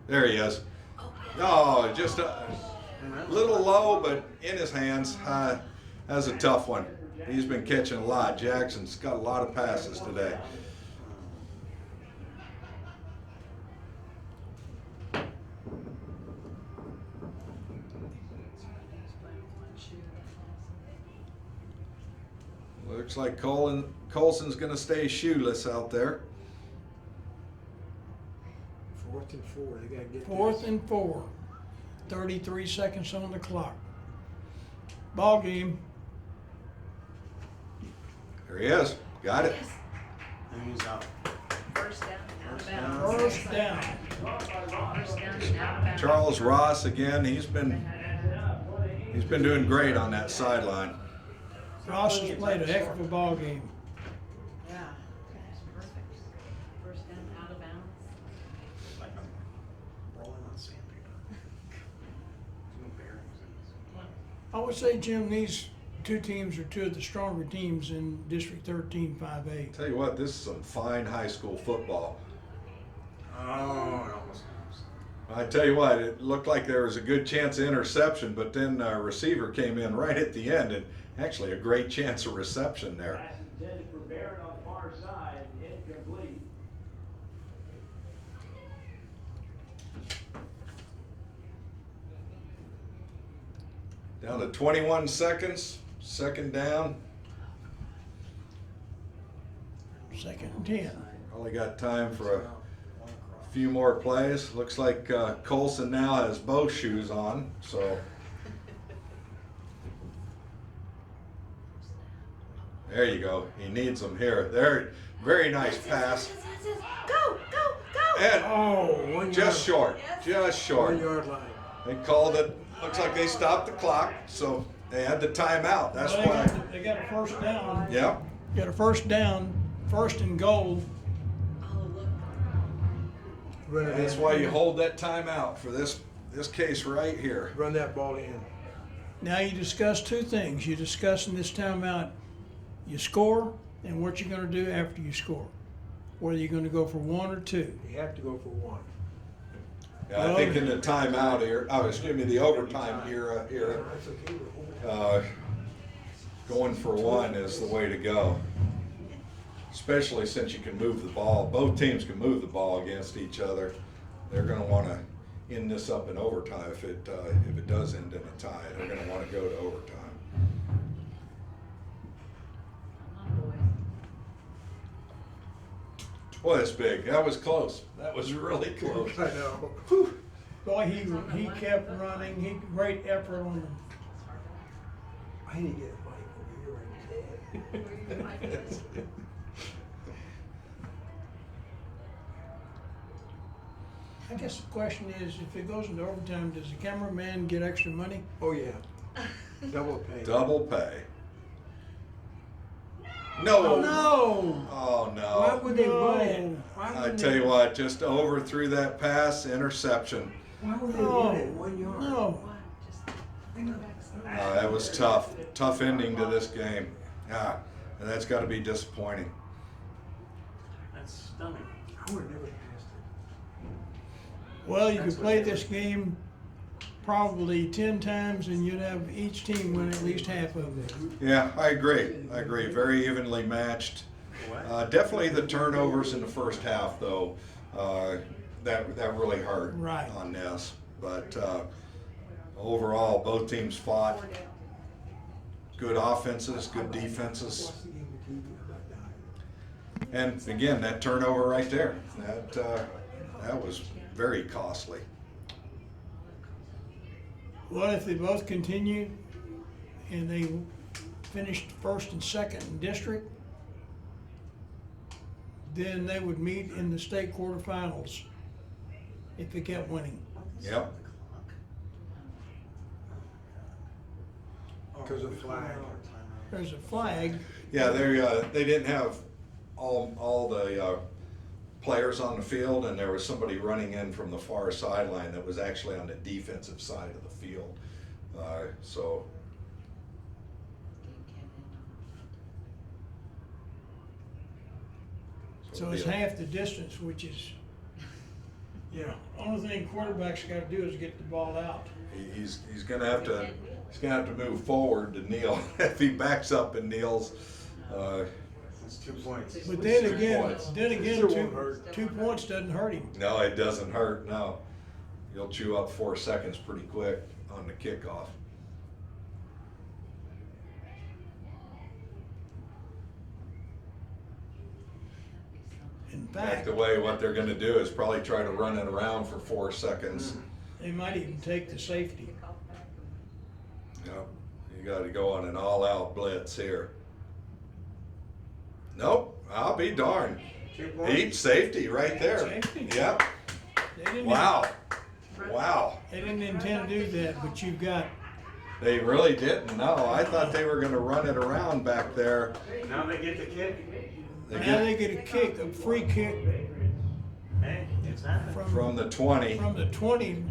There he is. Oh, just a little low, but in his hands. That's a tough one. He's been catching a lot. Jackson's got a lot of passes today. Looks like Colson's going to stay shoeless out there. 4th and 4. They gotta get Fourth this. and 4. 33 seconds on the clock. Ball game. There he is. Got it. And he's out. First down, out of bounds. First down. First down, out of bounds. Charles Ross again. He's been doing great on that sideline. Ross has played a heck of a ball game. Yeah, that's perfect. First down, out of bounds. Like I'm rolling on sandpaper. There's no bearings in this. I would say, Jim, these two teams are two of the stronger teams in District 13 5A. Tell you what, this is some fine high school football. Oh, it almost comes. I tell you what, it looked like there was a good chance of interception, but then a receiver came in right at the end, and actually a great chance of reception there. Pass intended for Barrett on the far side, incomplete. Down to 21 seconds, second down. Second and 10. Only got time for a few more plays. Looks like Colson now has both shoes on, so. There you go. He needs them here. There, very nice pass. Go, go, go! And Oh, 1 yard. just short, just short. 1 yard line. They called it, looks like they stopped the clock, so they had the timeout. That's why. They got a first down. Yep. Got a first down, first and goal. Oh, look. Run it That's in. why you hold that timeout for this case right here. Run that ball in. Now you discuss two things. You discuss in this timeout, you score and what you're gonna do after you score. Whether you're gonna go for one or two. You have to go for one. Yeah, I think in the timeout here, excuse me, the overtime era here, That's okay with overtime. going for one is the way to go. Especially since you can move the ball. Both teams can move the ball against each other. They're going to want to end this up in overtime if it does end in a tie. They're going to want to go to overtime. Come on, boys. Boy, that's big. That was close. That was really close. I know. Boy, he kept running. He great effort on the I need to get a mic over here right now. I guess the question is, if it goes into overtime, does the cameraman get extra money? Oh, yeah. Double pay. Double pay. No. No! Oh, Why no. would they run it? No. Why I would tell they- you what, just overthrew that pass, interception. Why would they No. run it 1 yard? No. What? Just bring it back. That was tough. Tough ending to this game. Yeah, and that's got to be disappointing. That's stunning. I would have never passed it. Well, you could play this game probably 10 times and you'd have each team win at least half of it. Yeah, I agree. I agree. Very evenly matched. Definitely the turnovers in the first half, though, that really hurt Right. on this. But overall, both teams fought. Good offenses, good defenses. Watch the game on TV, I'm not dying. And again, that turnover right there, that was very costly. Well, if they both continued and they finished first and second in district, then they would meet in the state quarterfinals if they kept winning. Yep. Because of flag. There's a flag. Yeah, they didn't have all the players on the field, and there was somebody running in from the far sideline that was actually on the defensive side of the field. So So it's half the distance, which is, Yeah. only thing quarterback's gotta do is get the ball out. he's gonna have to move forward to kneel. If he backs up and kneels, It's 2 points. But then It's 2 again, points. Still won't hurt. 2 points doesn't hurt him. no, it doesn't hurt. No, you'll chew up 4 seconds pretty quick on the kickoff. In Back fact, the way, what they're gonna do is probably try to run it around for 4 seconds. they might even take the safety. Yep, you gotta go on an all-out blitz here. Nope, I'll be darned. 2 points. Each safety right there. Safety. Yep, They didn't, wow, wow. They didn't intend to do that, but you've got, They really didn't, no. I thought they were gonna run it around back there. Now they get the kick. They now get they get a kick, a free kick Hey, it's happening. from the 20, from the 20, and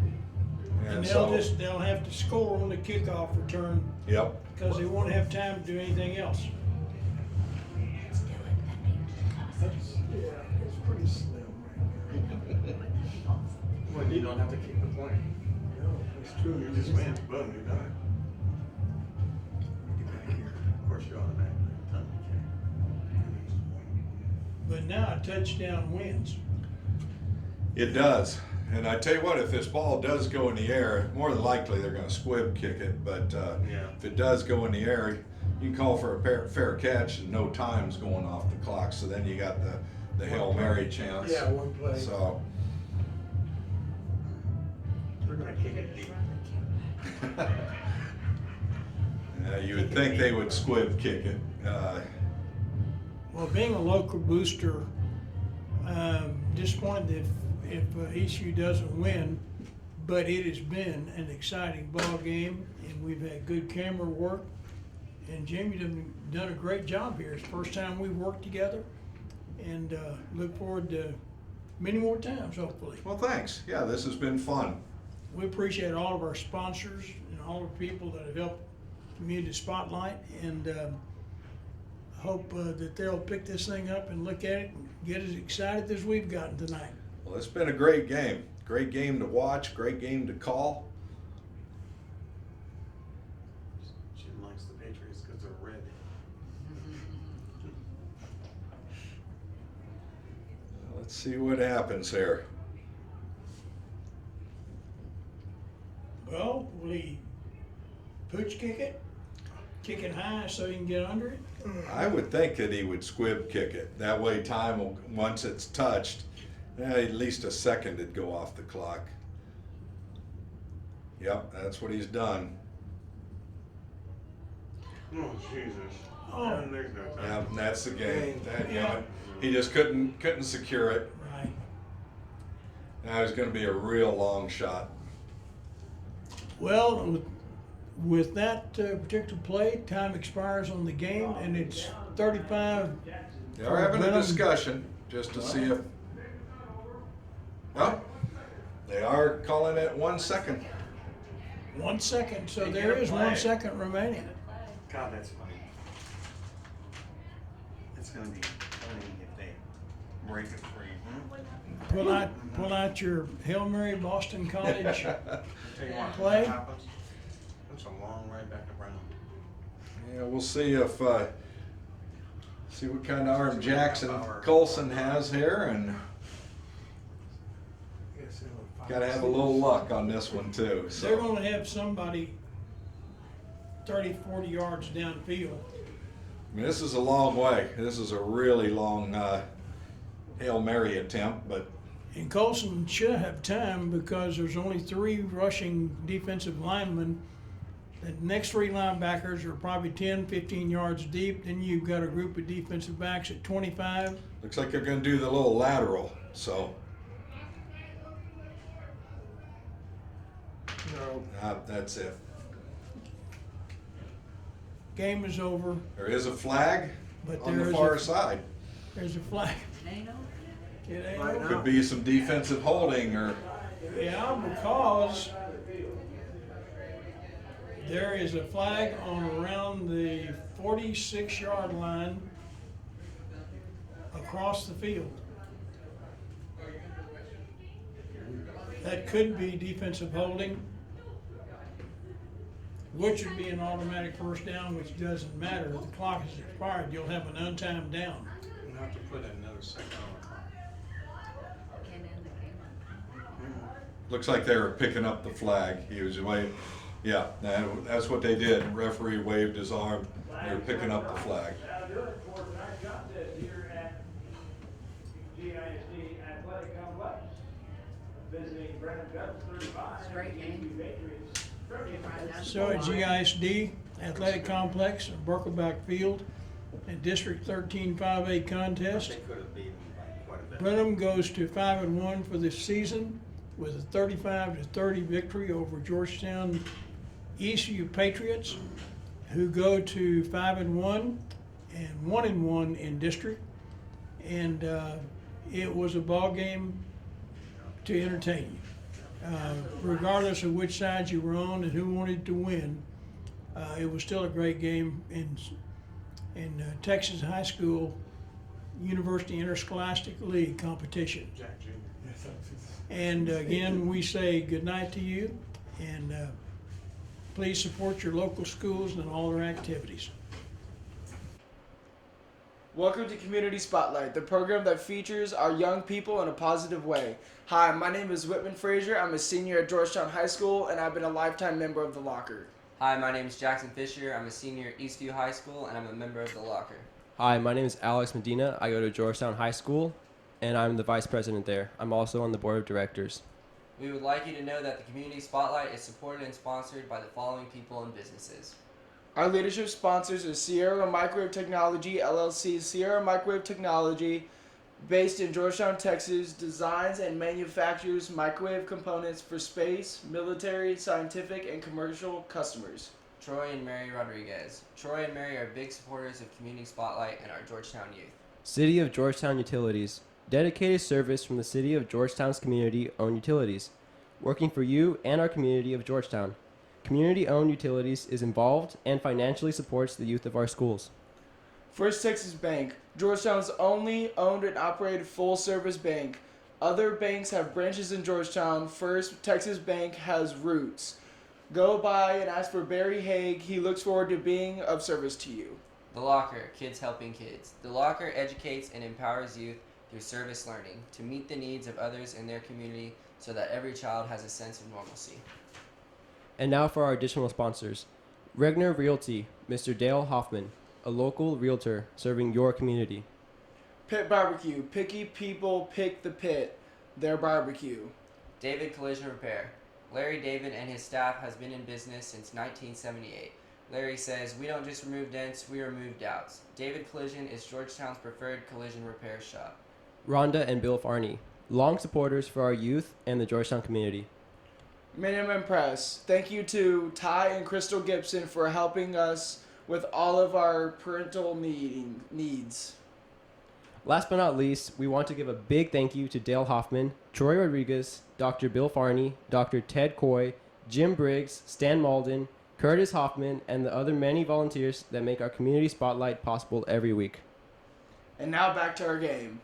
and they'll have to score on the kickoff return yep. because they won't have time to do anything else. That's, yeah, it's pretty slim right now. Well, you don't have to kick the point. No, it's true. You just win. Boom, you're done. Get back here. Of course, you're automatically done. But now a touchdown wins. It does. And I tell you what, if this ball does go in the air, more than likely they're gonna squib kick it, but Yeah. if it does go in the air, you can call for a fair catch and no time's going off the clock, so then you got the Hail Mary chance. Yeah, one play. So, We're gonna kick it deep. yeah, you would think they would squib kick it. Well, being a local booster, disappointed if Eastview doesn't win, but it has been an exciting ball game, and we've had good camera work, And Jim, you've done a great job here. It's the first time we've worked together, and look forward to many more times, hopefully. Well, thanks. Yeah, this has been fun. We appreciate all of our sponsors and all the people that have helped Community Spotlight, and hope that they'll pick this thing up and look at it and get as excited as we've gotten tonight. Well, it's been a great game. Great game to watch, great game to call. Jim likes the Patriots because they're red. Let's see what happens here. Well, will he pooch kick it? Kick it high so he can get under it? I would think that he would squib kick it. That way time will, once it's touched, at least a second it'd go off the clock. Yep, that's what he's done. Oh, Jesus. Oh. And there's no time. Yep, and that's the game. That, Yeah. He just couldn't secure it. Right. Now it's going to be a real long shot. Well, with that particular play, time expires on the game, and it's 35. They're having a discussion just to see if. Well, they are calling it 1 second. 1 second, so there is 1 second remaining. God, that's funny. It's gonna be funny if they break it free. Pull out your Hail Mary Boston College. Tell you what, Play. what happens? It's a long ride back to Brenham. Yeah, we'll see if see what kind of arm Jackson Colson has here, and got to have a little luck on this one too. So. They're going to have somebody 30, 40 yards downfield. I mean, this is a long way. This is a really long Hail Mary attempt, but And Colson should have time because there's only 3 rushing defensive linemen. The next 3 linebackers are probably 10, 15 yards deep. Then you've got a group of defensive backs at 25. looks like they're going to do the little lateral. So No. that's it. Game is over, There is a flag but on the there's far a, side. there's a flag. Ain't no. It ain't Right over. Could be some defensive holding or. Yeah, because there is a flag on around the 46-yard line across the field. That could be defensive holding, which would be an automatic first down, which doesn't matter. If the clock is expired, you'll have an untimed down. We'll have to put another second on the clock. Can't end the game. Looks like they were picking up the flag. He was waving. Yeah, that's what they did. Referee waved his arm. They were picking up the flag. That'll do it for tonight's contest here at GISD Athletic Complex. Visiting Brenham Cubs 35. Straight game. Eastview Patriots 35. So at GISD Athletic Complex at Berkelback Field, in District 13 5A contest, They could have beaten by quite a bit. Brenham goes to 5-1 for this season with a 35-30 victory over Georgetown Eastview Patriots, who go to 5-1 and 1-1 in district. And it was a ball game to entertain you. Regardless of which side you were on and who wanted to win, it was still a great game in Texas High School University Interscholastic League competition. Jack Jr. And again, we say good night to you, and please support your local schools and all their activities. Welcome to Community Spotlight, the program that features our young people in a positive way. Hi, my name is Whitman Frazier. I'm a senior at Georgetown High School, and I've been a lifetime member of the Locker. Hi, my name is Jackson Fisher. I'm a senior at Eastview High School, and I'm a member of the Locker. Hi, my name is Alex Medina. I go to Georgetown High School, and I'm the vice president there. I'm also on the board of directors. We would like you to know that the Community Spotlight is supported and sponsored by the following people and businesses. Our leadership sponsors are Sierra Microwave Technology, LLC. Sierra Microwave Technology, based in Georgetown, Texas, designs and manufactures microwave components for space, military, scientific, and commercial customers. Troy and Mary Rodriguez. Troy and Mary are big supporters of Community Spotlight and our Georgetown youth. City of Georgetown Utilities. Dedicated service from the City of Georgetown's community-owned utilities. Working for you and our community of Georgetown. Community-owned utilities is involved and financially supports the youth of our schools. First Texas Bank, Georgetown's only owned and operated full-service bank. Other banks have branches in Georgetown. First Texas Bank has roots. Go by and ask for Barry Haig. He looks forward to being of service to you. The Locker, kids helping kids. The Locker educates and empowers youth through service learning to meet the needs of others in their community so that every child has a sense of normalcy. And now for our additional sponsors. Regner Realty, Mr. Dale Hoffman, a local realtor serving your community. Pit Barbecue, picky people pick the pit. Their barbecue. David Collision Repair. Larry David and his staff has been in business since 1978. Larry says, we don't just remove dents, we remove doubts. David Collision is Georgetown's preferred collision repair shop. Rhonda and Bill Farney, long supporters for our youth and the Georgetown community. Minimum Press. Thank you to Ty and Crystal Gibson for helping us with all of our parental needs. Last but not least, we want to give a big thank you to Dale Hoffman, Troy Rodriguez, Dr. Bill Farney, Dr. Ted Coy, Jim Briggs, Stan Malden, Curtis Hoffman, and the other many volunteers that make our community spotlight possible every week. And now back to our game.